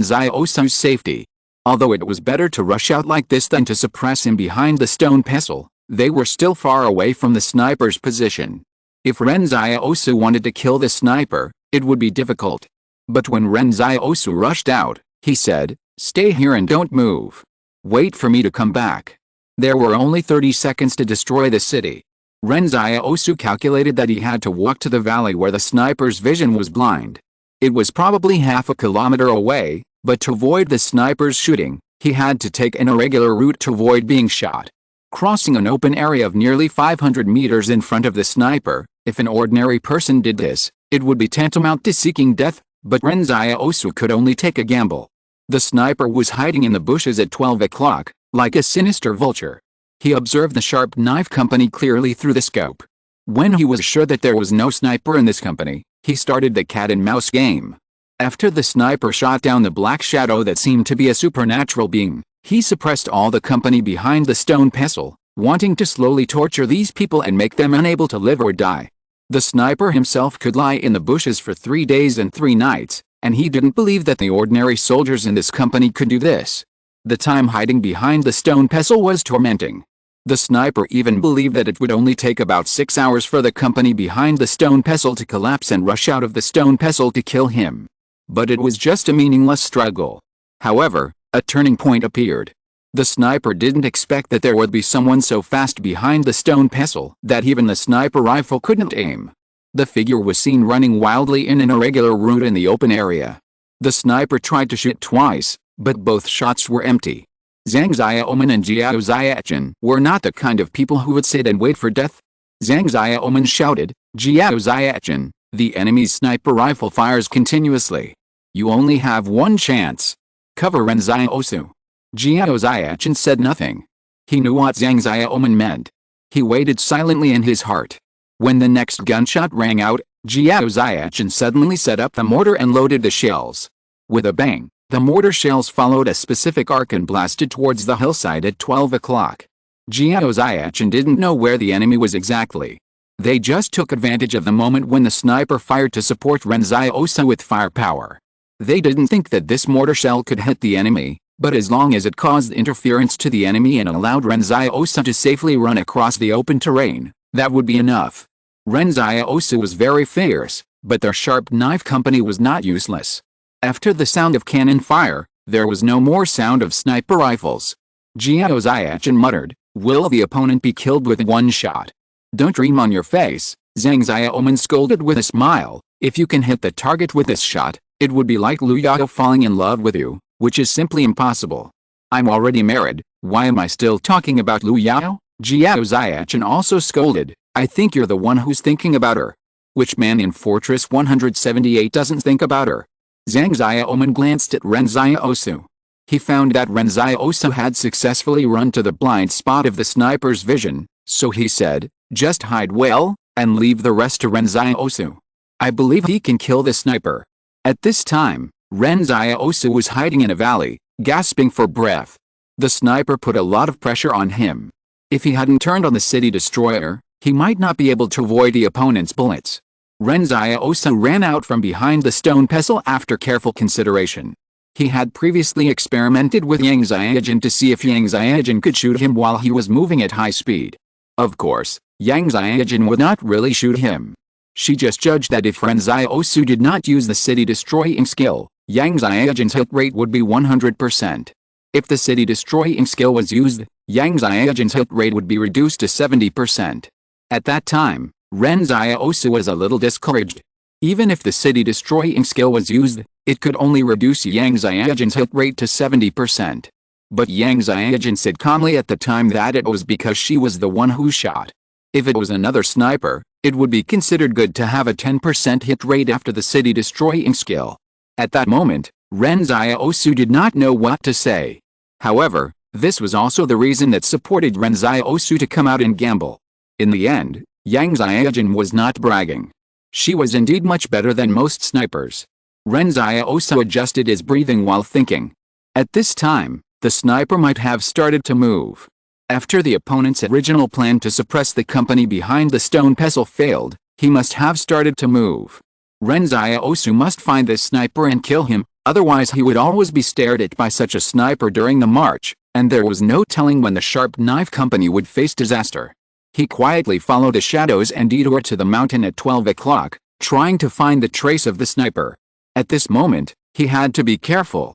Xiaosu's safety. Although it was better to rush out like this than to suppress him behind the stone pestle, they were still far away from the sniper's position. If Ren Xiaosu wanted to kill the sniper, it would be difficult. But when Ren Xiaosu rushed out, he said, "Stay here and don't move. Wait for me to come back." There were only 30 seconds to destroy the city. Ren Xiaosu calculated that he had to walk to the valley where the sniper's vision was blind. It was probably half a kilometer away, but to avoid the sniper's shooting, he had to take an irregular route to avoid being shot. Crossing an open area of nearly 500 meters in front of the sniper, if an ordinary person did this, it would be tantamount to seeking death, but Ren Xiaosu could only take a gamble. The sniper was hiding in the bushes at 12 o'clock, like a sinister vulture. He observed the Sharp Knife Company clearly through the scope. When he was sure that there was no sniper in this company, he started the cat-and-mouse game. After the sniper shot down the black shadow that seemed to be a supernatural being, he suppressed all the company behind the stone pestle, wanting to slowly torture these people and make them unable to live or die. The sniper himself could lie in the bushes for 3 days and 3 nights, and he didn't believe that the ordinary soldiers in this company could do this. The time hiding behind the stone pestle was tormenting. The sniper even believed that it would only take about 6 hours for the company behind the stone pestle to collapse and rush out of the stone pestle to kill him. But it was just a meaningless struggle. However, a turning point appeared. The sniper didn't expect that there would be someone so fast behind the stone pestle that even the sniper rifle couldn't aim. The figure was seen running wildly in an irregular route in the open area. The sniper tried to shoot twice, but both shots were empty. Zhang Xiaoman and Jiao Xiachen were not the kind of people who would sit and wait for death. Zhang Xiaoman shouted, "Jiao Xiachen, the enemy's sniper rifle fires continuously. You only have one chance. Cover Ren Xiaosu." Jiao Xiachen said nothing. He knew what Zhang Xiaoman meant. He waited silently in his heart. When the next gunshot rang out, Jiao Xiachen suddenly set up the mortar and loaded the shells. With a bang, the mortar shells followed a specific arc and blasted towards the hillside at 12 o'clock. Jiao Xiachen didn't know where the enemy was exactly. They just took advantage of the moment when the sniper fired to support Ren Xiaosu with firepower. They didn't think that this mortar shell could hit the enemy, but as long as it caused interference to the enemy and allowed Ren Xiaosu to safely run across the open terrain, that would be enough. Ren Xiaosu was very fierce, but their Sharp Knife Company was not useless. After the sound of cannon fire, there was no more sound of sniper rifles. Jiao Xiachen muttered, "Will the opponent be killed with one shot?" "Don't dream on your face," Zhang Xiaoman scolded with a smile. "If you can hit the target with this shot, it would be like Lu Yao falling in love with you, which is simply impossible. I'm already married, why am I still talking about Lu Yao?" Jiao Xiachen also scolded, "I think you're the one who's thinking about her. Which man in Fortress 178 doesn't think about her?" Zhang Xiaoman glanced at Ren Xiaosu. He found that Ren Xiaosu had successfully run to the blind spot of the sniper's vision, so he said, "Just hide well, and leave the rest to Ren Xiaosu. I believe he can kill the sniper." At this time, Ren Xiaosu was hiding in a valley, gasping for breath. The sniper put a lot of pressure on him. If he hadn't turned on the city destroyer, he might not be able to avoid the opponent's bullets. Ren Xiaosu ran out from behind the stone pestle after careful consideration. He had previously experimented with Yang Xiaojin to see if Yang Xiaojin could shoot him while he was moving at high speed. Of course, Yang Xiaojin would not really shoot him. She just judged that if Ren Xiaosu did not use the city-destroying skill, Yang Xiaojin's hit rate would be 100%. If the city-destroying skill was used, Yang Xiaojin's hit rate would be reduced to 70%. At that time, Ren Xiaosu was a little discouraged. Even if the city-destroying skill was used, it could only reduce Yang Xiaojun's hit rate to 70%. But Yang Xiaojun said calmly at the time that it was because she was the one who shot. If it was another sniper, it would be considered good to have a 10% hit rate after the city-destroying skill. At that moment, Ren Xiaosu did not know what to say. However, this was also the reason that supported Ren Xiaosu to come out and gamble. In the end, Yang Xiaojun was not bragging. She was indeed much better than most snipers. Ren Xiaosu adjusted his breathing while thinking. At this time, the sniper might have started to move. After the opponent's original plan to suppress the company behind the stone pestle failed, he must have started to move. Ren Xiaosu must find this sniper and kill him, otherwise he would always be stared at by such a sniper during the march, and there was no telling when the sharp knife company would face disaster. He quietly followed the shadows and detoured to the mountain at 12 o'clock, trying to find the trace of the sniper. At this moment, he had to be careful,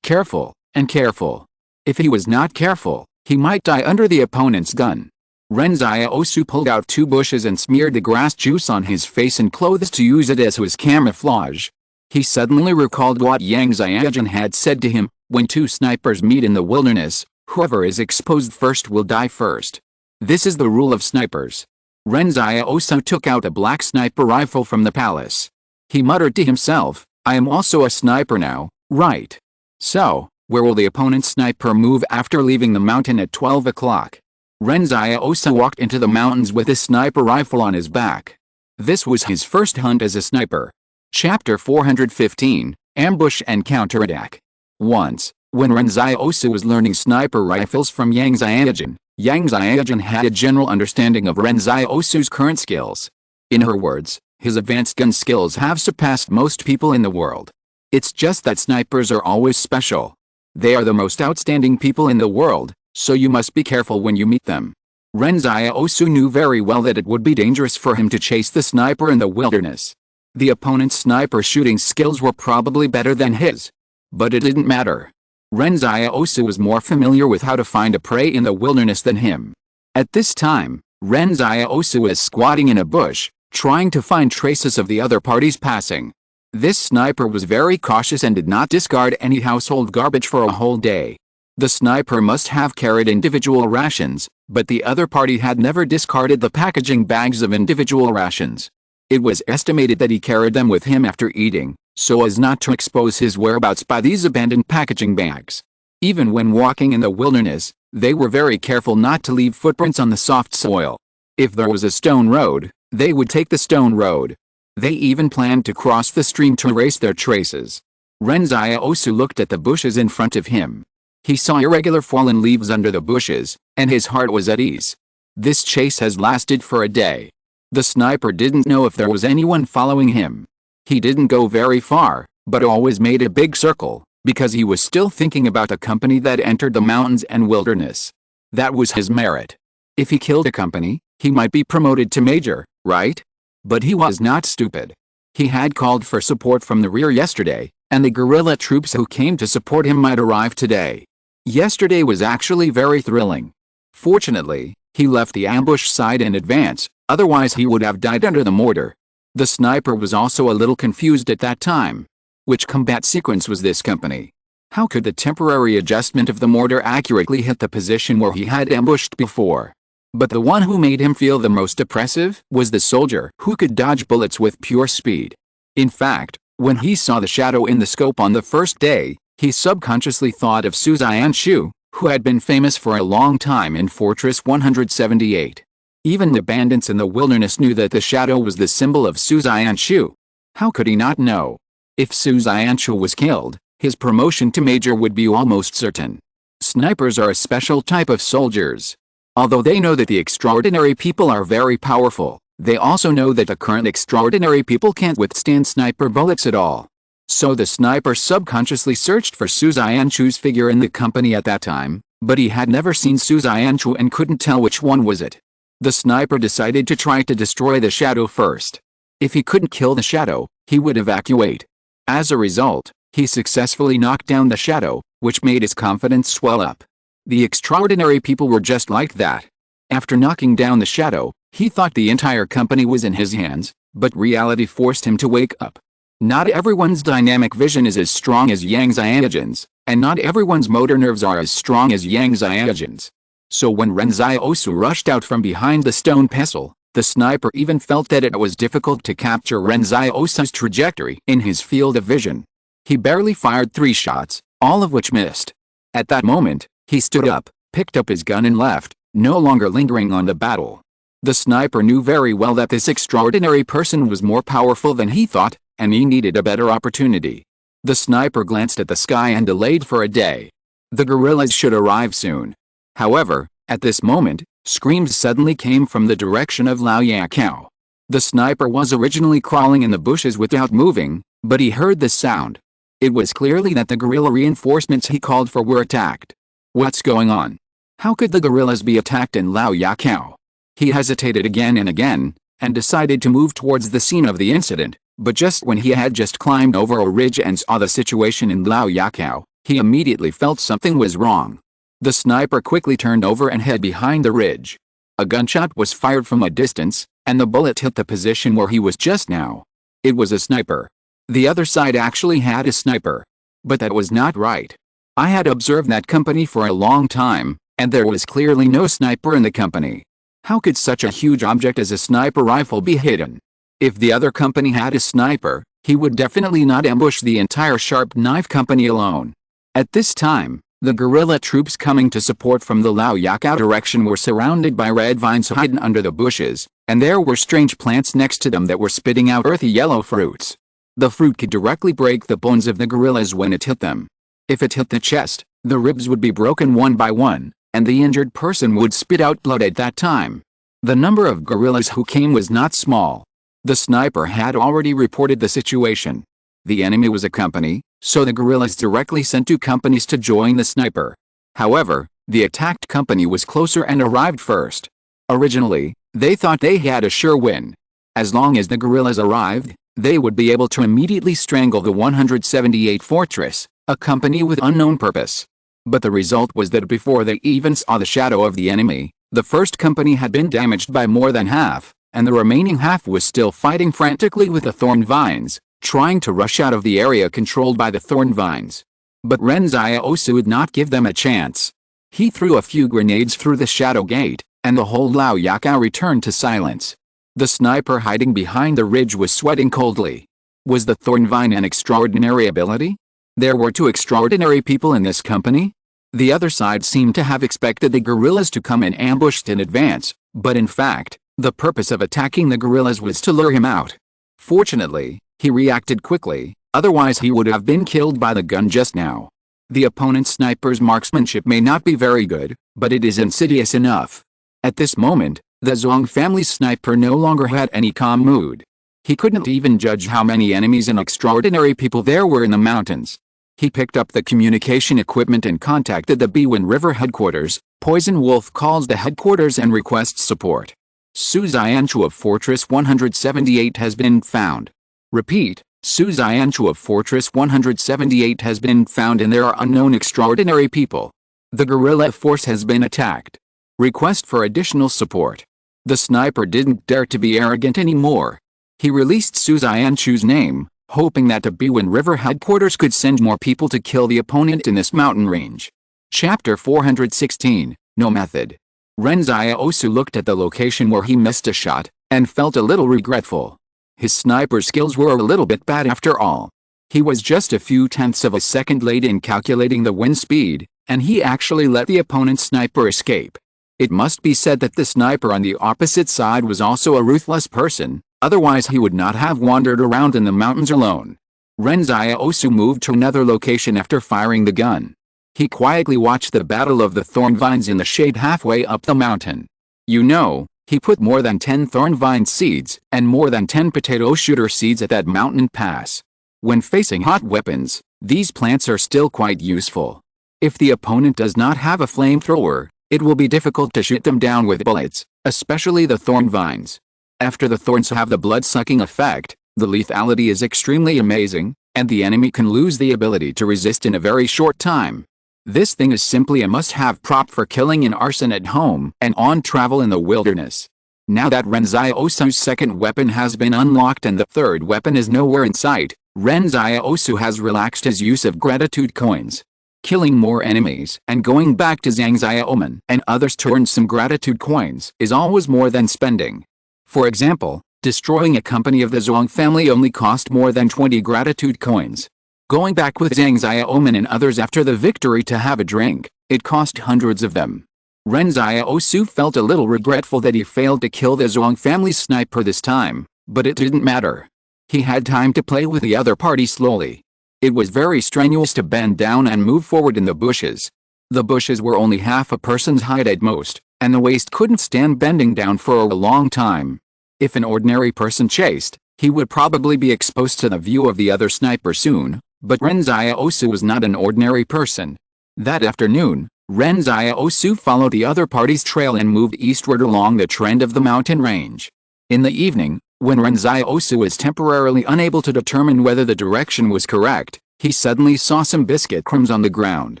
and careful. If he was not careful, he might die under the opponent's gun. Ren Xiaosu pulled out 2 bushes and smeared the grass juice on his face and clothes to use it as his camouflage. He suddenly recalled what Yang Xiaojun had said to him, when 2 snipers meet in the wilderness, whoever is exposed first will die first. This is the rule of snipers. Ren Xiaosu took out a black sniper rifle from the palace. He muttered to himself, I am also a sniper now, right? So, where will the opponent's sniper move after leaving the mountain at 12 o'clock? Ren Xiaosu walked into the mountains with a sniper rifle on his back. This was his first hunt as a sniper. Chapter 415, Ambush and Counterattack. Once, when Ren Xiaosu was learning sniper rifles from Yang Xiaojun had a general understanding of Ren Xiaosu's current skills. In her words, his advanced gun skills have surpassed most people in the world. It's just that snipers are always special. They are the most outstanding people in the world, so you must be careful when you meet them. Ren Xiaosu knew very well that it would be dangerous for him to chase the sniper in the wilderness. The opponent's sniper shooting skills were probably better than his. But it didn't matter. Ren Xiaosu was more familiar with how to find a prey in the wilderness than him. At this time, Ren Xiaosu was squatting in a bush, trying to find traces of the other parties passing. This sniper was very cautious and did not discard any household garbage for a whole day. The sniper must have carried individual rations, but the other party had never discarded the packaging bags of individual rations. It was estimated that he carried them with him after eating, so as not to expose his whereabouts by these abandoned packaging bags. Even when walking in the wilderness, they were very careful not to leave footprints on the soft soil. If there was a stone road, they would take the stone road. They even planned to cross the stream to erase their traces. Ren Xiaosu looked at the bushes in front of him. He saw irregular fallen leaves under the bushes, and his heart was at ease. This chase has lasted for a day. The sniper didn't know if there was anyone following him. He didn't go very far, but always made a big circle, because he was still thinking about a company that entered the mountains and wilderness. That was his merit. If he killed a company, he might be promoted to major, right? But he was not stupid. He had called for support from the rear yesterday, and the guerrilla troops who came to support him might arrive today. Yesterday was actually very thrilling. Fortunately, he left the ambush side in advance, otherwise he would have died under the mortar. The sniper was also a little confused at that time. Which combat sequence was this company? How could the temporary adjustment of the mortar accurately hit the position where he had ambushed before? But the one who made him feel the most oppressive was the soldier who could dodge bullets with pure speed. In fact, when he saw the shadow in the scope on the first day, he subconsciously thought of Su Xianshu, who had been famous for a long time in Fortress 178. Even the bandits in the wilderness knew that the shadow was the symbol of Su Xianshu. How could he not know? If Su Xianshu was killed, his promotion to major would be almost certain. Snipers are a special type of soldiers. Although they know that the extraordinary people are very powerful, they also know that the current extraordinary people can't withstand sniper bullets at all. So the sniper subconsciously searched for Su Xianshu's figure in the company at that time, but he had never seen Su Xianshu and couldn't tell which one was it. The sniper decided to try to destroy the shadow first. If he couldn't kill the shadow, he would evacuate. As a result, he successfully knocked down the shadow, which made his confidence swell up. The extraordinary people were just like that. After knocking down the shadow, he thought the entire company was in his hands, But reality forced him to wake up. Not everyone's dynamic vision is as strong as Yang Xiaojin's, and not everyone's motor nerves are as strong as Yang Xiaojin's. So when Ren Xiaosu rushed out from behind the stone pestle, the sniper even felt that it was difficult to capture Ren Xiaosu's trajectory in his field of vision. He barely fired 3 shots, all of which missed. At that moment, he stood up, picked up his gun and left, no longer lingering on the battle. The sniper knew very well that this extraordinary person was more powerful than he thought, and he needed a better opportunity. The sniper glanced at the sky and delayed for a day. The guerrillas should arrive soon. However, at this moment, screams suddenly came from the direction of Lao Yakao. The sniper was originally crawling in the bushes without moving, but he heard the sound. It was clearly that the guerrilla reinforcements he called for were attacked. What's going on? How could the guerrillas be attacked in Lao Yakao? He hesitated again and again, and decided to move towards the scene of the incident, but just when he had just climbed over a ridge and saw the situation in Lao Yakao, he immediately felt something was wrong. The sniper quickly turned over and hid behind the ridge. A gunshot was fired from a distance, and the bullet hit the position where he was just now. It was a sniper. The other side actually had a sniper. But that was not right. I had observed that company for a long time, and there was clearly no sniper in the company. How could such a huge object as a sniper rifle be hidden? If the other company had a sniper, he would definitely not ambush the entire sharp knife company alone. At this time, the guerrilla troops coming to support from the Lao Yakao direction were surrounded by red vines hidden under the bushes, and there were strange plants next to them that were spitting out earthy yellow fruits. The fruit could directly break the bones of the guerrillas when it hit them. If it hit the chest, the ribs would be broken one by one, and the injured person would spit out blood at that time. The number of guerrillas who came was not small. The sniper had already reported the situation. The enemy was a company, so the guerrillas directly sent 2 companies to join the sniper. However, the attacked company was closer and arrived first. Originally, they thought they had a sure win. As long as the guerrillas arrived, they would be able to immediately strangle the 178 fortress, a company with unknown purpose. But the result was that before they even saw the shadow of the enemy, the first company had been damaged by more than half, and the remaining half was still fighting frantically with the thorn vines, trying to rush out of the area controlled by the thorn vines. But Ren Xiaosu would not give them a chance. He threw a few grenades through the shadow gate, and the whole Lao Yakao returned to silence. The sniper hiding behind the ridge was sweating coldly. Was the thorn vine an extraordinary ability? There were 2 extraordinary people in this company? The other side seemed to have expected the guerrillas to come in ambushed in advance, but in fact, the purpose of attacking the guerrillas was to lure him out. Fortunately, he reacted quickly, otherwise he would have been killed by the gun just now. The opponent's sniper's marksmanship may not be very good, but it is insidious enough. At this moment, the Zhong family's sniper no longer had any calm mood. He couldn't even judge how many enemies and extraordinary people there were in the mountains. He picked up the communication equipment and contacted the Biwen River headquarters. Poison Wolf calls the headquarters and requests support. Su Xianchu of Fortress 178 has been found. Repeat, Su Xianchu of Fortress 178 has been found and there are unknown extraordinary people. The guerrilla force has been attacked. Request for additional support. The sniper didn't dare to be arrogant anymore. He released Su Xianchu's name, hoping that the Biwen River headquarters could send more people to kill the opponent in this mountain range. Chapter 416, No Method. Ren Xiaosu looked at the location where he missed a shot, and felt a little regretful. His sniper skills were a little bit bad after all. He was just a few tenths of a second late in calculating the wind speed, and he actually let the opponent's sniper escape. It must be said that the sniper on the opposite side was also a ruthless person, otherwise he would not have wandered around in the mountains alone. Ren Xiaosu moved to another location after firing the gun. He quietly watched the battle of the thorn vines in the shade halfway up the mountain. You know, he put more than 10 thorn vine seeds and more than 10 potato shooter seeds at that mountain pass. When facing hot weapons, these plants are still quite useful. If the opponent does not have a flamethrower, it will be difficult to shoot them down with bullets, especially the thorn vines. After the thorns have the blood-sucking effect, the lethality is extremely amazing, and the enemy can lose the ability to resist in a very short time. This thing is simply a must-have prop for killing in arson at home and on travel in the wilderness. Now that Ren Xiaosu's second weapon has been unlocked and the third weapon is nowhere in sight, Ren Xiaosu has relaxed his use of gratitude coins. Killing more enemies and going back to Zhang Xiaoman and others to earn some gratitude coins is always more than spending. For example, destroying a company of the Zhuang family only cost more than 20 gratitude coins. Going back with Zhang Xiaoman and others after the victory to have a drink, it cost hundreds of them. Ren Xiaosu felt a little regretful that he failed to kill the Zhuang family's sniper this time, but it didn't matter. He had time to play with the other party slowly. It was very strenuous to bend down and move forward in the bushes. The bushes were only half a person's height at most, and the waist couldn't stand bending down for a long time. If an ordinary person chased, he would probably be exposed to the view of the other sniper soon, but Ren Xiaosu was not an ordinary person. That afternoon, Ren Xiaosu followed the other party's trail and moved eastward along the trend of the mountain range. In the evening, when Ren Xiaosu was temporarily unable to determine whether the direction was correct, he suddenly saw some biscuit crumbs on the ground.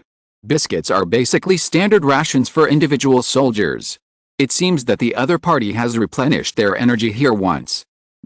Biscuits are basically standard rations for individual soldiers. It seems that the other party has replenished their energy here once.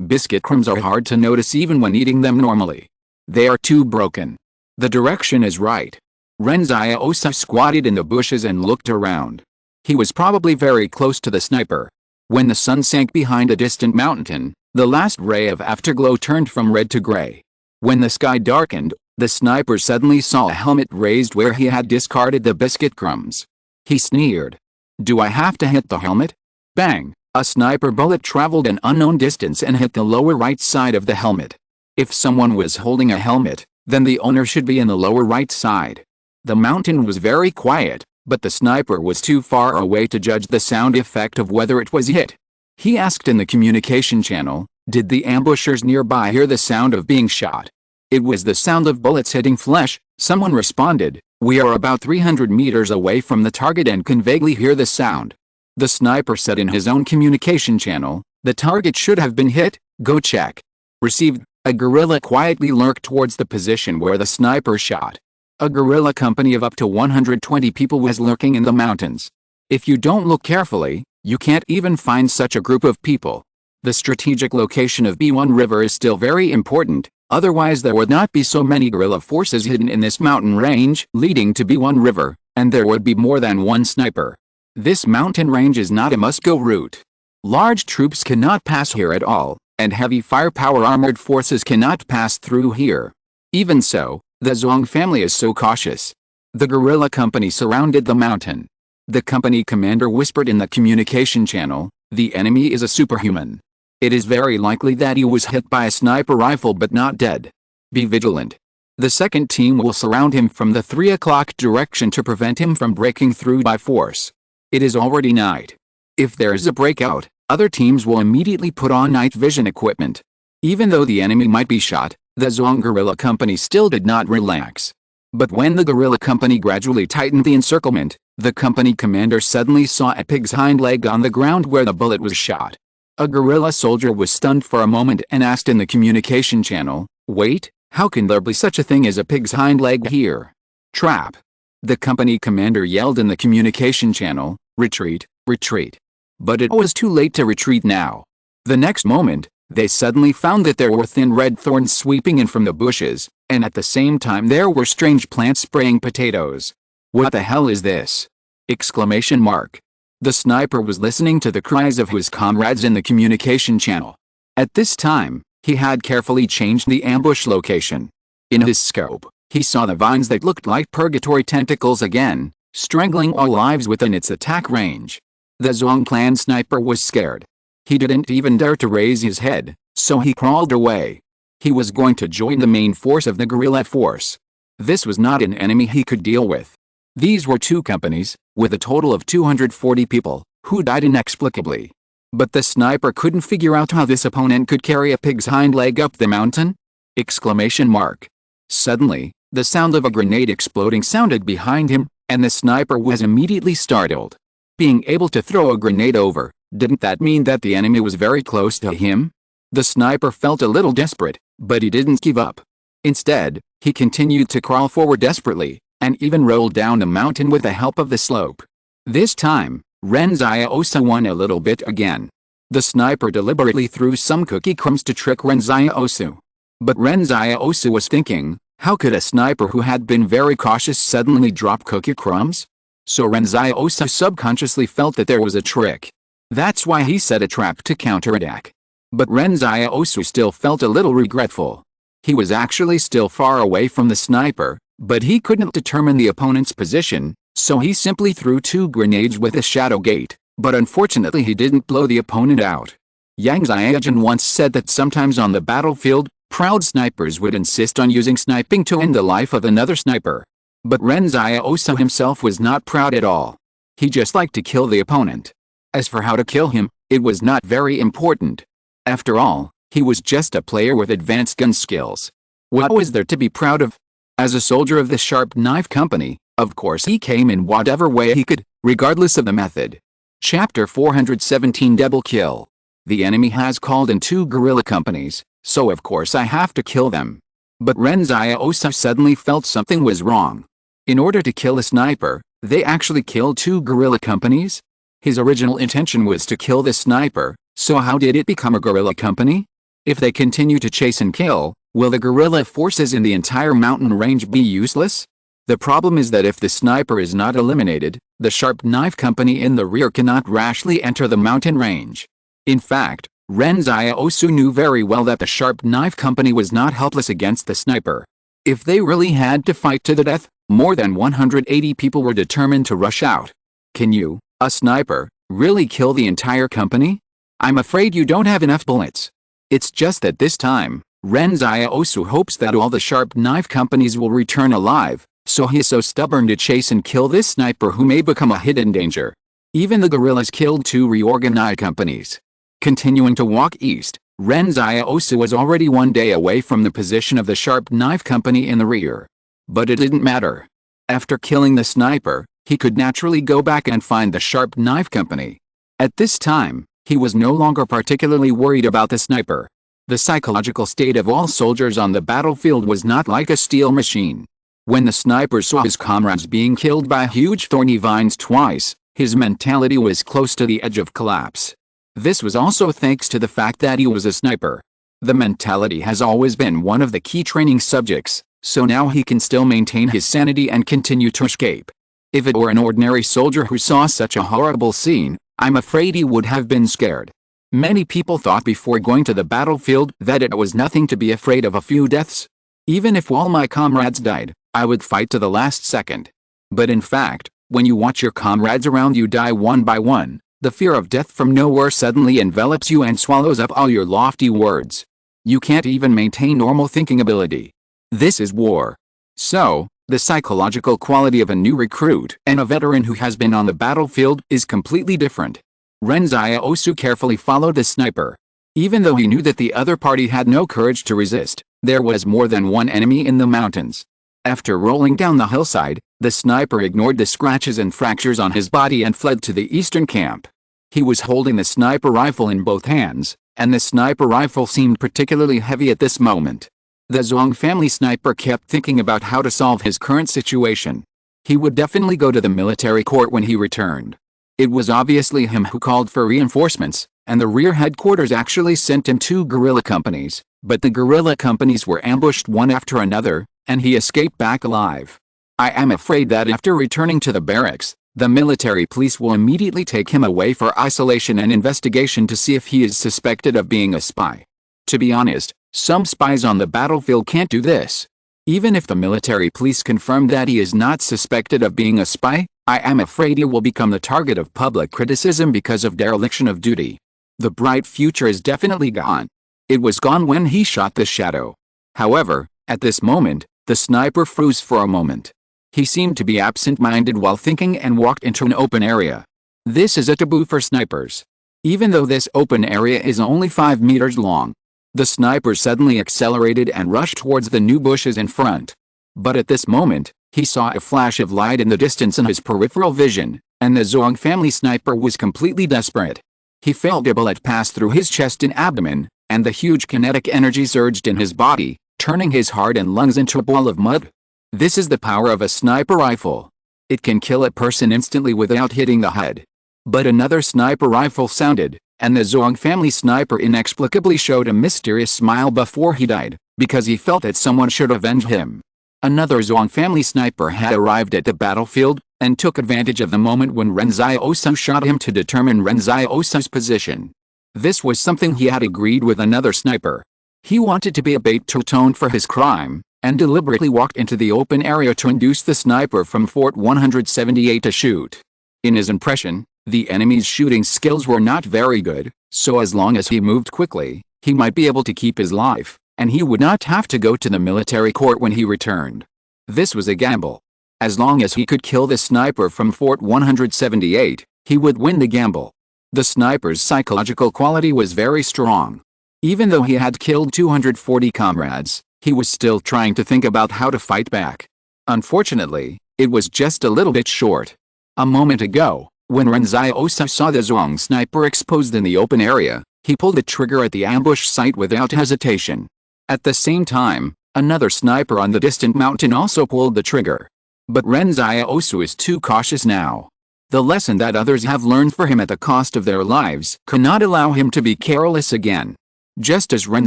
Biscuit crumbs are hard to notice even when eating them normally. They are too broken. The direction is right. Ren Xiaosu squatted in the bushes and looked around. He was probably very close to the sniper. When the sun sank behind a distant mountain, the last ray of afterglow turned from red to gray. When the sky darkened, the sniper suddenly saw a helmet raised where he had discarded the biscuit crumbs. He sneered. "Do I have to hit the helmet?" Bang! A sniper bullet traveled an unknown distance and hit the lower right side of the helmet. If someone was holding a helmet, then the owner should be in the lower right side. The mountain was very quiet, but the sniper was too far away to judge the sound effect of whether it was hit. He asked in the communication channel, "Did the ambushers nearby hear the sound of being shot?" "It was the sound of bullets hitting flesh," someone responded. "We are about 300 meters away from the target and can vaguely hear the sound." The sniper said in his own communication channel, "The target should have been hit, go check." Received. A guerrilla quietly lurked towards the position where the sniper shot. A guerrilla company of up to 120 people was lurking in the mountains. If you don't look carefully, you can't even find such a group of people. The strategic location of B1 River is still very important, otherwise there would not be so many guerrilla forces hidden in this mountain range leading to B1 River, and there would be more than one sniper. This mountain range is not a must-go route. Large troops cannot pass here at all, and heavy firepower armored forces cannot pass through here. Even so, the Zhuang family is so cautious. The guerrilla company surrounded the mountain. The company commander whispered in the communication channel, "The enemy is a superhuman. It is very likely that he was hit by a sniper rifle but not dead. Be vigilant. The second team will surround him from the 3 o'clock direction to prevent him from breaking through by force. It is already night. If there is a breakout, other teams will immediately put on night vision equipment." Even though the enemy might be shot, the Zhuang guerrilla company still did not relax. But when the guerrilla company gradually tightened the encirclement, the company commander suddenly saw a pig's hind leg on the ground where the bullet was shot. A guerrilla soldier was stunned for a moment and asked in the communication channel, "Wait, how can there be such a thing as a pig's hind leg here? Trap!" The company commander yelled in the communication channel, "Retreat, retreat." But it was too late to retreat now. The next moment, they suddenly found that there were thin red thorns sweeping in from the bushes, and at the same time there were strange plants spraying potatoes. "What the hell is this?" Exclamation mark. The sniper was listening to the cries of his comrades in the communication channel. At this time, he had carefully changed the ambush location. In his scope, he saw the vines that looked like purgatory tentacles again, strangling all lives within its attack range. The Zhuang clan sniper was scared. He didn't even dare to raise his head, so he crawled away. He was going to join the main force of the guerrilla force. This was not an enemy he could deal with. These were two companies, with a total of 240 people, who died inexplicably. But the sniper couldn't figure out how this opponent could carry a pig's hind leg up the mountain? Exclamation mark. Suddenly, the sound of a grenade exploding sounded behind him, and the sniper was immediately startled. Being able to throw a grenade over, didn't that mean that the enemy was very close to him? The sniper felt a little desperate, but he didn't give up. Instead, he continued to crawl forward desperately, and even rolled down the mountain with the help of the slope. This time, Ren Xiaosu won a little bit again. The sniper deliberately threw some cookie crumbs to trick Ren Xiaosu. But Ren Xiaosu was thinking, how could a sniper who had been very cautious suddenly drop cookie crumbs? So Ren Xiaosu subconsciously felt that there was a trick. That's why he set a trap to counterattack. But Ren Xiaosu still felt a little regretful. He was actually still far away from the sniper, but he couldn't determine the opponent's position, so he simply threw 2 grenades with a shadow gate, but unfortunately he didn't blow the opponent out. Yang Xiaojun once said that sometimes on the battlefield, proud snipers would insist on using sniping to end the life of another sniper. But Ren Xiaosu himself was not proud at all. He just liked to kill the opponent. As for how to kill him, it was not very important. After all, he was just a player with advanced gun skills. What was there to be proud of? As a soldier of the Sharp Knife Company, of course he came in whatever way he could, regardless of the method. Chapter 417 Double Kill. The enemy has called in 2 guerrilla companies, so of course I have to kill them. But Ren Xiaosu suddenly felt something was wrong. In order to kill a sniper, they actually killed 2 guerrilla companies? His original intention was to kill the sniper, so how did it become a guerrilla company? If they continue to chase and kill, will the guerrilla forces in the entire mountain range be useless? The problem is that if the sniper is not eliminated, the Sharp Knife Company in the rear cannot rashly enter the mountain range. In fact, Ren Xiaosu knew very well that the Sharp Knife Company was not helpless against the sniper. If they really had to fight to the death, more than 180 people were determined to rush out. Can you, a sniper, really kill the entire company? I'm afraid you don't have enough bullets. It's just that this time, Ren Xiaosu hopes that all the Sharp Knife Companies will return alive, so he is so stubborn to chase and kill this sniper who may become a hidden danger. Even the guerrillas killed 2 reorganized companies. Continuing to walk east, Ren Xiaosu was already 1 day away from the position of the Sharp Knife Company in the rear. But it didn't matter. After killing the sniper, he could naturally go back and find the Sharp Knife Company. At this time, he was no longer particularly worried about the sniper. The psychological state of all soldiers on the battlefield was not like a steel machine. When the sniper saw his comrades being killed by huge thorny vines twice, his mentality was close to the edge of collapse. This was also thanks to the fact that he was a sniper. The mentality has always been one of the key training subjects, so now he can still maintain his sanity and continue to escape. If it were an ordinary soldier who saw such a horrible scene, I'm afraid he would have been scared. Many people thought before going to the battlefield that it was nothing to be afraid of a few deaths. Even if all my comrades died, I would fight to the last second. But in fact, when you watch your comrades around you die one by one, the fear of death from nowhere suddenly envelops you and swallows up all your lofty words. You can't even maintain normal thinking ability. This is war. So, the psychological quality of a new recruit and a veteran who has been on the battlefield is completely different. Ren Xiaosu carefully followed the sniper. Even though he knew that the other party had no courage to resist, there was more than one enemy in the mountains. After rolling down the hillside, the sniper ignored the scratches and fractures on his body and fled to the eastern camp. He was holding the sniper rifle in both hands, and the sniper rifle seemed particularly heavy at this moment. The Zhong family sniper kept thinking about how to solve his current situation. He would definitely go to the military court when he returned. It was obviously him who called for reinforcements, and the rear headquarters actually sent him 2 guerrilla companies, but the guerrilla companies were ambushed one after another, and he escaped back alive. I am afraid that after returning to the barracks, the military police will immediately take him away for isolation and investigation to see if he is suspected of being a spy. To be honest, some spies on the battlefield can't do this. Even if the military police confirm that he is not suspected of being a spy, I am afraid he will become the target of public criticism because of dereliction of duty. The bright future is definitely gone. It was gone when he shot the shadow. However, at this moment, the sniper froze for a moment. He seemed to be absent-minded while thinking and walked into an open area. This is a taboo for snipers. Even though this open area is only 5 meters long. The sniper suddenly accelerated and rushed towards the new bushes in front. But at this moment, he saw a flash of light in the distance in his peripheral vision, and the Zhong family sniper was completely desperate. He felt a bullet pass through his chest and abdomen, and the huge kinetic energy surged in his body, turning his heart and lungs into a ball of mud. This is the power of a sniper rifle. It can kill a person instantly without hitting the head. But another sniper rifle sounded, and the Zhuang family sniper inexplicably showed a mysterious smile before he died, because he felt that someone should avenge him. Another Zhuang family sniper had arrived at the battlefield, and took advantage of the moment when Ren Xiaosu shot him to determine Ren Xiaosu's position. This was something he had agreed with another sniper. He wanted to be a bait to atone for his crime, and deliberately walked into the open area to induce the sniper from Fort 178 to shoot. In his impression, the enemy's shooting skills were not very good, so as long as he moved quickly, he might be able to keep his life, and he would not have to go to the military court when he returned. This was a gamble. As long as he could kill the sniper from Fort 178, he would win the gamble. The sniper's psychological quality was very strong. Even though he had killed 240 comrades, he was still trying to think about how to fight back. Unfortunately, it was just a little bit short. A moment ago, when Ren Xiaosu saw the Zhuang sniper exposed in the open area, he pulled the trigger at the ambush site without hesitation. At the same time, another sniper on the distant mountain also pulled the trigger. But Ren Xiaosu is too cautious now. The lesson that others have learned for him at the cost of their lives cannot allow him to be careless again. Just as Ren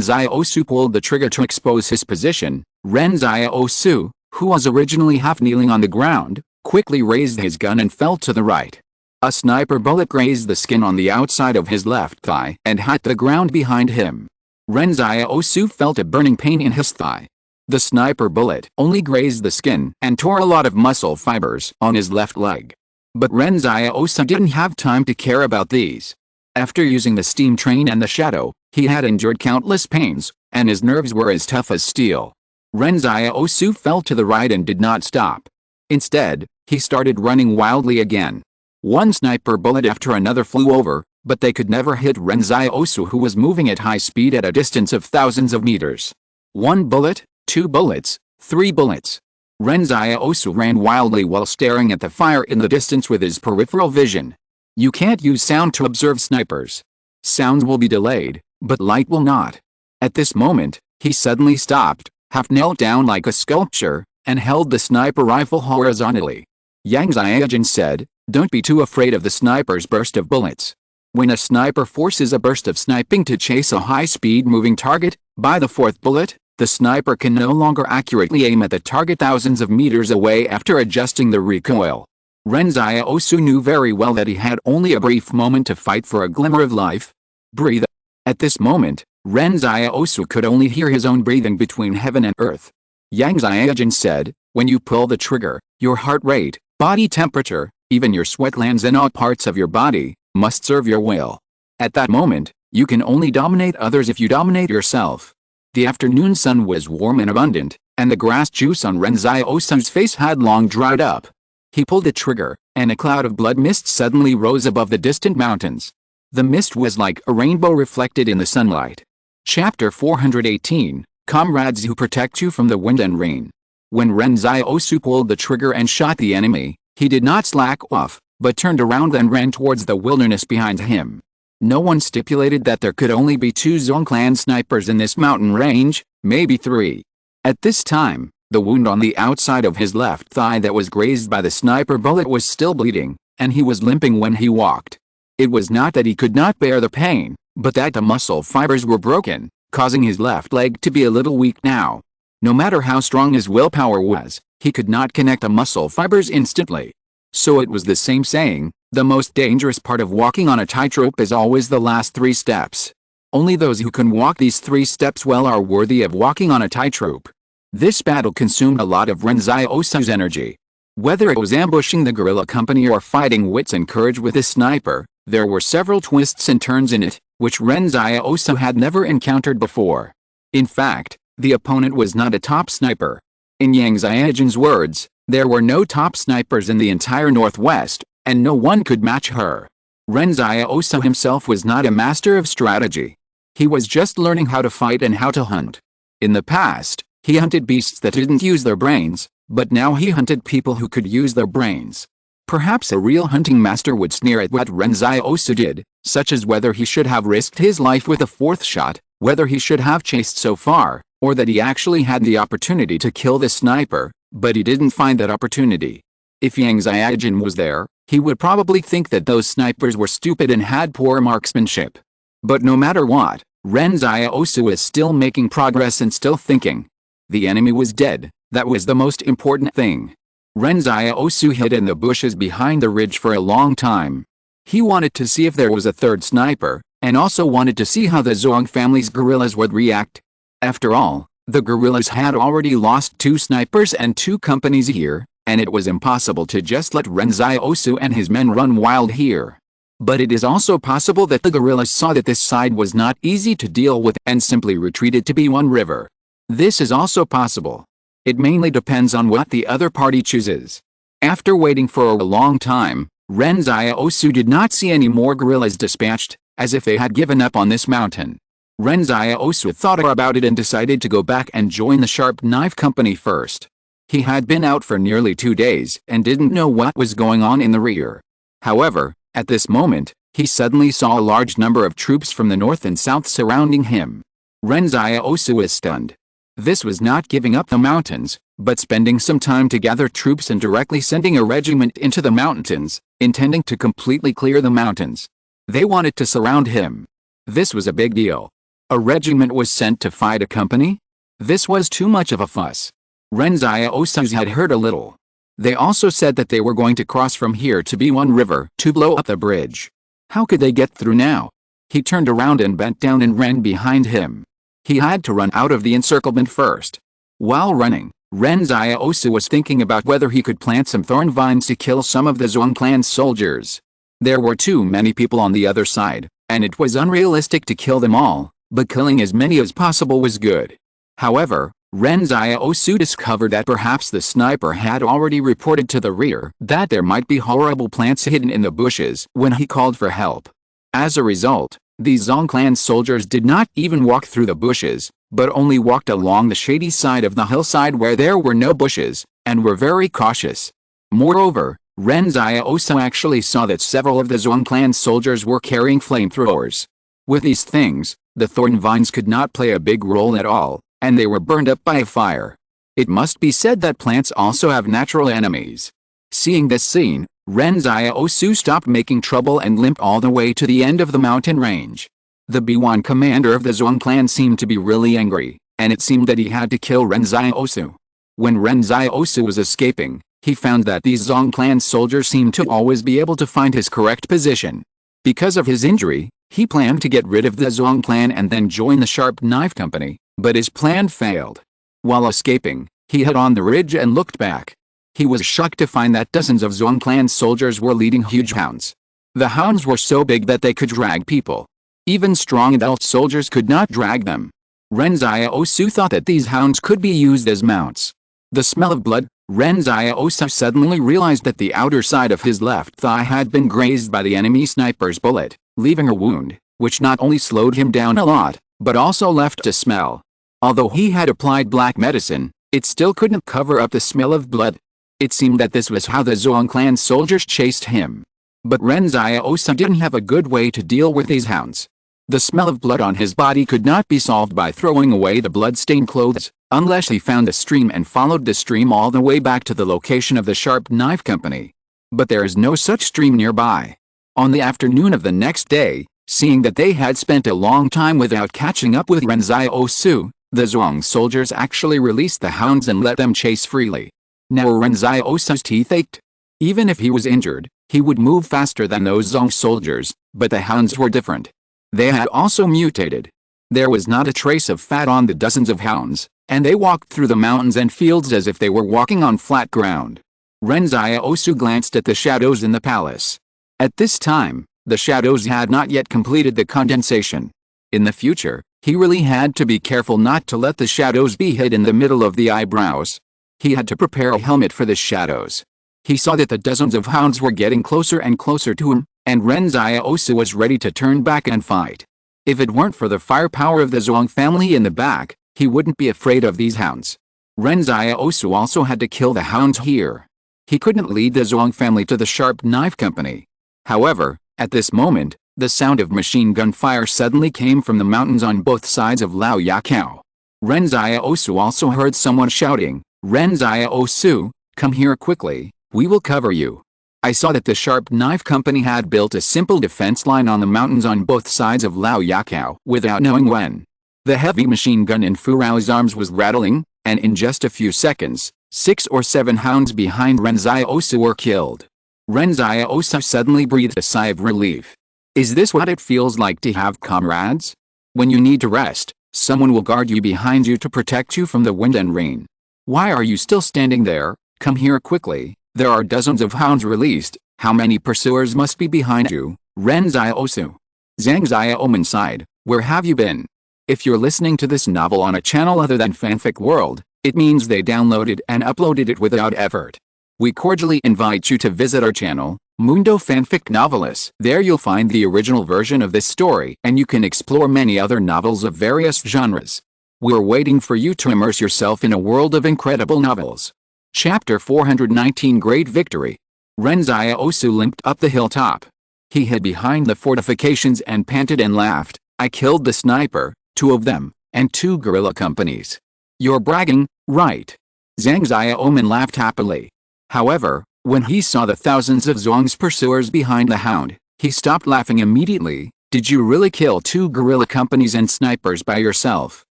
Xiaosu pulled the trigger to expose his position, Ren Xiaosu, who was originally half kneeling on the ground, quickly raised his gun and fell to the right. A sniper bullet grazed the skin on the outside of his left thigh and hit the ground behind him. Ren Xiaosu felt a burning pain in his thigh. The sniper bullet only grazed the skin and tore a lot of muscle fibers on his left leg. But Ren Xiaosu didn't have time to care about these. After using the steam train and the shadow, he had endured countless pains, and his nerves were as tough as steel. Ren Xiaosu fell to the right and did not stop. Instead, he started running wildly again. One sniper bullet after another flew over, but they could never hit Ren Xiaosu, who was moving at high speed at a distance of thousands of meters. One bullet, 2 bullets, 3 bullets. Ren Xiaosu ran wildly while staring at the fire in the distance with his peripheral vision. You can't use sound to observe snipers. Sounds will be delayed, but light will not. At this moment, he suddenly stopped, half knelt down like a sculpture, and held the sniper rifle horizontally. Yang Xiaojun said, "Don't be too afraid of the sniper's burst of bullets. When a sniper forces a burst of sniping to chase a high-speed moving target, by the 4th bullet, the sniper can no longer accurately aim at the target thousands of meters away after adjusting the recoil." Ren Xiaosu knew very well that he had only a brief moment to fight for a glimmer of life. Breathe. At this moment, Ren Xiaosu could only hear his own breathing between heaven and earth. Yang Xiaojun said, "When you pull the trigger, your heart rate, body temperature, even your sweat glands and all parts of your body, must serve your will. At that moment, you can only dominate others if you dominate yourself." The afternoon sun was warm and abundant, and the grass juice on Ren Xiaosu's face had long dried up. He pulled the trigger, and a cloud of blood mist suddenly rose above the distant mountains. The mist was like a rainbow reflected in the sunlight. Chapter 418, Comrades who protect you from the wind and rain. When Ren Xiaosu pulled the trigger and shot the enemy, he did not slack off, but turned around and ran towards the wilderness behind him. No one stipulated that there could only be 2 Zhuang clan snipers in this mountain range, maybe 3. At this time, the wound on the outside of his left thigh that was grazed by the sniper bullet was still bleeding, and he was limping when he walked. It was not that he could not bear the pain, but that the muscle fibers were broken, causing his left leg to be a little weak now. No matter how strong his willpower was, he could not connect the muscle fibers instantly. So it was the same saying, the most dangerous part of walking on a tightrope is always the last 3 steps. Only those who can walk these 3 steps well are worthy of walking on a tightrope. This battle consumed a lot of Ren Xiaosu's energy. Whether it was ambushing the guerrilla company or fighting wits and courage with a sniper, there were several twists and turns in it, which Ren Xiaosu had never encountered before. In fact, the opponent was not a top sniper. In Yang Xiaojun's words, there were no top snipers in the entire Northwest, and no one could match her. Ren Xiaosu himself was not a master of strategy. He was just learning how to fight and how to hunt. In the past, he hunted beasts that didn't use their brains, but now he hunted people who could use their brains. Perhaps a real hunting master would sneer at what Ren Xiaosu did, such as whether he should have risked his life with a 4th shot, whether he should have chased so far, or that he actually had the opportunity to kill the sniper, but he didn't find that opportunity. If Yang Xiaojun was there, he would probably think that those snipers were stupid and had poor marksmanship. But no matter what, Ren Xiaosu was still making progress and still thinking. The enemy was dead, that was the most important thing. Ren Xiaosu hid in the bushes behind the ridge for a long time. He wanted to see if there was a third sniper, and also wanted to see how the Zhuang family's guerrillas would react. After all, the guerrillas had already lost 2 snipers and 2 companies here, and it was impossible to just let Ren Xiaosu and his men run wild here. But it is also possible that the guerrillas saw that this side was not easy to deal with and simply retreated to B1 River. This is also possible. It mainly depends on what the other party chooses. After waiting for a long time, Ren Xiaosu did not see any more guerrillas dispatched, as if they had given up on this mountain. Ren Xiaosu thought about it and decided to go back and join the Sharp Knife Company first. He had been out for nearly 2 days and didn't know what was going on in the rear. However, at this moment, he suddenly saw a large number of troops from the north and south surrounding him. Ren Xiaosu was stunned. This was not giving up the mountains, but spending some time to gather troops and directly sending a regiment into the mountains, intending to completely clear the mountains. They wanted to surround him. This was a big deal. A regiment was sent to fight a company? This was too much of a fuss. Ren Xiaosu had heard a little. They also said that they were going to cross from here to B1 River to blow up the bridge. How could they get through now? He turned around and bent down and ran behind him. He had to run out of the encirclement first. While running, Ren Xiaosu was thinking about whether he could plant some thorn vines to kill some of the Zhuang clan's soldiers. There were too many people on the other side, and it was unrealistic to kill them all, but killing as many as possible was good. However, Ren Xiaosu discovered that perhaps the sniper had already reported to the rear that there might be horrible plants hidden in the bushes when he called for help. As a result, the Zhuang clan soldiers did not even walk through the bushes, but only walked along the shady side of the hillside where there were no bushes, and were very cautious. Moreover, Ren Xiaosu actually saw that several of the Zhuang clan soldiers were carrying flamethrowers. With these things, the thorn vines could not play a big role at all, and they were burned up by a fire. It must be said that plants also have natural enemies. Seeing this scene, Ren Xiaosu stopped making trouble and limped all the way to the end of the mountain range. The B1 commander of the Zhuang clan seemed to be really angry, and it seemed that he had to kill Ren Xiaosu. When Ren Xiaosu was escaping, he found that these Zhuang clan soldiers seemed to always be able to find his correct position. Because of his injury, he planned to get rid of the Zhuang clan and then join the Sharp Knife Company, but his plan failed. While escaping, he hid on the ridge and looked back. He was shocked to find that dozens of Zhuang clan soldiers were leading huge hounds. The hounds were so big that they could drag people. Even strong adult soldiers could not drag them. Ren Xiaosu thought that these hounds could be used as mounts. The smell of blood, Ren Xiaosu suddenly realized that the outer side of his left thigh had been grazed by the enemy sniper's bullet, leaving a wound, which not only slowed him down a lot, but also left a smell. Although he had applied black medicine, it still couldn't cover up the smell of blood. It seemed that this was how the Zhuang clan soldiers chased him. But Ren Xiaosu didn't have a good way to deal with these hounds. The smell of blood on his body could not be solved by throwing away the blood-stained clothes, unless he found a stream and followed the stream all the way back to the location of the Sharp Knife Company. But there is no such stream nearby. On the afternoon of the next day, seeing that they had spent a long time without catching up with Ren Xiaosu, the Zhuang soldiers actually released the hounds and let them chase freely. Now Ren Xiaosu's teeth ached. Even if he was injured, he would move faster than those Zhuang soldiers, but the hounds were different. They had also mutated. There was not a trace of fat on the dozens of hounds, and they walked through the mountains and fields as if they were walking on flat ground. Ren Xiaosu glanced at the shadows in the palace. At this time, the shadows had not yet completed the condensation. In the future, he really had to be careful not to let the shadows be hid in the middle of the eyebrows. He had to prepare a helmet for the shadows. He saw that the dozens of hounds were getting closer and closer to him, and Ren Xiaosu was ready to turn back and fight. If it weren't for the firepower of the Zhuang family in the back, he wouldn't be afraid of these hounds. Ren Xiaosu also had to kill the hounds here. He couldn't lead the Zhuang family to the Sharp Knife Company. However, at this moment, the sound of machine gun fire suddenly came from the mountains on both sides of Lao Yakao. Ren Xiaosu also heard someone shouting, "Ren Xiaosu, come here quickly, we will cover you." I saw that the Sharp Knife Company had built a simple defense line on the mountains on both sides of Lao Yakao without knowing when. The heavy machine gun in Fu Rao's arms was rattling, and in just a few seconds, 6 or 7 hounds behind Ren Xiaosu were killed. Ren Xiaosu suddenly breathed a sigh of relief. Is this what it feels like to have comrades? When you need to rest, someone will guard you behind you to protect you from the wind and rain. Why are you still standing there? Come here quickly. There are dozens of hounds released. How many pursuers must be behind you? Ren Xiaosu. Zhang Xiaoman sighed. Where have you been? If you're listening to this novel on a channel other than Fanfic World, it means they downloaded and uploaded it without effort. We cordially invite you to visit our channel, Mundo Fanfic Novelis. There you'll find the original version of this story and you can explore many other novels of various genres. We're waiting for you to immerse yourself in a world of incredible novels. Chapter 419 Great Victory. Ren Xiaosu limped up the hilltop. He hid behind the fortifications and panted and laughed. I killed the sniper, 2 of them, and 2 guerrilla companies. You're bragging, right? Zhang Xiaoman laughed happily. However, when he saw the thousands of Zhuang's pursuers behind the hound, he stopped laughing immediately. Did you really kill 2 guerrilla companies and snipers by yourself?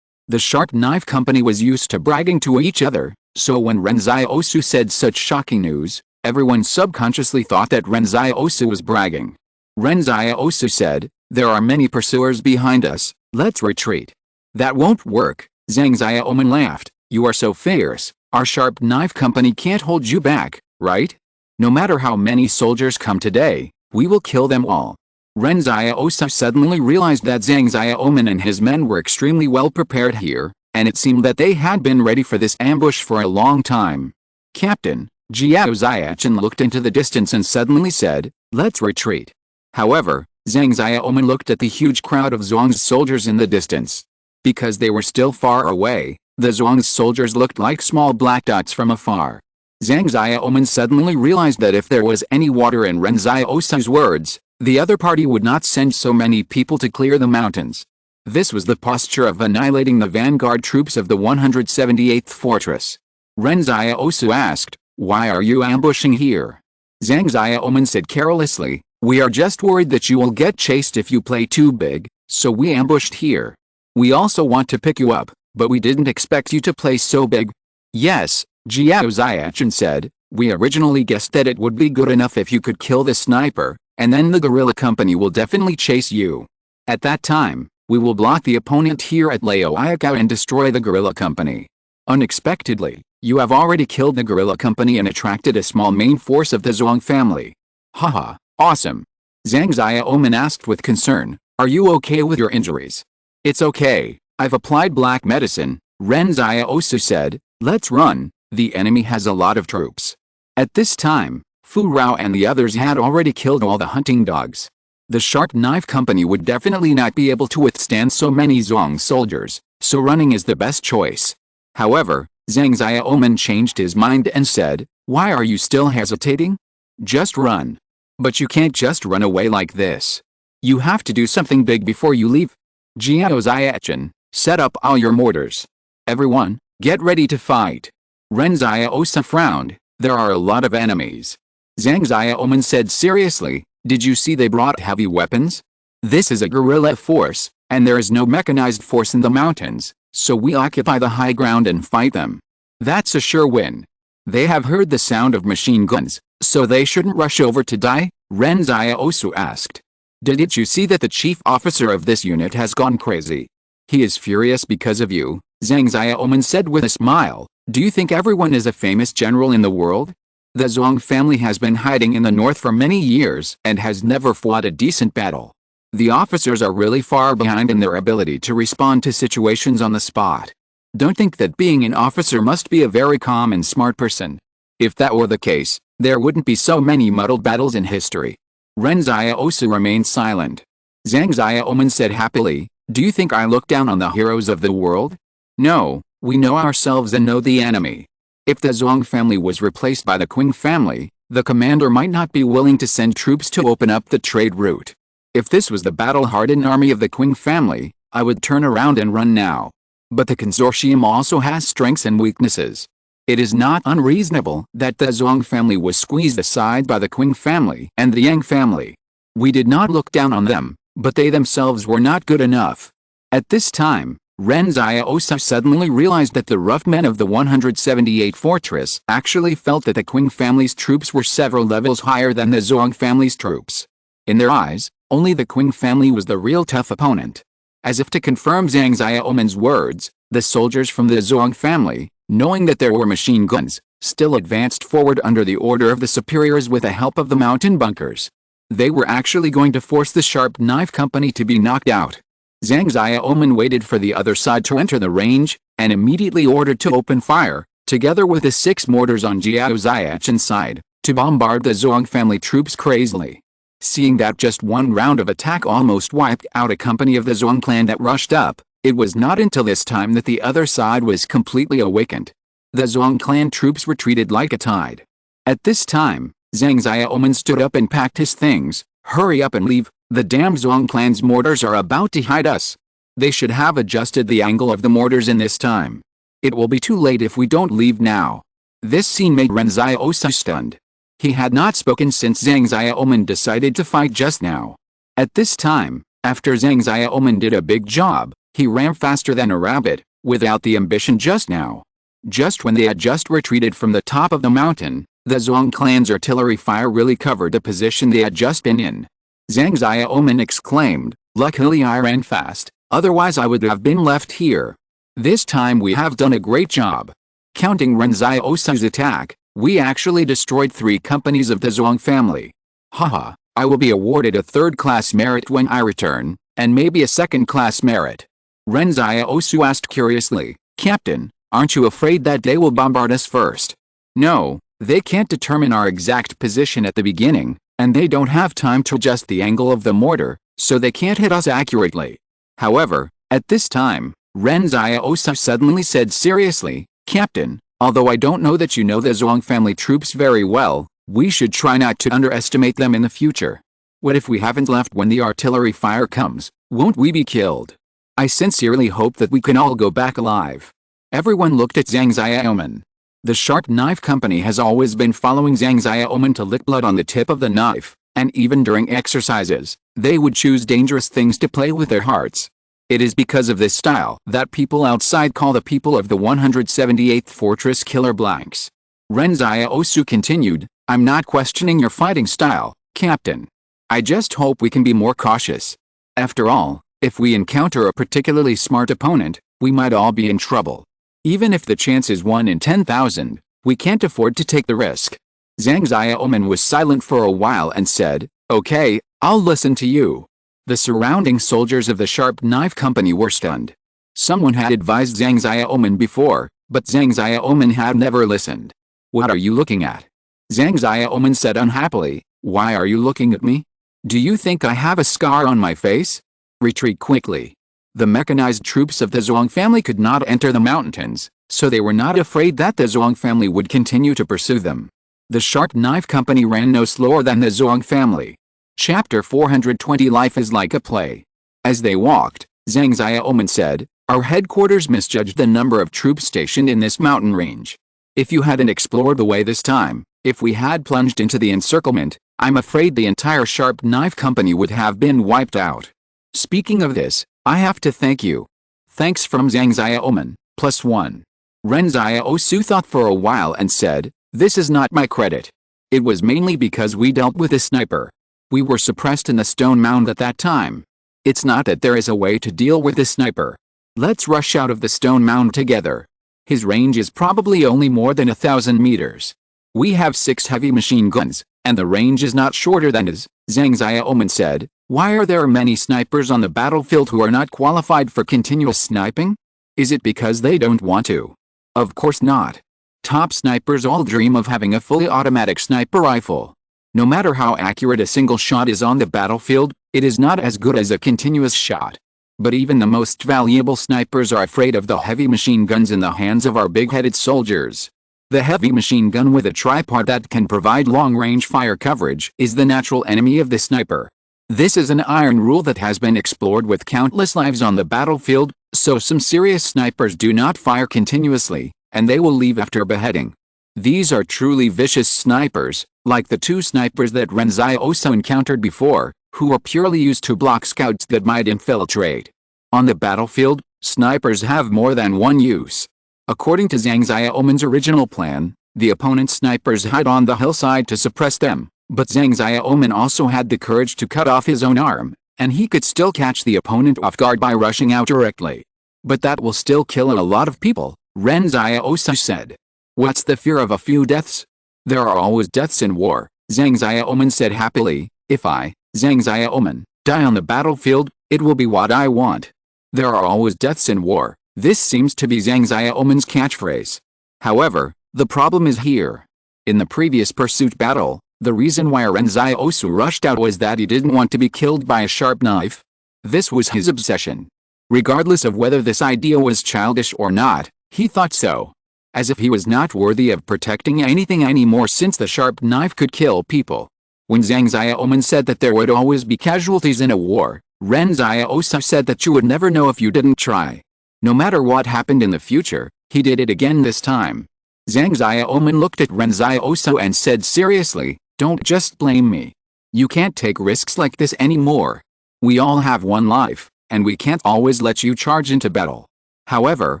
The Sharp Knife Company was used to bragging to each other, so when Ren Xiaosu said such shocking news, everyone subconsciously thought that Ren Xiaosu was bragging. Ren Xiaosu said, there are many pursuers behind us, let's retreat. That won't work, Zhang Xiaoman laughed. You are so fierce, our Sharp Knife Company can't hold you back, right? No matter how many soldiers come today, we will kill them all. Ren Xiaosu suddenly realized that Zhang Xiaoman and his men were extremely well prepared here, and it seemed that they had been ready for this ambush for a long time. Captain, Jiao Xiachen looked into the distance and suddenly said, let's retreat. However, Zhang Xiaoman looked at the huge crowd of Zhuang's soldiers in the distance. Because they were still far away, the Zhuang's soldiers looked like small black dots from afar. Zhang Xiaoman suddenly realized that if there was any water in Ren Xiaosu's words, the other party would not send so many people to clear the mountains. This was the posture of annihilating the vanguard troops of the 178th fortress. Ren Xiaosu asked, why are you ambushing here? Zhang Xiaoman said carelessly, we are just worried that you will get chased if you play too big, so we ambushed here. We also want to pick you up, but we didn't expect you to play so big. Yes, Jiao Xiachen said, we originally guessed that it would be good enough if you could kill the sniper, and then the guerrilla company will definitely chase you. At that time, we will block the opponent here at Lao Yakao and destroy the guerrilla company. Unexpectedly, you have already killed the guerrilla company and attracted a small main force of the Zhuang family. Haha, awesome. Zhang Xiaoman asked with concern, are you okay with your injuries? It's okay, I've applied black medicine, Ren Xiaosu said, let's run, the enemy has a lot of troops. At this time, Fu Rao and the others had already killed all the hunting dogs. The Sharp Knife Company would definitely not be able to withstand so many Zhuang soldiers, so running is the best choice. However, Zhang Xiaoman changed his mind and said, why are you still hesitating? Just run. But you can't just run away like this. You have to do something big before you leave. Jiao Xiachen, set up all your mortars. Everyone, get ready to fight. Ren Xiaosu frowned, there are a lot of enemies. Zhang Xiaoman said seriously, did you see they brought heavy weapons? This is a guerrilla force, and there is no mechanized force in the mountains, so we occupy the high ground and fight them. That's a sure win. They have heard the sound of machine guns, so they shouldn't rush over to die, Ren Xiaosu asked. Didn't you see that the chief officer of this unit has gone crazy? He is furious because of you, Zhang Xiaoman said with a smile. Do you think everyone is a famous general in the world? The Zhuang family has been hiding in the north for many years and has never fought a decent battle. The officers are really far behind in their ability to respond to situations on the spot. Don't think that being an officer must be a very calm and smart person. If that were the case, there wouldn't be so many muddled battles in history. Ren Xiaosu remained silent. Zhang Xiaoman said happily, do you think I look down on the heroes of the world? No, we know ourselves and know the enemy. If the Zhuang family was replaced by the Qing family, the commander might not be willing to send troops to open up the trade route. If this was the battle-hardened army of the Qing family, I would turn around and run now. But the consortium also has strengths and weaknesses. It is not unreasonable that the Zhang family was squeezed aside by the Qing family and the Yang family. We did not look down on them, but they themselves were not good enough. At this time, Ren Xiaosu suddenly realized that the rough men of the 178 fortress actually felt that the Qing family's troops were several levels higher than the Zhang family's troops. In their eyes, only the Qing family was the real tough opponent. As if to confirm Zhang Xiaoman's words, the soldiers from the Zhang family, knowing that there were machine guns, still advanced forward under the order of the superiors with the help of the mountain bunkers. They were actually going to force the Sharp Knife Company to be knocked out. Zhang Xiaoman waited for the other side to enter the range, and immediately ordered to open fire, together with the 6 mortars on Jiao Xiachen's side, to bombard the Zhang family troops crazily. Seeing that just one round of attack almost wiped out a company of the Zhang clan that rushed up, it was not until this time that the other side was completely awakened. The Zhang clan troops retreated like a tide. At this time, Zhang Xiaoman stood up and packed his things. Hurry up and leave, the damn Zhang clan's mortars are about to hide us. They should have adjusted the angle of the mortars in this time. It will be too late if we don't leave now. This scene made Ren Xiaosu stunned. He had not spoken since Zhang Xiaoman decided to fight just now. At this time, after Zhang Xiaoman did a big job, he ran faster than a rabbit, without the ambition just now. Just when they had just retreated from the top of the mountain, the Zhang clan's artillery fire really covered the position they had just been in. Zhang Xiaoman exclaimed, "Luckily I ran fast, otherwise I would have been left here. This time we have done a great job." Counting Ren Xiaosu's attack, we actually destroyed 3 companies of the Zhang family. Haha, I will be awarded a 3rd-class merit when I return, and maybe a 2nd-class merit. Ren Xiaosu asked curiously, "Captain, aren't you afraid that they will bombard us first?" "No, they can't determine our exact position at the beginning, and they don't have time to adjust the angle of the mortar, so they can't hit us accurately." However, at this time, Ren Xiaosu suddenly said seriously, "Captain, although I don't know that you know the Zhang family troops very well, we should try not to underestimate them in the future. What if we haven't left when the artillery fire comes? Won't we be killed? I sincerely hope that we can all go back alive." Everyone looked at Zhang Xiaoman. The Sharp Knife Company has always been following Zhang Xiaoman to lick blood on the tip of the knife, and even during exercises, they would choose dangerous things to play with their hearts. It is because of this style that people outside call the people of the 178th Fortress killer blanks. Ren Xiaosu continued, "I'm not questioning your fighting style, Captain. I just hope we can be more cautious. After all, if we encounter a particularly smart opponent, we might all be in trouble. Even if the chance is 1 in 10,000, we can't afford to take the risk." Zhang Xiaoman was silent for a while and said, "Okay, I'll listen to you." The surrounding soldiers of the Sharp Knife Company were stunned. Someone had advised Zhang Xiaoman before, but Zhang Xiaoman had never listened. "What are you looking at?" Zhang Xiaoman said unhappily, "Why are you looking at me? Do you think I have a scar on my face? Retreat quickly." The mechanized troops of the Zhang family could not enter the mountains, so they were not afraid that the Zhang family would continue to pursue them. The Sharp Knife Company ran no slower than the Zhang family. Chapter 420 Life is like a play. As they walked, Zhang Xiaoman said, "Our headquarters misjudged the number of troops stationed in this mountain range. If you hadn't explored the way this time, if we had plunged into the encirclement, I'm afraid the entire Sharp Knife Company would have been wiped out. Speaking of this, I have to thank you." Thanks from Zhang Xiaoman, +1. Ren Xiaosu thought for a while and said, "This is not my credit. It was mainly because we dealt with a sniper. We were suppressed in the stone mound at that time. It's not that there is a way to deal with the sniper. Let's rush out of the stone mound together. His range is probably only more than 1,000 meters. We have 6 heavy machine guns, and the range is not shorter than his." Zhang Xiaoman said, "Why are there many snipers on the battlefield who are not qualified for continuous sniping? Is it because they don't want to? Of course not. Top snipers all dream of having a fully automatic sniper rifle. No matter how accurate a single shot is on the battlefield, it is not as good as a continuous shot. But even the most valuable snipers are afraid of the heavy machine guns in the hands of our big-headed soldiers. The heavy machine gun with a tripod that can provide long-range fire coverage is the natural enemy of the sniper. This is an iron rule that has been explored with countless lives on the battlefield, so some serious snipers do not fire continuously, and they will leave after beheading. These are truly vicious snipers, like the 2 snipers that Ren Xiaosu encountered before, who are purely used to block scouts that might infiltrate. On the battlefield, snipers have more than one use. According to Zhang Xiaoman's original plan, the opponent's snipers hide on the hillside to suppress them, but Zhang Xiaoman also had the courage to cut off his own arm, and he could still catch the opponent off guard by rushing out directly. But that will still kill a lot of people, Ren Xiaosu said. What's the fear of a few deaths? There are always deaths in war, Zhang Xiaoman said happily. If I, Zhang Xiaoman, die on the battlefield, it will be what I want. There are always deaths in war. This seems to be Zhang Xiaoman's catchphrase. However, the problem is here. In the previous pursuit battle, the reason why Ren Xiaosu rushed out was that he didn't want to be killed by a sharp knife. This was his obsession. Regardless of whether this idea was childish or not, he thought so. As if he was not worthy of protecting anything anymore since the sharp knife could kill people. When Zhang Xiaoman said that there would always be casualties in a war, Ren Xiaosu said that you would never know if you didn't try. No matter what happened in the future, he did it again this time. Zhang Xiaoman looked at Ren Xiaosu and said seriously, don't just blame me. You can't take risks like this anymore. We all have one life, and we can't always let you charge into battle. However,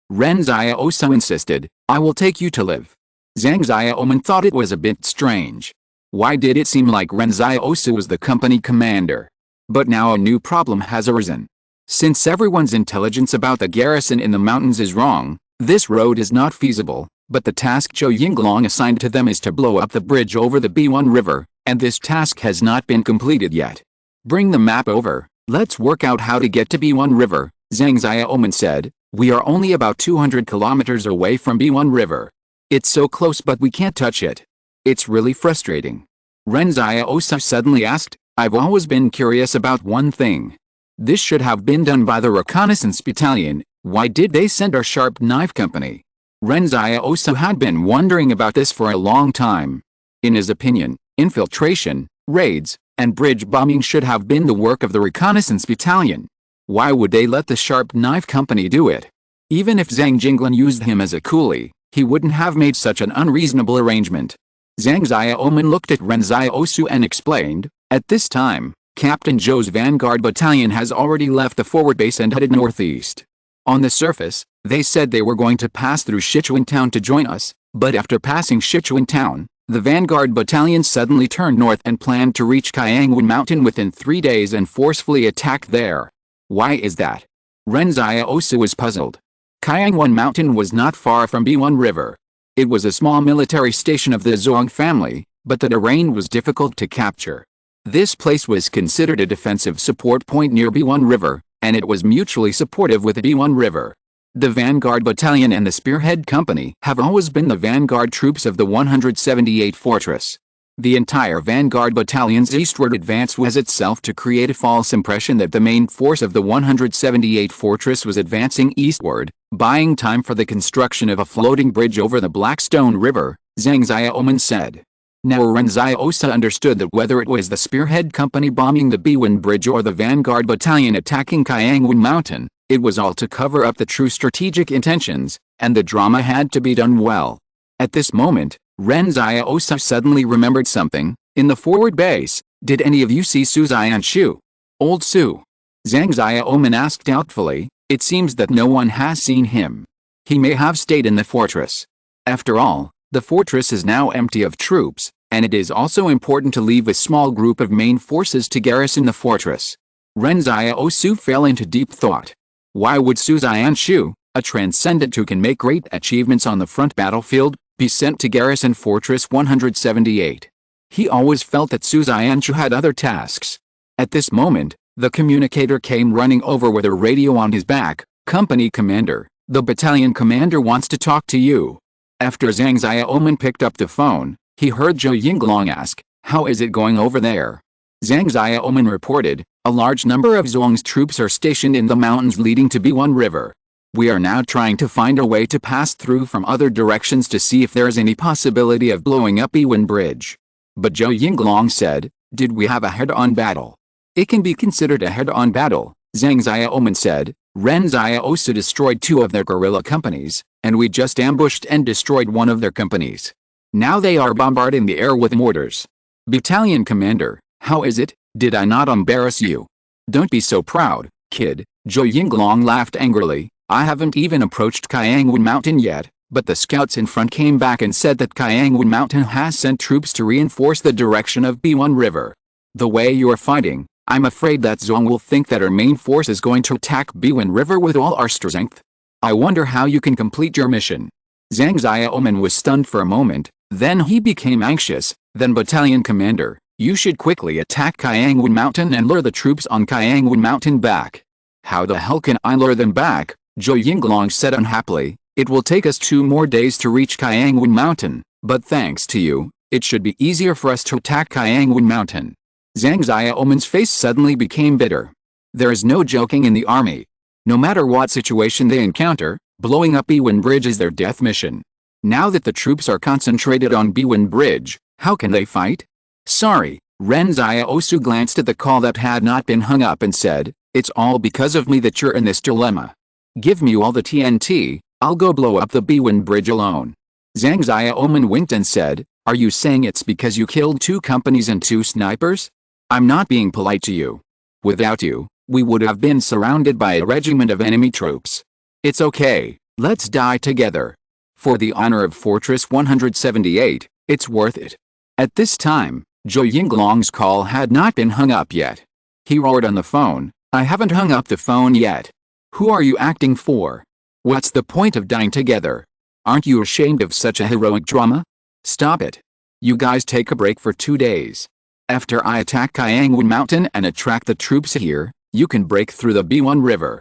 Ren Xiaosu insisted, I will take you to live. Zhang Xiaoman thought it was a bit strange. Why did it seem like Ren Xiaosu was the company commander? But now a new problem has arisen. Since everyone's intelligence about the garrison in the mountains is wrong, this road is not feasible, but the task Zhou Yinglong assigned to them is to blow up the bridge over the B1 River, and this task has not been completed yet. Bring the map over, let's work out how to get to B1 River, Zhang Xiaoman said. We are only about 200 kilometers away from B1 River. It's so close but we can't touch it. It's really frustrating. Ren Xiaosu suddenly asked, I've always been curious about one thing. This should have been done by the reconnaissance battalion. Why did they send our sharp knife company? Ren Xiaosu had been wondering about this for a long time. In his opinion, infiltration, raids, and bridge bombing should have been the work of the reconnaissance battalion. Why would they let the sharp knife company do it? Even if Zhang Jinglan used him as a coolie, he wouldn't have made such an unreasonable arrangement. Zhang Xiaoman looked at Ren Xiaosu and explained, at this time, Captain Zhou's vanguard battalion has already left the forward base and headed northeast. On the surface, they said they were going to pass through Sichuan town to join us, but after passing Sichuan town, the vanguard battalion suddenly turned north and planned to reach Kayangwan Mountain within 3 days and forcefully attack there. Why is that? Ren Xiaosu was puzzled. Kayangwan Mountain was not far from B1 River. It was a small military station of the Zhuang family, but the terrain was difficult to capture. This place was considered a defensive support point near B1 River, and it was mutually supportive with the B1 River. The Vanguard Battalion and the Spearhead Company have always been the vanguard troops of the 178 Fortress. The entire Vanguard Battalion's eastward advance was itself to create a false impression that the main force of the 178 Fortress was advancing eastward, buying time for the construction of a floating bridge over the Blackstone River, Zhang Xiaoman said. Now Ren Xiaosu understood that whether it was the Spearhead Company bombing the B1 Bridge or the Vanguard Battalion attacking Kayangwan Mountain, it was all to cover up the true strategic intentions, and the drama had to be done well. At this moment, Ren Xiaosu suddenly remembered something. In the forward base, did any of you see Su Xianshu? Old Su? Zhang Xiaoman asked doubtfully. It seems that no one has seen him. He may have stayed in the fortress. After all, the fortress is now empty of troops, and it is also important to leave a small group of main forces to garrison the fortress. Ren Xiaosu fell into deep thought. Why would Su Xianshu, a transcendent who can make great achievements on the front battlefield, be sent to garrison Fortress 178? He always felt that Su Xianshu had other tasks. At this moment, the communicator came running over with a radio on his back. Company commander, the battalion commander wants to talk to you. After Zhang Xiaoman picked up the phone, he heard Zhou Yinglong ask, how is it going over there? Zhang Xiaoman reported, a large number of Zhuang's troops are stationed in the mountains leading to B1 River. We are now trying to find a way to pass through from other directions to see if there is any possibility of blowing up B1 Bridge. But Zhou Yinglong said, did we have a head-on battle? It can be considered a head-on battle, Zhang Xiaoman said. Ren Xiaosu destroyed 2 of their guerrilla companies, and we just ambushed and destroyed 1 of their companies. Now they are bombarding the air with mortars. Battalion commander, how is it? Did I not embarrass you? Don't be so proud, kid. Zhou Yinglong laughed angrily. I haven't even approached Kayangwen Mountain yet, but the scouts in front came back and said that Kayangwen Mountain has sent troops to reinforce the direction of B1 River. The way you're fighting, I'm afraid that Zhong will think that our main force is going to attack B1 River with all our strength. I wonder how you can complete your mission. Zhang Xiaoman was stunned for a moment, then he became anxious. Then battalion commander, you should quickly attack Kayangwen Mountain and lure the troops on Kayangwen Mountain back. How the hell can I lure them back? Zhou Yinglong said unhappily. It will take us 2 more days to reach Kayangwen Mountain, but thanks to you, it should be easier for us to attack Kayangwen Mountain. Zhang Xiaoman's face suddenly became bitter. There is no joking in the army. No matter what situation they encounter, blowing up Biwen Bridge is their death mission. Now that the troops are concentrated on Biwen Bridge, how can they fight? Sorry, Ren Xiaosu glanced at the call that had not been hung up and said, it's all because of me that you're in this dilemma. Give me all the TNT, I'll go blow up the Biwen Bridge alone. Zhang Xiaoman winked and said, are you saying it's because you killed 2 companies and 2 snipers? I'm not being polite to you. Without you, we would have been surrounded by a regiment of enemy troops. It's okay, let's die together. For the honor of Fortress 178, it's worth it. At this time, Zhou Yinglong's call had not been hung up yet. He roared on the phone, I haven't hung up the phone yet. Who are you acting for? What's the point of dying together? Aren't you ashamed of such a heroic drama? Stop it. You guys take a break for 2 days. After I attack Kayangwen Mountain and attract the troops here, you can break through the B1 River.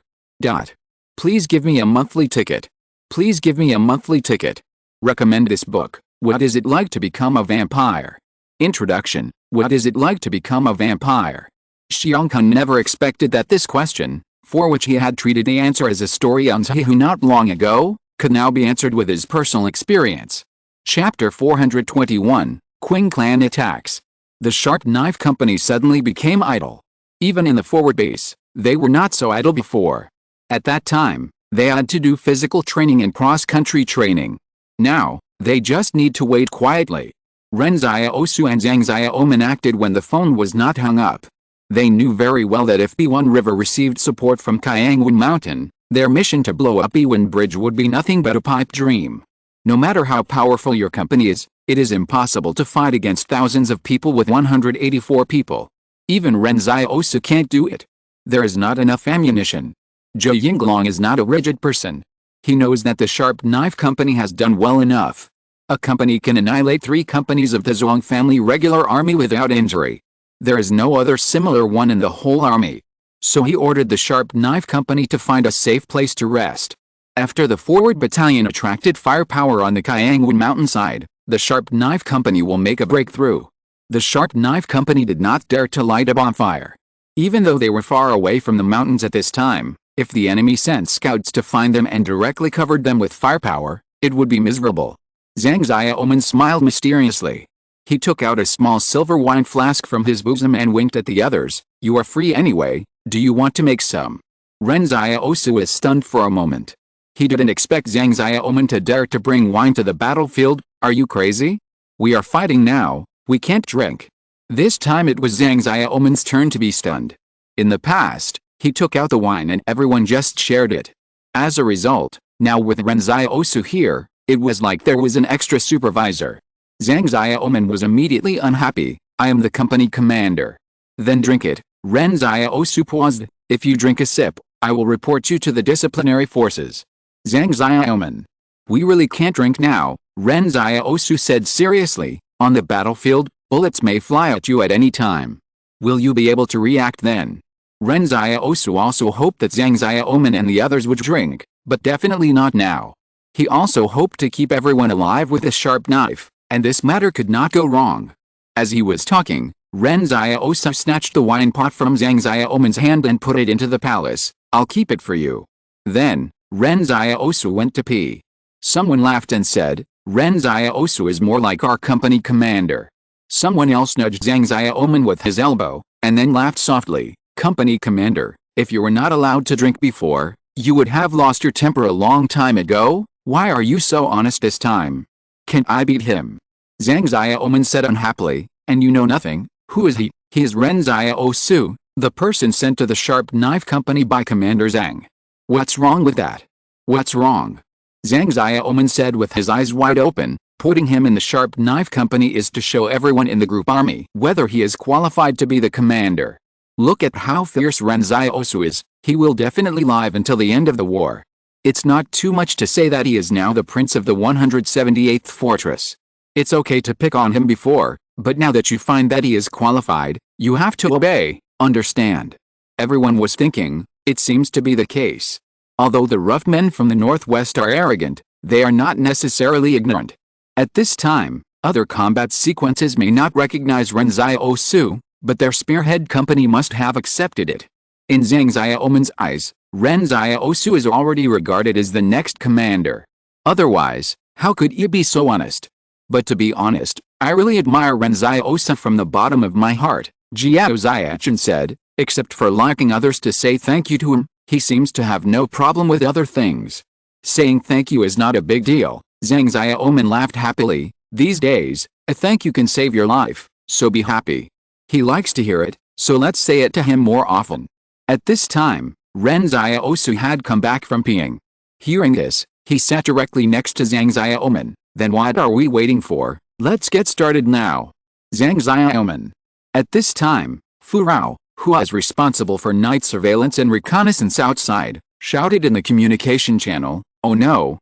Please give me a monthly ticket. Please give me a monthly ticket. Recommend this book. What is it like to become a vampire? Introduction. What is it like to become a vampire? Xiongkun never expected that this question, for which he had treated the answer as a story on Zihu not long ago, could now be answered with his personal experience. Chapter 421, Qing Clan Attacks. The Sharp Knife Company suddenly became idle. Even in the forward base, they were not so idle before. At that time, they had to do physical training and cross-country training. Now, they just need to wait quietly. Ren Xiaosu and Zhang Xiaoman acted when the phone was not hung up. They knew very well that if B1 River received support from Kayangwen Mountain, their mission to blow up Biwen Bridge would be nothing but a pipe dream. No matter how powerful your company is, it is impossible to fight against thousands of people with 184 people. Even Ren Xiaosu can't do it. There is not enough ammunition. Zhou Yinglong is not a rigid person. He knows that the Sharp Knife Company has done well enough. A company can annihilate 3 companies of the Zhuang family regular army without injury. There is no other similar one in the whole army. So he ordered the Sharp Knife Company to find a safe place to rest. After the forward battalion attracted firepower on the Kayangwen mountainside, the Sharp Knife Company will make a breakthrough. The Sharp Knife Company did not dare to light a bonfire. Even though they were far away from the mountains at this time, if the enemy sent scouts to find them and directly covered them with firepower, it would be miserable. Zhang Xiaoman smiled mysteriously. He took out a small silver wine flask from his bosom and winked at the others. You are free anyway, do you want to make some? Ren Xiaosu was stunned for a moment. He didn't expect Zhang Xiaoman to dare to bring wine to the battlefield. Are you crazy? We are fighting now, we can't drink. This time it was Zhang Xiaoman's turn to be stunned. In the past, he took out the wine and everyone just shared it. As a result, now with Ren Xiaosu here, it was like there was an extra supervisor. Zhang Xiaoman was immediately unhappy. I am the company commander. Then drink it. Ren Xiaosu paused. If you drink a sip, I will report you to the disciplinary forces. Zhang Xiaoman. We really can't drink now, Ren Xiaosu said seriously. On the battlefield, bullets may fly at you at any time. Will you be able to react then? Ren Xiaosu also hoped that Zhang Xiaoman and the others would drink, but definitely not now. He also hoped to keep everyone alive with a sharp knife, and this matter could not go wrong. As he was talking, Ren Xiaosu snatched the wine pot from Zhang Xiaoman's hand and put it into the palace. I'll keep it for you. Then, Ren Xiaosu went to pee. Someone laughed and said, Ren Xiaosu is more like our company commander. Someone else nudged Zhang Xiaoman with his elbow, and then laughed softly. Company commander, if you were not allowed to drink before, You would have lost your temper a long time ago. Why are you so honest this time? Can I beat him? Zhang Xiaoman said unhappily. And you know nothing. Who is he? He is Ren Xiaosu, the person sent to the Sharp Knife Company by Commander Zhang. What's wrong with that? What's wrong? Zhang Xiaoman said with his eyes wide open. Putting him in the Sharp Knife Company is to show everyone in the group army whether he is qualified to be the commander. Look at how fierce Ren Xiaosu is. He will definitely live until the end of the war. It's not too much to say that he is now the prince of the 178th fortress. It's okay to pick on him before, but now that you find that he is qualified, you have to obey, understand? Everyone was thinking, it seems to be the case. Although the rough men from the northwest are arrogant, they are not necessarily ignorant. At this time, other combat sequences may not recognize Ren Xiaosu, but their spearhead company must have accepted it. In Zhang Xiaoman's eyes, Ren Xiaosu is already regarded as the next commander. Otherwise, how could he be so honest? But to be honest, I really admire Ren Xiaosu from the bottom of my heart, Jiao Xiachen said, except for liking others to say thank you to him, he seems to have no problem with other things. Saying thank you is not a big deal. Zhang Xiaoman laughed happily. These days, a thank you can save your life, so be happy. He likes to hear it, so let's say it to him more often. At this time, Ren Xiaosu had come back from peeing. Hearing this, he sat directly next to Zhang Xiaoman. Then what are we waiting for? Let's get started now. Zhang Xiaoman. At this time, Fu Rao, who was responsible for night surveillance and reconnaissance outside, shouted in the communication channel, oh no,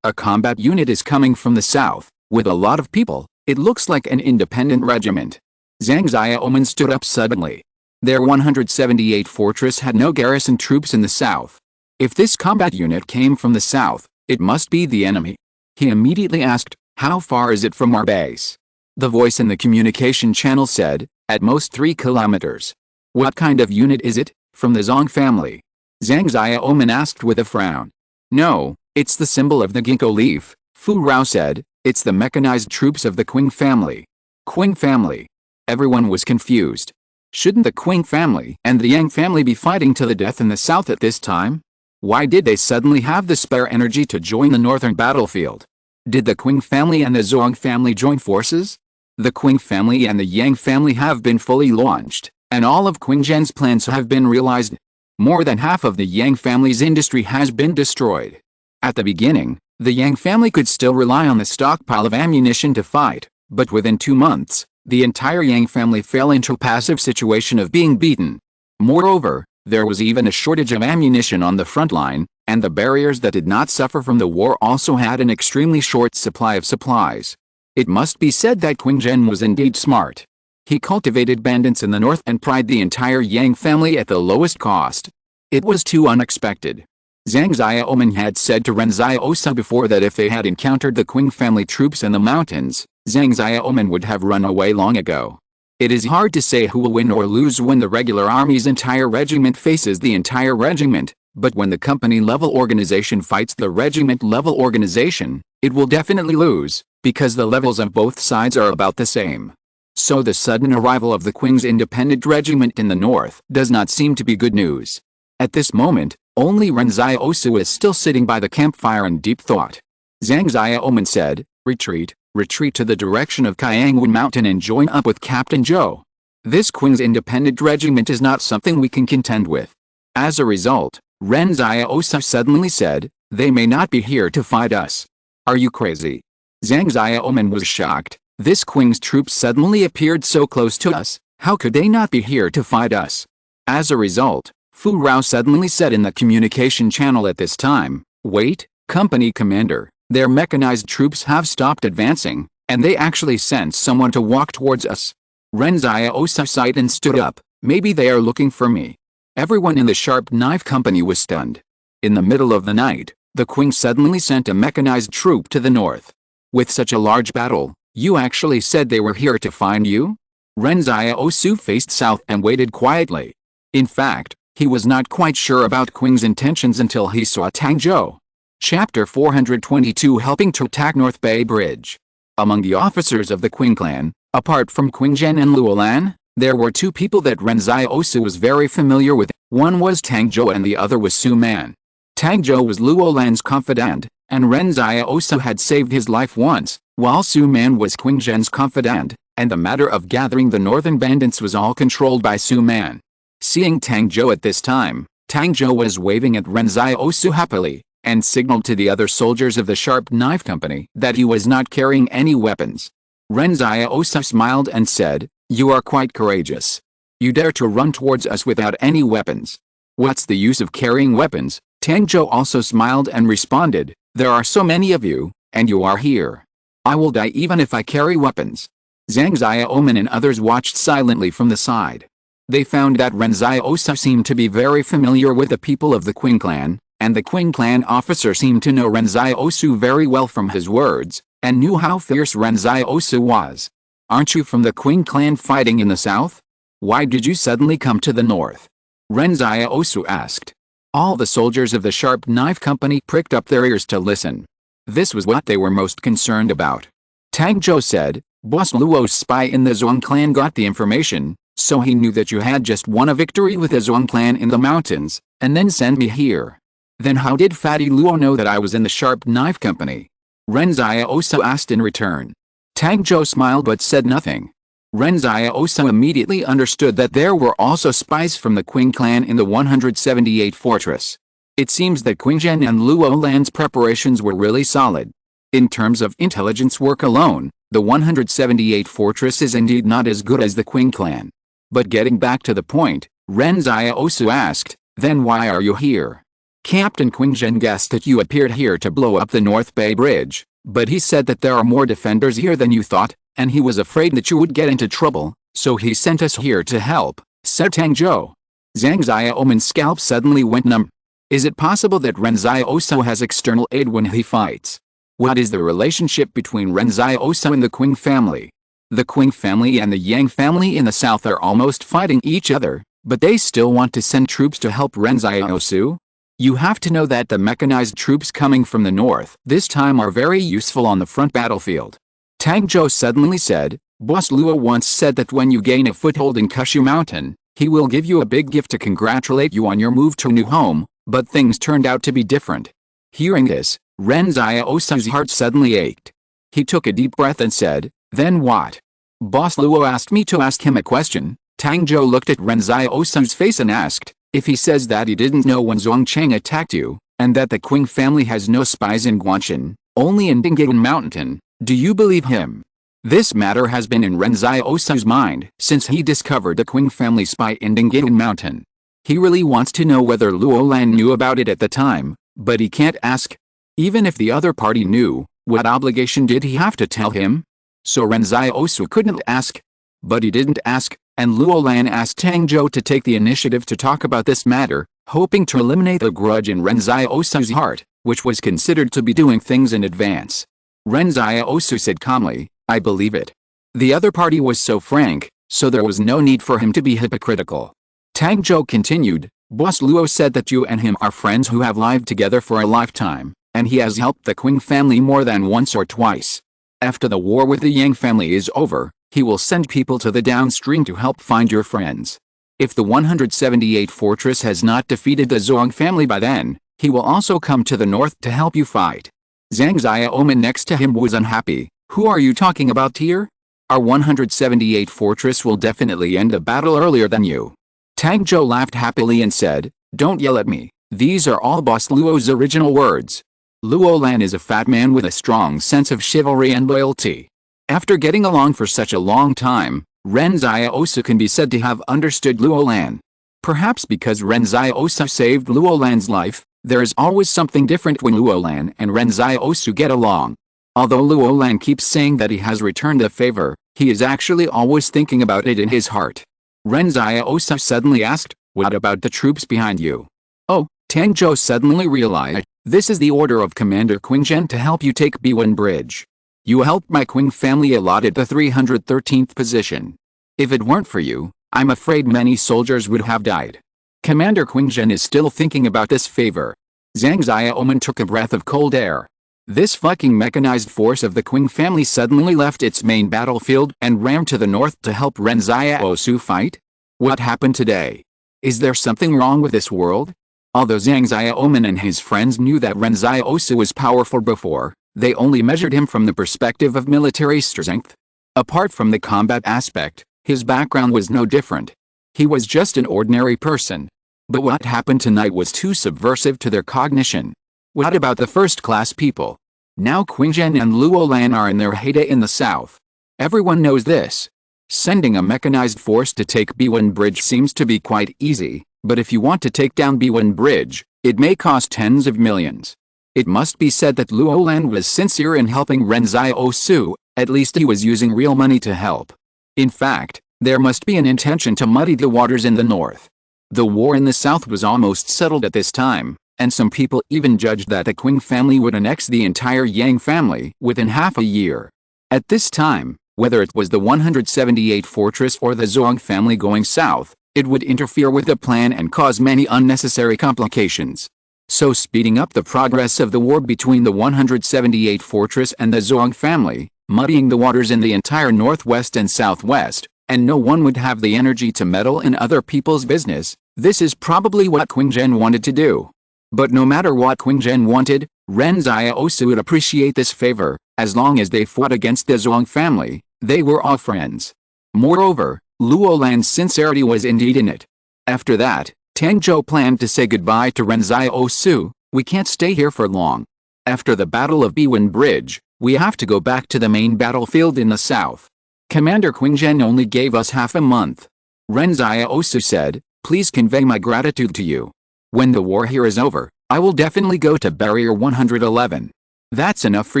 a combat unit is coming from the south, with a lot of people. It looks like an independent regiment. Zhang Xiaoman stood up suddenly. Their 178th fortress had no garrison troops in the south. If this combat unit came from the south, it must be the enemy. He immediately asked, how far is it from our base? The voice in the communication channel said, at most 3 kilometers. What kind of unit is it? From the Zong family? Zhang Xiaoman asked with a frown. No, it's the symbol of the ginkgo leaf, Fu Rao said. It's the mechanized troops of the Qing family. Qing family. Everyone was confused. Shouldn't the Qing family and the Yang family be fighting to the death in the south at this time? Why did they suddenly have the spare energy to join the northern battlefield? Did the Qing family and the Zong family join forces? The Qing family and the Yang family have been fully launched, and all of Qing Zhen's plans have been realized. More than half of the Yang family's industry has been destroyed. At the beginning, the Yang family could still rely on the stockpile of ammunition to fight, but within 2 months, the entire Yang family fell into a passive situation of being beaten. Moreover, there was even a shortage of ammunition on the front line, and the barriers that did not suffer from the war also had an extremely short supply of supplies. It must be said that Qing Zhen was indeed smart. He cultivated bandits in the north and pried the entire Yang family at the lowest cost. It was too unexpected. Zhang Xiaoman had said to Ren Xiaosu before that if they had encountered the Qing family troops in the mountains, Zhang Xiaoman would have run away long ago. It is hard to say who will win or lose when the regular army's entire regiment faces the entire regiment, but when the company-level organization fights the regiment-level organization, it will definitely lose, because the levels of both sides are about the same. So the sudden arrival of the Qing's independent regiment in the north does not seem to be good news. At this moment, only Ren Xiaosu is still sitting by the campfire in deep thought. Zhang Xiaoman said, retreat to the direction of Kayangwen Mountain and join up with Captain Zhou. This Qing's independent regiment is not something we can contend with. As a result, Ren Xiaosu suddenly said, they may not be here to fight us. Are you crazy? Zhang Xiaoman was shocked. This Qing's troops suddenly appeared so close to us, how could they not be here to fight us? As a result, Fu Rao suddenly said in the communication channel at this time, wait, company commander, their mechanized troops have stopped advancing, and they actually sent someone to walk towards us. Ren Xiaosu sighed and stood up, maybe they are looking for me. Everyone in the Sharp Knife Company was stunned. In the middle of the night, the Qing suddenly sent a mechanized troop to the north. With such a large battle, you actually said they were here to find you? Ren Xiaosu faced south and waited quietly. In fact, he was not quite sure about Qing's intentions until he saw Tang Zhou. Chapter 422 Helping to attack North Bay Bridge. Among the officers of the Qing clan, apart from Qing Zhen and Luolan, There were two people that Ren Xiaosu was very familiar with. One was Tang Zhou and the other was Su Man. Tang Zhou was Luo Lan's confidant, and Ren Xiaosu had saved his life once, while Su Man was Qing Zhen's confidant, and the matter of gathering the northern bandits was all controlled by Su Man. Seeing Tang Zhou at this time, Tang Zhou was waving at Ren Xiaosu happily, and signaled to the other soldiers of the Sharp Knife Company that he was not carrying any weapons. Ren Xiaosu smiled and said, "You are quite courageous. You dare to run towards us without any weapons. What's the use of carrying weapons?" Tang Zhou also smiled and responded, "There are so many of you, and you are here. I will die even if I carry weapons." Zhang Xiaoman and others watched silently from the side. They found that Ren Xiaosu seemed to be very familiar with the people of the Qing clan, and the Qing clan officer seemed to know Ren Xiaosu very well from his words, and knew how fierce Ren Xiaosu was. "Aren't you from the Qing clan fighting in the south? Why did you suddenly come to the north?" Ren Xiaosu asked. All the soldiers of the Sharp Knife Company pricked up their ears to listen. This was what they were most concerned about. Tang Zhou said, "Boss Luo's spy in the Zhuang clan got the information, so he knew that you had just won a victory with the Zhuang clan in the mountains, and then sent me here. Then how did Fatty Luo know that I was in the Sharp Knife Company?" Ren Xiaosu asked in return. Tang Zhou smiled but said nothing. Ren Xiaosu immediately understood that there were also spies from the Qing clan in the 178 fortress. It seems that Qingzhen and Luo Lan's preparations were really solid. In terms of intelligence work alone, the 178 fortress is indeed not as good as the Qing clan. But getting back to the point, Ren Xiaosu asked, "Then why are you here?" "Captain Qingzhen guessed that you appeared here to blow up the North Bay Bridge, but he said that there are more defenders here than you thought, and he was afraid that you would get into trouble, so he sent us here to help," said Tang Zhou. Zhang Xiaoman's scalp suddenly went numb. Is it possible that Ren Xiaosu has external aid when he fights? What is the relationship between Ren Xiaosu and the Qing family? The Qing family and the Yang family in the south are almost fighting each other, but they still want to send troops to help Ren Xiaosu? You have to know that the mechanized troops coming from the north this time are very useful on the front battlefield. Tang Zhou suddenly said, "Boss Luo once said that when you gain a foothold in Kushu Mountain, he will give you a big gift to congratulate you on your move to a new home, but things turned out to be different." Hearing this, Ren Xiaosu's heart suddenly ached. He took a deep breath and said, "Then what?" "Boss Luo asked me to ask him a question." Tang Zhou looked at Ren Xiaosu's face and asked, "If he says that he didn't know when Zhuangcheng attacked you, and that the Qing family has no spies in Guanshan, only in Dinggayan Mountain, do you believe him?" This matter has been in Ren Xiaosu's mind since he discovered the Qing family spy in Dinggayan Mountain. He really wants to know whether Luo Lan knew about it at the time, but he can't ask. Even if the other party knew, what obligation did he have to tell him? So Ren Xiaosu couldn't ask. But he didn't ask, and Luo Lan asked Tang Zhou to take the initiative to talk about this matter, hoping to eliminate the grudge in Ren Xiaosu's heart, which was considered to be doing things in advance. Ren Xiaosu said calmly, "I believe it." The other party was so frank, so there was no need for him to be hypocritical. Tang Zhou continued, "Boss Luo said that you and him are friends who have lived together for a lifetime, and he has helped the Qing family more than once or twice. After the war with the Yang family is over, he will send people to the downstream to help find your friends. If the 178 fortress has not defeated the Zhuang family by then, he will also come to the north to help you fight." Zhang Xiaoman next to him was unhappy. "Who are you talking about here? Our 178 fortress will definitely end the battle earlier than you." Tang Zhou laughed happily and said, "Don't yell at me. These are all Boss Luo's original words." Luo Lan is a fat man with a strong sense of chivalry and loyalty. After getting along for such a long time, Ren Xiaosu can be said to have understood Luo Lan. Perhaps because Ren Xiaosu saved Luo Lan's life, there is always something different when Luo Lan and Ren Xiaosu get along. Although Luo Lan keeps saying that he has returned the favor, he is actually always thinking about it in his heart. Ren Xiaosu suddenly asked, "What about the troops behind you?" "Oh," Tang Zhou suddenly realized, "this is the order of Commander Qingzhen to help you take Biwen Bridge. You helped my Qing family allotted the 313th position. If it weren't for you, I'm afraid many soldiers would have died." Commander Qingzhen is still thinking about this favor. Zhang Xiaoman took a breath of cold air. This fucking mechanized force of the Qing family suddenly left its main battlefield and ran to the north to help Ren Xiaosu fight? What happened today? Is there something wrong with this world? Although Zhang Xiaoman and his friends knew that Ren Xiaosu was powerful before, they only measured him from the perspective of military strength. Apart from the combat aspect, his background was no different. He was just an ordinary person. But what happened tonight was too subversive to their cognition. What about the first-class people? Now Qingzhen and Luolan are in their heyday in the south. Everyone knows this. Sending a mechanized force to take B1 Bridge seems to be quite easy, but if you want to take down B1 Bridge, it may cost tens of millions. It must be said that Luolan was sincere in helping Ren Xiaosu, at least he was using real money to help. In fact, there must be an intention to muddy the waters in the north. The war in the south was almost settled at this time, and some people even judged that the Qing family would annex the entire Yang family within half a year. At this time, whether it was the 178 fortress or the Zhuang family going south, it would interfere with the plan and cause many unnecessary complications. So speeding up the progress of the war between the 178 fortress and the Zhuang family, muddying the waters in the entire northwest and southwest, and no one would have the energy to meddle in other people's business, this is probably what Qingzhen wanted to do. But no matter what Qingzhen wanted, Ren Xiaosu would appreciate this favor. As long as they fought against the Zhuang family, they were all friends. Moreover, Luolan's sincerity was indeed in it. After that, Tang Zhou planned to say goodbye to Ren Xiaosu. We can't stay here for long. After the Battle of Biwen Bridge, we have to go back to the main battlefield in the south. Commander Qingzhen only gave us half a month. Ren Xiaosu said, please convey my gratitude to you. When the war here is over, I will definitely go to Barrier 111. That's enough for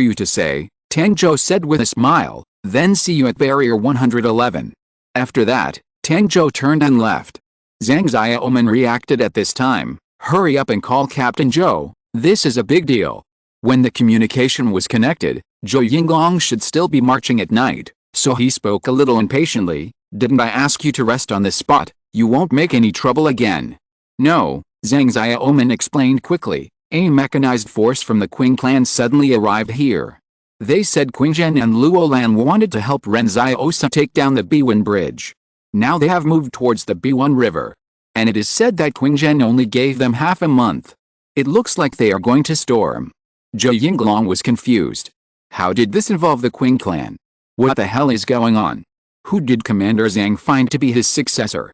you to say, Tang Zhou said with a smile, then see you at Barrier 111. After that, Tang Zhou turned and left. Zhang Xiaoman reacted at this time, hurry up and call Captain Zhou, this is a big deal. When the communication was connected, Zhou Yinglong should still be marching at night, so he spoke a little impatiently, didn't I ask you to rest on this spot, you won't make any trouble again. No, Zhang Xiaoman explained quickly, a mechanized force from the Qing clan suddenly arrived here. They said Qingzhen and Luolan wanted to help Ren Xiaosu take down the Biwen Bridge. Now they have moved towards the Biwen River. And it is said that Qingzhen only gave them half a month. It looks like they are going to storm. Zhou Yinglong was confused. How did this involve the Qing clan? What the hell is going on? Who did Commander Zhang find to be his successor?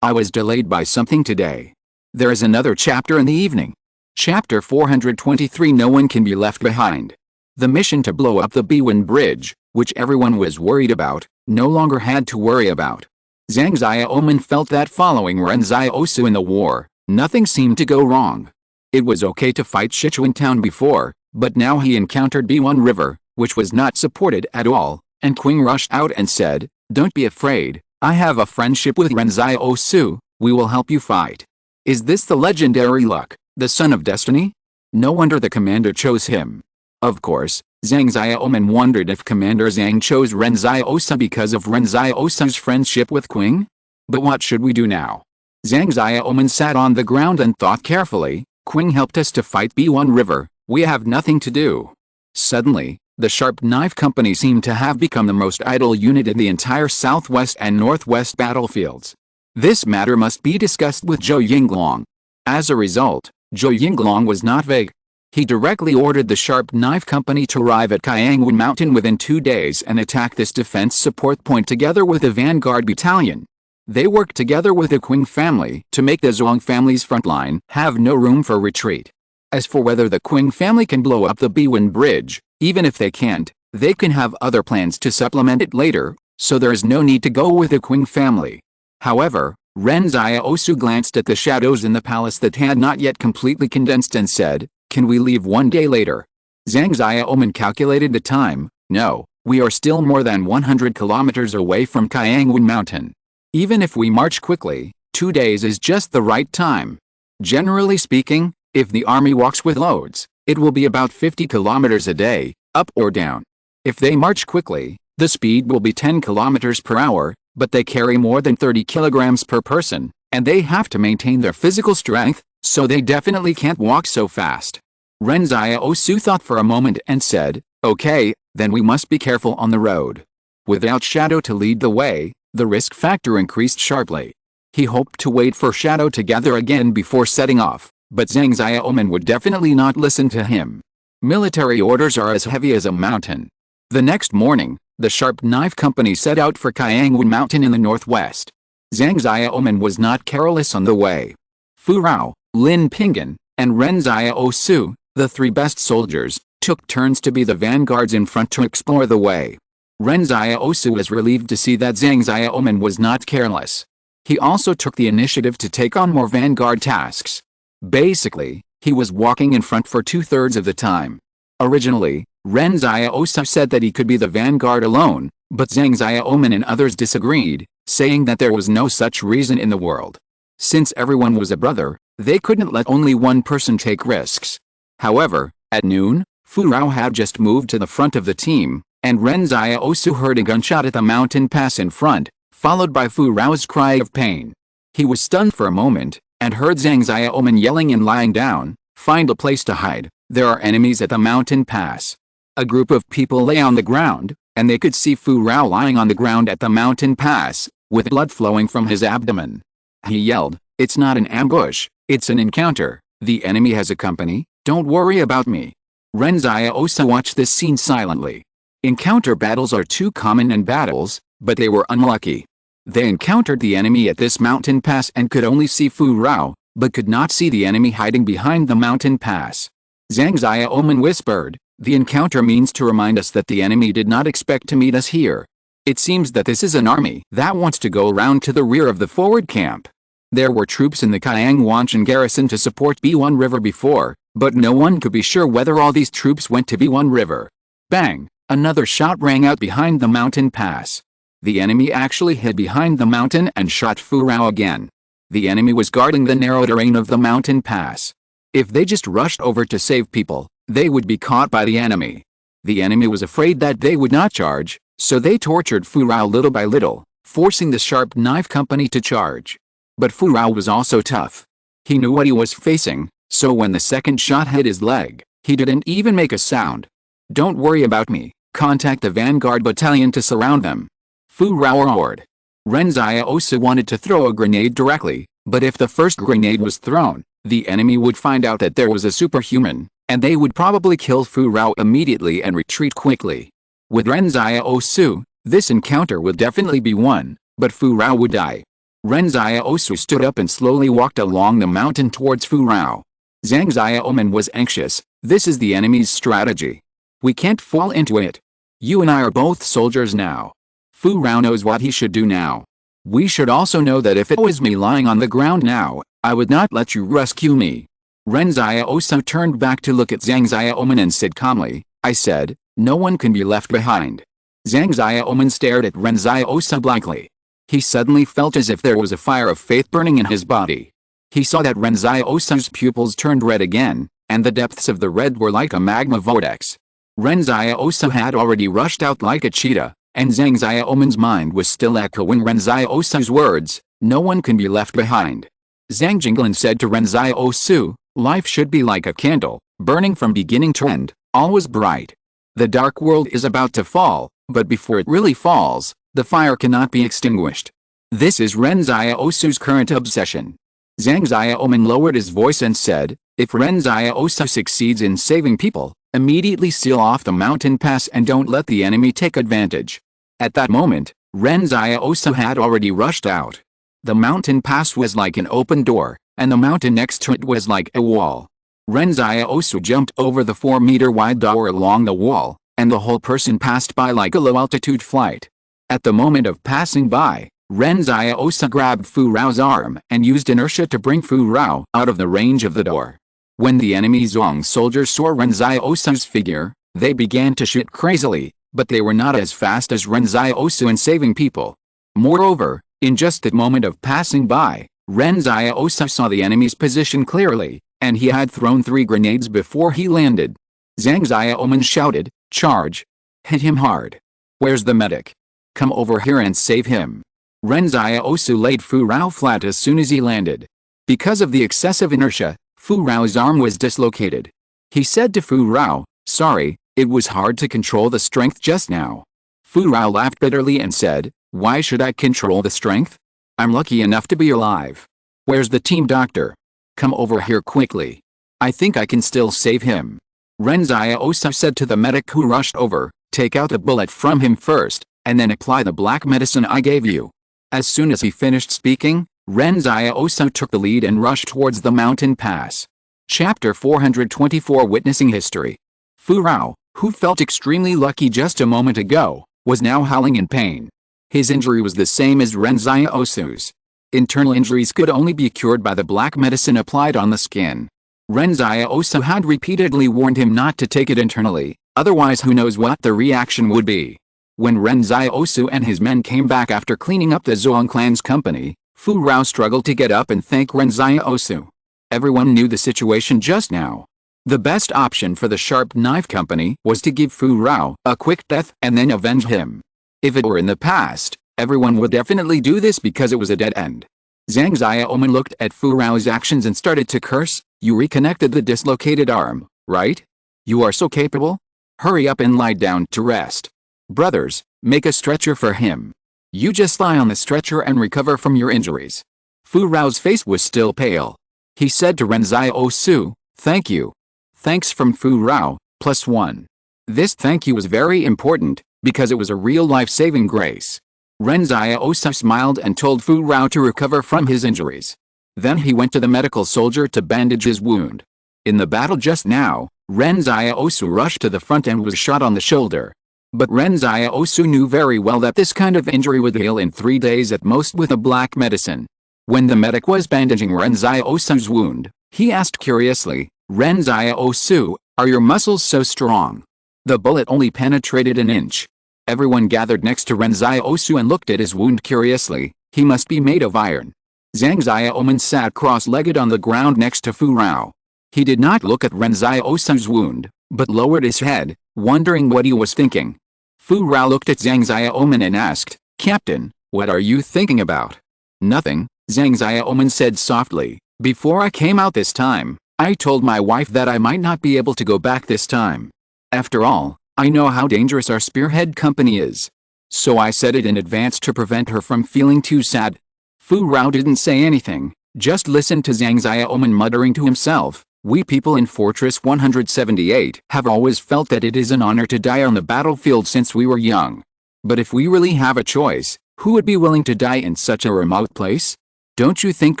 I was delayed by something today. There is another chapter in the evening. Chapter 423 No one can be left behind. The mission to blow up the Biwen Bridge, which everyone was worried about, no longer had to worry about. Zhang Xiaoman felt that following Ren Xiaosu in the war, nothing seemed to go wrong. It was okay to fight Sichuan town before, but now he encountered Biwen River, which was not supported at all, and Qing rushed out and said, don't be afraid, I have a friendship with Ren Xiaosu, we will help you fight. Is this the legendary Luck, the son of destiny? No wonder the commander chose him. Of course, Zhang Xiaoman wondered if Commander Zhang chose Ren Xiaosu because of Ren Xiaosu's friendship with Qing? But what should we do now? Zhang Xiaoman sat on the ground and thought carefully, Qing helped us to fight Biwen River, we have nothing to do. Suddenly, the Sharp Knife Company seemed to have become the most idle unit in the entire southwest and northwest battlefields. This matter must be discussed with Zhou Yinglong. As a result, Zhou Yinglong was not vague. He directly ordered the Sharp Knife Company to arrive at Kayangwu Mountain within 2 days and attack this defense support point together with the Vanguard Battalion. They worked together with the Qing family to make the Zhuang family's front line have no room for retreat. As for whether the Qing family can blow up the Biwen Bridge, even if they can't, they can have other plans to supplement it later, so there is no need to go with the Qing family. However, Ren Xiaosu glanced at the shadows in the palace that had not yet completely condensed and said, can we leave 1 day later? Zhang Xiaoman calculated the time, no, we are still more than 100 kilometers away from Kayangwu Mountain. Even if we march quickly, 2 days is just the right time. Generally speaking, if the army walks with loads, it will be about 50 kilometers a day, up or down. If they march quickly, the speed will be 10 kilometers per hour, but they carry more than 30 kilograms per person, and they have to maintain their physical strength, so they definitely can't walk so fast. Ren Xiaosu thought for a moment and said, "Okay, then we must be careful on the road." Without Shadow to lead the way, the risk factor increased sharply. He hoped to wait for Shadow to gather again before setting off, but Zhang Xiaoman would definitely not listen to him. Military orders are as heavy as a mountain. The next morning, the Sharp Knife Company set out for Kayangwen Mountain in the northwest. Zhang Xiaoman was not careless on the way. Fu Rao, Lin Pinggan, and Ren Xiaosu, the three best soldiers, took turns to be the vanguards in front to explore the way. Ren Xiaosu was relieved to see that Zhang Xiaoman was not careless. He also took the initiative to take on more vanguard tasks. Basically, he was walking in front for 2/3 of the time. Originally, Ren Xiaosu said that he could be the vanguard alone, but Zhang Xiaoman and others disagreed, saying that there was no such reason in the world. Since everyone was a brother, they couldn't let only one person take risks. However, at noon, Fu Rao had just moved to the front of the team, and Ren Xiaosu heard a gunshot at the mountain pass in front, followed by Fu Rao's cry of pain. He was stunned for a moment, and heard Zhang Xiaoman yelling and lying down, "Find a place to hide, there are enemies at the mountain pass." A group of people lay on the ground, and they could see Fu Rao lying on the ground at the mountain pass, with blood flowing from his abdomen. He yelled, "It's not an ambush, it's an encounter, the enemy has a company, don't worry about me." Ren Xiaosu watched this scene silently. Encounter battles are too common in battles, but they were unlucky. They encountered the enemy at this mountain pass and could only see Fu Rao, but could not see the enemy hiding behind the mountain pass. Zhang Xiaoman whispered, "The encounter means to remind us that the enemy did not expect to meet us here. It seems that this is an army that wants to go around to the rear of the forward camp." There were troops in the Kayangwanshan garrison to support B1 River before, but no one could be sure whether all these troops went to B1 River. Bang! Another shot rang out behind the mountain pass. The enemy actually hid behind the mountain and shot Fu Rao again. The enemy was guarding the narrow terrain of the mountain pass. If they just rushed over to save people, they would be caught by the enemy. The enemy was afraid that they would not charge, so they tortured Fu Rao little by little, forcing the Sharp Knife Company to charge. But Fu Rao was also tough. He knew what he was facing, so when the second shot hit his leg, he didn't even make a sound. "Don't worry about me, contact the vanguard battalion to surround them," Fu Rao roared. Ren Xiaosu wanted to throw a grenade directly, but if the first grenade was thrown, the enemy would find out that there was a superhuman, and they would probably kill Fu Rao immediately and retreat quickly. With Ren Xiaosu, this encounter would definitely be won, but Fu Rao would die. Ren Xiaosu stood up and slowly walked along the mountain towards Fu Rao. Zhang Xiaoman was anxious. "This is the enemy's strategy. We can't fall into it. You and I are both soldiers now. Fu Rao knows what he should do now. We should also know that if it was me lying on the ground now, I would not let you rescue me." Ren Xiaosu turned back to look at Zhang Xiaoman and said calmly, "I said, no one can be left behind." Zhang Xiaoman stared at Ren Xiaosu blankly. He suddenly felt as if there was a fire of faith burning in his body. He saw that Ren Xiaosu's pupils turned red again, and the depths of the red were like a magma vortex. Ren Xiaosu had already rushed out like a cheetah, and Zhang Xiaoman's mind was still echoing Ren Xiaosu's words, "No one can be left behind." Zhang Jinglan said to Ren Xiaosu, "Life should be like a candle, burning from beginning to end, always bright. The dark world is about to fall, but before it really falls, the fire cannot be extinguished." This is Ren Xiaosu's current obsession. Zhang Xiaoman lowered his voice and said, "If Ren Xiaosu succeeds in saving people, immediately seal off the mountain pass and don't let the enemy take advantage." At that moment, Ren Xiaosu had already rushed out. The mountain pass was like an open door, and the mountain next to it was like a wall. Ren Xiaosu jumped over the 4-meter-wide door along the wall, and the whole person passed by like a low-altitude flight. At the moment of passing by, Ren Xiaosu grabbed Fu Rao's arm and used inertia to bring Fu Rao out of the range of the door. When the enemy Zhong soldiers saw Ren Xiaosu's figure, they began to shoot crazily, but they were not as fast as Ren Xiaosu in saving people. Moreover, in just that moment of passing by, Ren Xiaosu saw the enemy's position clearly, and he had thrown 3 grenades before he landed. Zhang Xiaoman shouted, "Charge! Hit him hard! Where's the medic? Come over here and save him!" Ren Xiaosu laid Fu Rao flat as soon as he landed. Because of the excessive inertia, Fu Rao's arm was dislocated. He said to Fu Rao, "Sorry, it was hard to control the strength just now." Fu Rao laughed bitterly and said, "Why should I control the strength? I'm lucky enough to be alive. Where's the team doctor? Come over here quickly. I think I can still save him." Ren Xiaosu said to the medic who rushed over, "Take out the bullet from him first, and then apply the black medicine I gave you." As soon as he finished speaking, Ren Xiaosu took the lead and rushed towards the mountain pass. Chapter 424 Witnessing History. Fu Rao, who felt extremely lucky just a moment ago, was now howling in pain. His injury was the same as Ren Xiaosu's. Internal injuries could only be cured by the black medicine applied on the skin. Ren Xiaosu had repeatedly warned him not to take it internally, otherwise who knows what the reaction would be. When Ren Xiaosu and his men came back after cleaning up the Zhuang clan's company, Fu Rao struggled to get up and thank Ren Xiaosu. Everyone knew the situation just now. The best option for the Sharp Knife Company was to give Fu Rao a quick death and then avenge him. If it were in the past, everyone would definitely do this because it was a dead end. Zhang Xiaoman looked at Fu Rao's actions and started to curse. "You reconnected the dislocated arm, right? You are so capable? Hurry up and lie down to rest. Brothers, make a stretcher for him. You just lie on the stretcher and recover from your injuries." Fu Rao's face was still pale. He said to Ren Xiaosu, "Thank you." Thanks from Fu Rao, +1. This thank you was very important, because it was a real life-saving grace. Ren Xiaosu smiled and told Fu Rao to recover from his injuries. Then he went to the medical soldier to bandage his wound. In the battle just now, Ren Xiaosu rushed to the front and was shot on the shoulder. But Ren Xiaosu knew very well that this kind of injury would heal in 3 days at most with a black medicine. When the medic was bandaging Ren Xiaosu's wound, he asked curiously, "Ren Xiaosu, are your muscles so strong? The bullet only penetrated an inch." Everyone gathered next to Ren Xiaosu and looked at his wound curiously. He must be made of iron. Zhang Xiaoman sat cross-legged on the ground next to Fu Rao. He did not look at Ren Xiaosu's wound, but lowered his head, wondering what he was thinking. Fu Rao looked at Zhang Xiaoman and asked, "Captain, what are you thinking about?" "Nothing," Zhang Xiaoman said softly. "Before I came out this time, I told my wife that I might not be able to go back this time. After all, I know how dangerous our spearhead company is. So I said it in advance to prevent her from feeling too sad." Fu Rao didn't say anything, just listened to Zhang Xiaoman muttering to himself. "We people in Fortress 178 have always felt that it is an honor to die on the battlefield since we were young. But if we really have a choice, who would be willing to die in such a remote place? Don't you think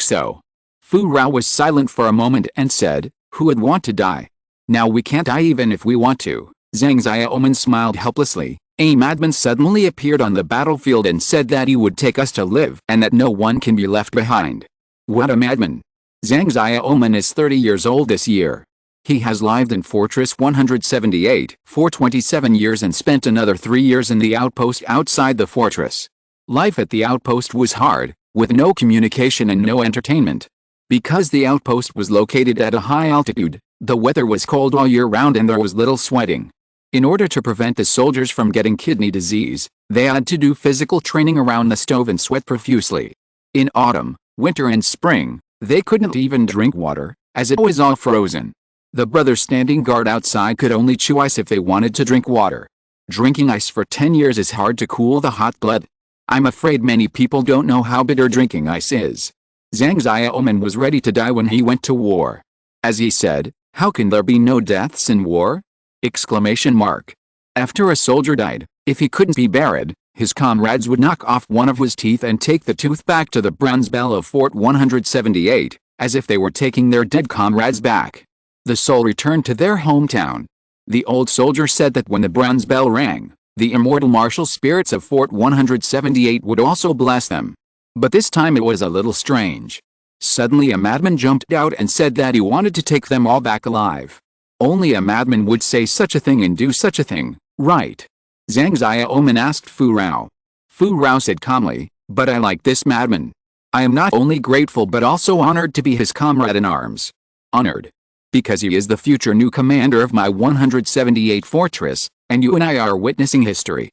so?" Fu Rao was silent for a moment and said, "Who would want to die? Now we can't die even if we want to." Zhang Xiaoman smiled helplessly. "A madman suddenly appeared on the battlefield and said that he would take us to live and that no one can be left behind." "What a madman!" Zhang Xiaoman is 30 years old this year. He has lived in Fortress 178 for 27 years and spent another 3 years in the outpost outside the fortress. Life at the outpost was hard, with no communication and no entertainment. Because the outpost was located at a high altitude, the weather was cold all year round and there was little sweating. In order to prevent the soldiers from getting kidney disease, they had to do physical training around the stove and sweat profusely. In autumn, winter and spring, they couldn't even drink water, as it was all frozen. The brothers standing guard outside could only chew ice if they wanted to drink water. Drinking ice for 10 years is hard to cool the hot blood. I'm afraid many people don't know how bitter drinking ice is. Zhang Xiaoman was ready to die when he went to war. As he said, "How can there be no deaths in war?" Exclamation mark. After a soldier died, if he couldn't be buried, his comrades would knock off one of his teeth and take the tooth back to the bronze bell of Fort 178, as if they were taking their dead comrades back. The soul returned to their hometown. The old soldier said that when the bronze bell rang, the immortal martial spirits of Fort 178 would also bless them. But this time it was a little strange. Suddenly a madman jumped out and said that he wanted to take them all back alive. Only a madman would say such a thing and do such a thing, right? Zhang Xiaoman asked Fu Rao. Fu Rao said calmly, "But I like this madman. I am not only grateful but also honored to be his comrade in arms." Honored? Because he is the future new commander of my 178 fortress, and you and I are witnessing history.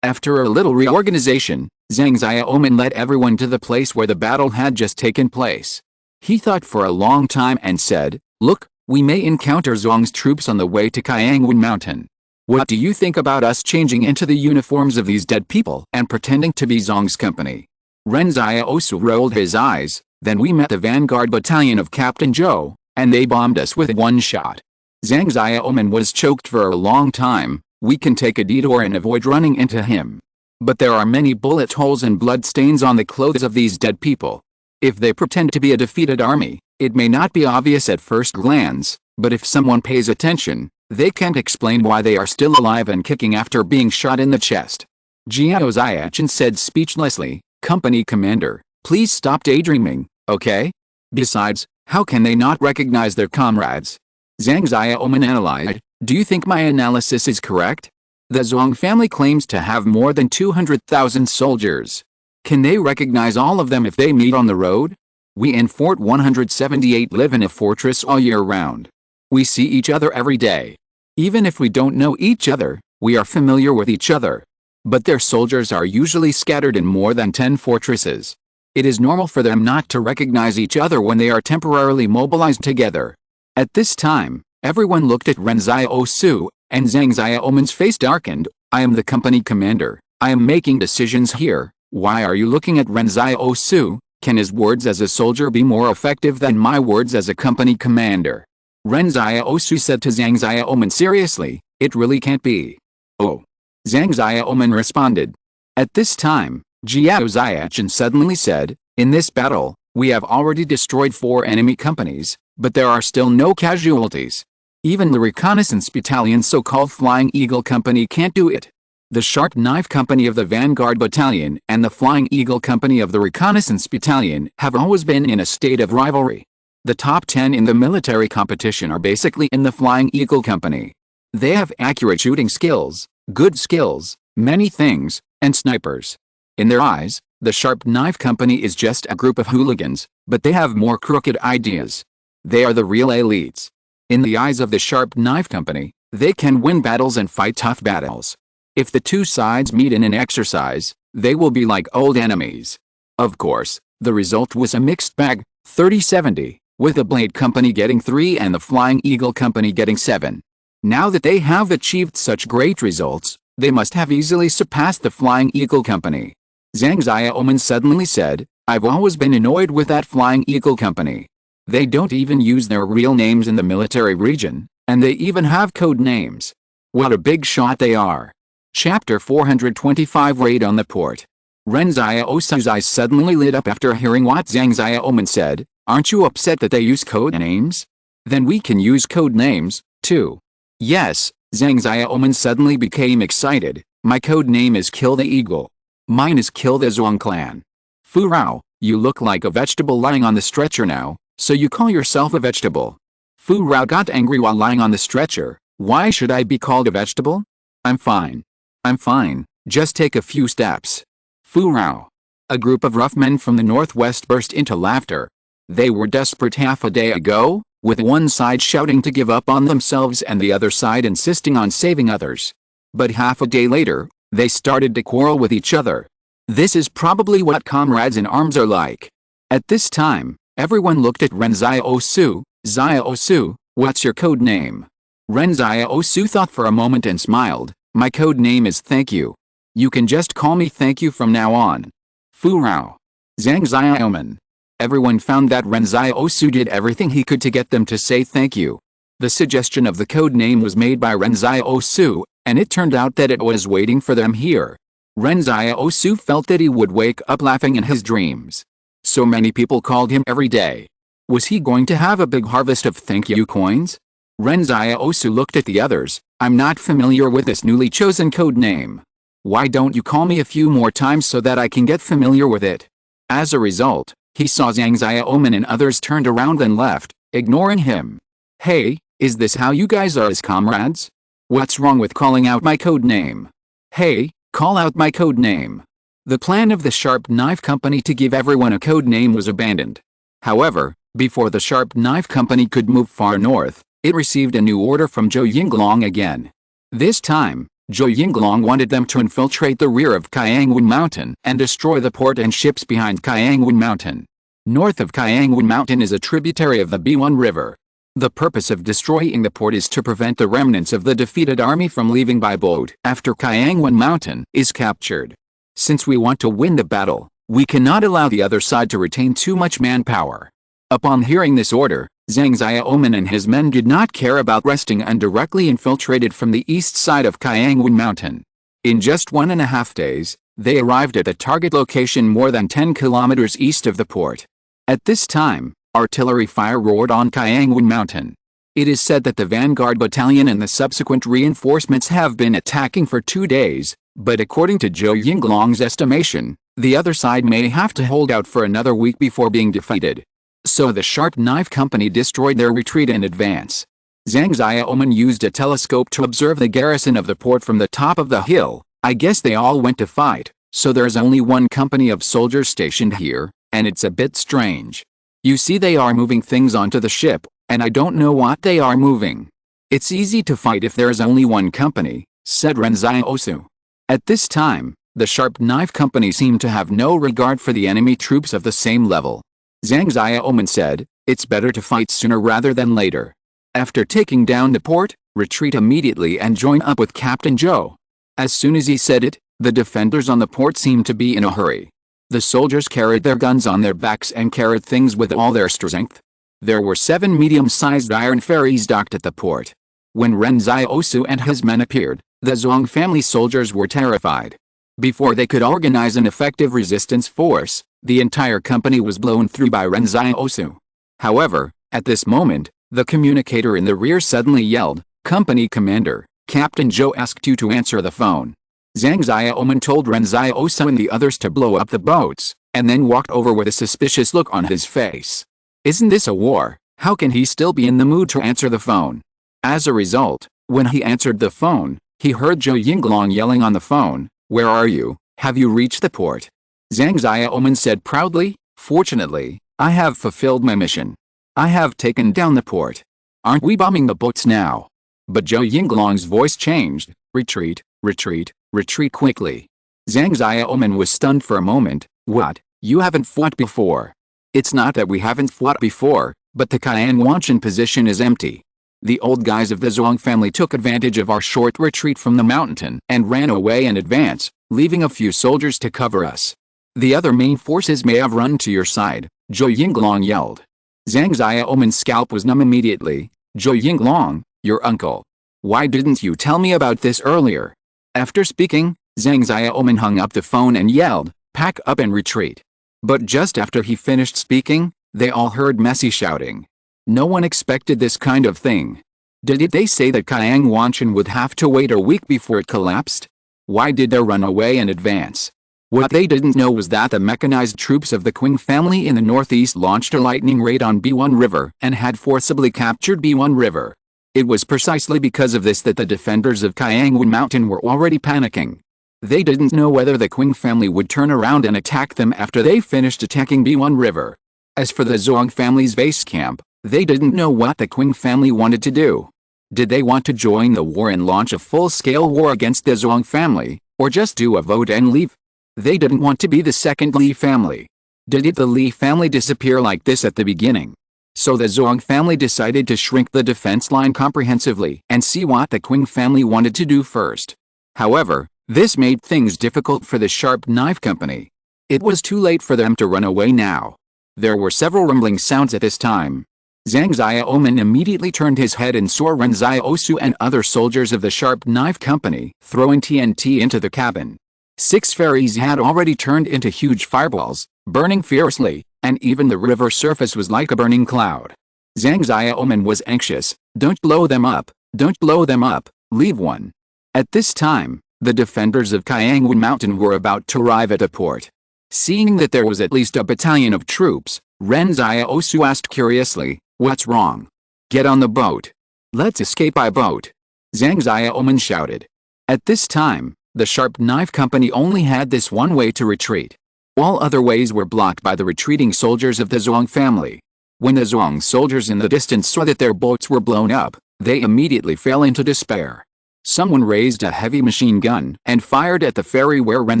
After a little reorganization, Zhang Xiaoman led everyone to the place where the battle had just taken place. He thought for a long time and said, "Look, We may encounter Zhong's troops on the way to Kayangwin Mountain. What do you think about us changing into the uniforms of these dead people and pretending to be Zhong's company? Ren Xiaosu rolled his eyes. Then we met the vanguard battalion of Captain Zhou, and they bombed us with one shot. Zhang Xiaoman was choked for a long time. We can take a detour and avoid running into him. But there are many bullet holes and blood stains on the clothes of these dead people. If they pretend to be a defeated army, it may not be obvious at first glance, but if someone pays attention, they can't explain why they are still alive and kicking after being shot in the chest. Jiao Ziachin said speechlessly, "Company commander, please stop daydreaming, okay? Besides, how can they not recognize their comrades?" Zhang Xiaoman analyzed, "Do you think my analysis is correct? The Zhong family claims to have more than 200,000 soldiers. Can they recognize all of them if they meet on the road? We in Fort 178 live in a fortress all year round. We see each other every day. Even if we don't know each other, we are familiar with each other. But their soldiers are usually scattered in more than 10 fortresses. It is normal for them not to recognize each other when they are temporarily mobilized together." At this time, everyone looked at Ren Xiaosu, and Zhang Xiaoman's face darkened. "I am the company commander. I am making decisions here. Why are you looking at Ren Xiaosu? Can his words as a soldier be more effective than my words as a company commander?" Ren Xiaosu said to Zhang Xiaoman seriously, "It really can't be." "Oh." Zhang Xiaoman responded. At this time, Jiao Ziachin suddenly said, "In this battle, we have already destroyed 4 enemy companies, but there are still no casualties. Even the reconnaissance battalion's so-called Flying Eagle Company can't do it. The Sharp Knife Company of the Vanguard Battalion and the Flying Eagle Company of the Reconnaissance Battalion have always been in a state of rivalry. The top 10 in the military competition are basically in the Flying Eagle Company. They have accurate shooting skills, good skills, many things, and snipers. In their eyes, the Sharp Knife Company is just a group of hooligans, but they have more crooked ideas. They are the real elites. In the eyes of the Sharp Knife Company, they can win battles and fight tough battles. If the two sides meet in an exercise, they will be like old enemies." Of course, the result was a mixed bag, 30-70, with the Blade Company getting 3 and the Flying Eagle Company getting 7. Now that they have achieved such great results, they must have easily surpassed the Flying Eagle Company. Zhang Xiaoman suddenly said, "I've always been annoyed with that Flying Eagle Company. They don't even use their real names in the military region, and they even have code names. What a big shot they are." Chapter 425 Raid on the Port. Ren Xiaosu's eyes suddenly lit up after hearing what Zhang Xiaoman said. "Aren't you upset that they use code names? Then we can use code names, too." "Yes," Zhang Xiaoman suddenly became excited. "My code name is Kill the Eagle. Mine is Kill the Zhuang clan. Fu Rao, you look like a vegetable lying on the stretcher now, so you call yourself a vegetable." Fu Rao got angry while lying on the stretcher. "Why should I be called a vegetable? I'm fine. I'm fine, just take a few steps." Fu Rao. A group of rough men from the northwest burst into laughter. They were desperate half a day ago, with one side shouting to give up on themselves and the other side insisting on saving others. But half a day later, they started to quarrel with each other. This is probably what comrades in arms are like. At this time, everyone looked at Ren Xiaosu. "Xiaosu, what's your code name?" Ren Xiaosu thought for a moment and smiled. "My code name is Thank You. You can just call me Thank You from now on." Fu Rao. Zhang Xiaoman. Everyone found that Ren Xiaosu did everything he could to get them to say thank you. The suggestion of the code name was made by Ren Xiaosu, and it turned out that it was waiting for them here. Ren Xiaosu felt that he would wake up laughing in his dreams. So many people called him every day. Was he going to have a big harvest of thank you coins? Ren Xiaosu looked at the others. "I'm not familiar with this newly chosen code name. Why don't you call me a few more times so that I can get familiar with it?" As a result, he saw Zhang Xiaoman and others turned around and left, ignoring him. "Hey, is this how you guys are as comrades? What's wrong with calling out my code name? Hey, call out my code name." The plan of the Sharp Knife Company to give everyone a code name was abandoned. However, before the Sharp Knife Company could move far north, it received a new order from Zhou Yinglong again. This time, Zhou Yinglong wanted them to infiltrate the rear of Kayangwin Mountain and destroy the port and ships behind Kayangwin Mountain. North of Kayangwin Mountain is a tributary of the B1 River. The purpose of destroying the port is to prevent the remnants of the defeated army from leaving by boat after Kayangwan Mountain is captured. Since we want to win the battle, we cannot allow the other side to retain too much manpower. Upon hearing this order, Zhang Xiaoman and his men did not care about resting and directly infiltrated from the east side of Kayangwan Mountain. In just 1.5 days, they arrived at the target location more than 10 kilometers east of the port. At this time, artillery fire roared on Kayangwan Mountain. It is said that the vanguard battalion and the subsequent reinforcements have been attacking for 2 days, but according to Zhou Yinglong's estimation, the other side may have to hold out for another week before being defeated. So the Sharp Knife Company destroyed their retreat in advance. Zhang Xiaoman used a telescope to observe the garrison of the port from the top of the hill. I guess they all went to fight, so there's only one company of soldiers stationed here, and it's a bit strange. You see, they are moving things onto the ship, and I don't know what they are moving. It's easy to fight if there is only one company, said Ren Xiaosu. At this time, the Sharp Knife Company seemed to have no regard for the enemy troops of the same level. Zhang Xiaoman said, "It's better to fight sooner rather than later. After taking down the port, retreat immediately and join up with Captain Zhou." As soon as he said it, the defenders on the port seemed to be in a hurry. The soldiers carried their guns on their backs and carried things with all their strength. There were 7 medium-sized iron ferries docked at the port. When Ren Xiaosu and his men appeared, the Zhuang family soldiers were terrified. Before they could organize an effective resistance force, the entire company was blown through by Ren Xiaosu. However, at this moment, the communicator in the rear suddenly yelled, "Company Commander, Captain Zhou asked you to answer the phone." Zhang Xiaoman told Ren Xiaosu and the others to blow up the boats, and then walked over with a suspicious look on his face. Isn't this a war? How can he still be in the mood to answer the phone? As a result, when he answered the phone, he heard Zhou Yinglong yelling on the phone, "Where are you? Have you reached the port?" Zhang Xiaoman said proudly, "Fortunately, I have fulfilled my mission. I have taken down the port. Aren't we bombing the boats now?" But Zhou Yinglong's voice changed, "Retreat, retreat, retreat quickly." Zhang Xiaoman was stunned for a moment. "What? You haven't fought before?" "It's not that we haven't fought before, but the Kayangwanshan position is empty. The old guys of the Zhuang family took advantage of our short retreat from the mountain and ran away in advance, leaving a few soldiers to cover us. The other main forces may have run to your side," Zhou Yinglong yelled. Zhang Xiaoman's scalp was numb immediately. "Zhou Yinglong, your uncle. Why didn't you tell me about this earlier?" After speaking, Zhang Xiaoman hung up the phone and yelled, "Pack up and retreat." But just after he finished speaking, they all heard messy shouting. No one expected this kind of thing. Did they say that Kayangwanshan would have to wait a week before it collapsed? Why did they run away in advance? What they didn't know was that the mechanized troops of the Qing family in the northeast launched a lightning raid on B1 River and had forcibly captured B1 River. It was precisely because of this that the defenders of Kayangwan Mountain were already panicking. They didn't know whether the Qing family would turn around and attack them after they finished attacking B1 River. As for the Zhuang family's base camp, they didn't know what the Qing family wanted to do. Did they want to join the war and launch a full-scale war against the Zhuang family, or just do a vote and leave? They didn't want to be the second Li family. Did the Li family disappear like this at the beginning? So the Zhuang family decided to shrink the defense line comprehensively and see what the Qing family wanted to do first. However, this made things difficult for the Sharp Knife Company. It was too late for them to run away now. There were several rumbling sounds at this time. Zhang Xiaoman immediately turned his head and saw Ren Xiaosu and other soldiers of the Sharp Knife Company throwing TNT into the cabin. 6 ferries had already turned into huge fireballs, burning fiercely, and even the river surface was like a burning cloud. Zhang Xiaoman was anxious. "Don't blow them up, don't blow them up, leave one." At this time, the defenders of Kayangwan Mountain were about to arrive at the port. Seeing that there was at least a battalion of troops, Ren Xiaosu asked curiously, "What's wrong? Get on the boat. Let's escape by boat," Zhang Xiaoman shouted. At this time, the Sharp Knife Company only had this one way to retreat. All other ways were blocked by the retreating soldiers of the Zhuang family. When the Zhuang soldiers in the distance saw that their boats were blown up, they immediately fell into despair. Someone raised a heavy machine gun and fired at the ferry where Ren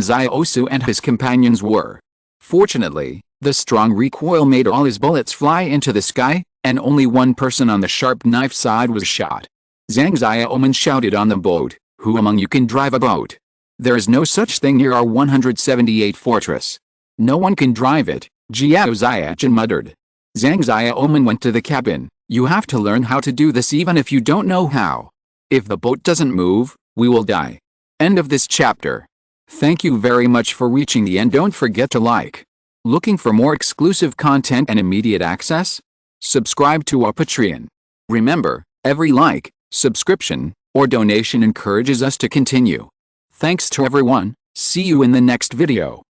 Xiaosu and his companions were. Fortunately, the strong recoil made all his bullets fly into the sky, and only one person on the sharp knife side was shot. Zhang Xiaoman shouted on the boat, "Who among you can drive a boat? There is no such thing near our 178 fortress. No one can drive it," Jiao Xiachen muttered. Zhang Xiaoman went to the cabin. "You have to learn how to do this even if you don't know how. If the boat doesn't move, we will die." End of this chapter. Thank you very much for reaching the end. Don't forget to like. Looking for more exclusive content and immediate access? Subscribe to our Patreon. Remember, every like, subscription, or donation encourages us to continue. Thanks to everyone. See you in the next video.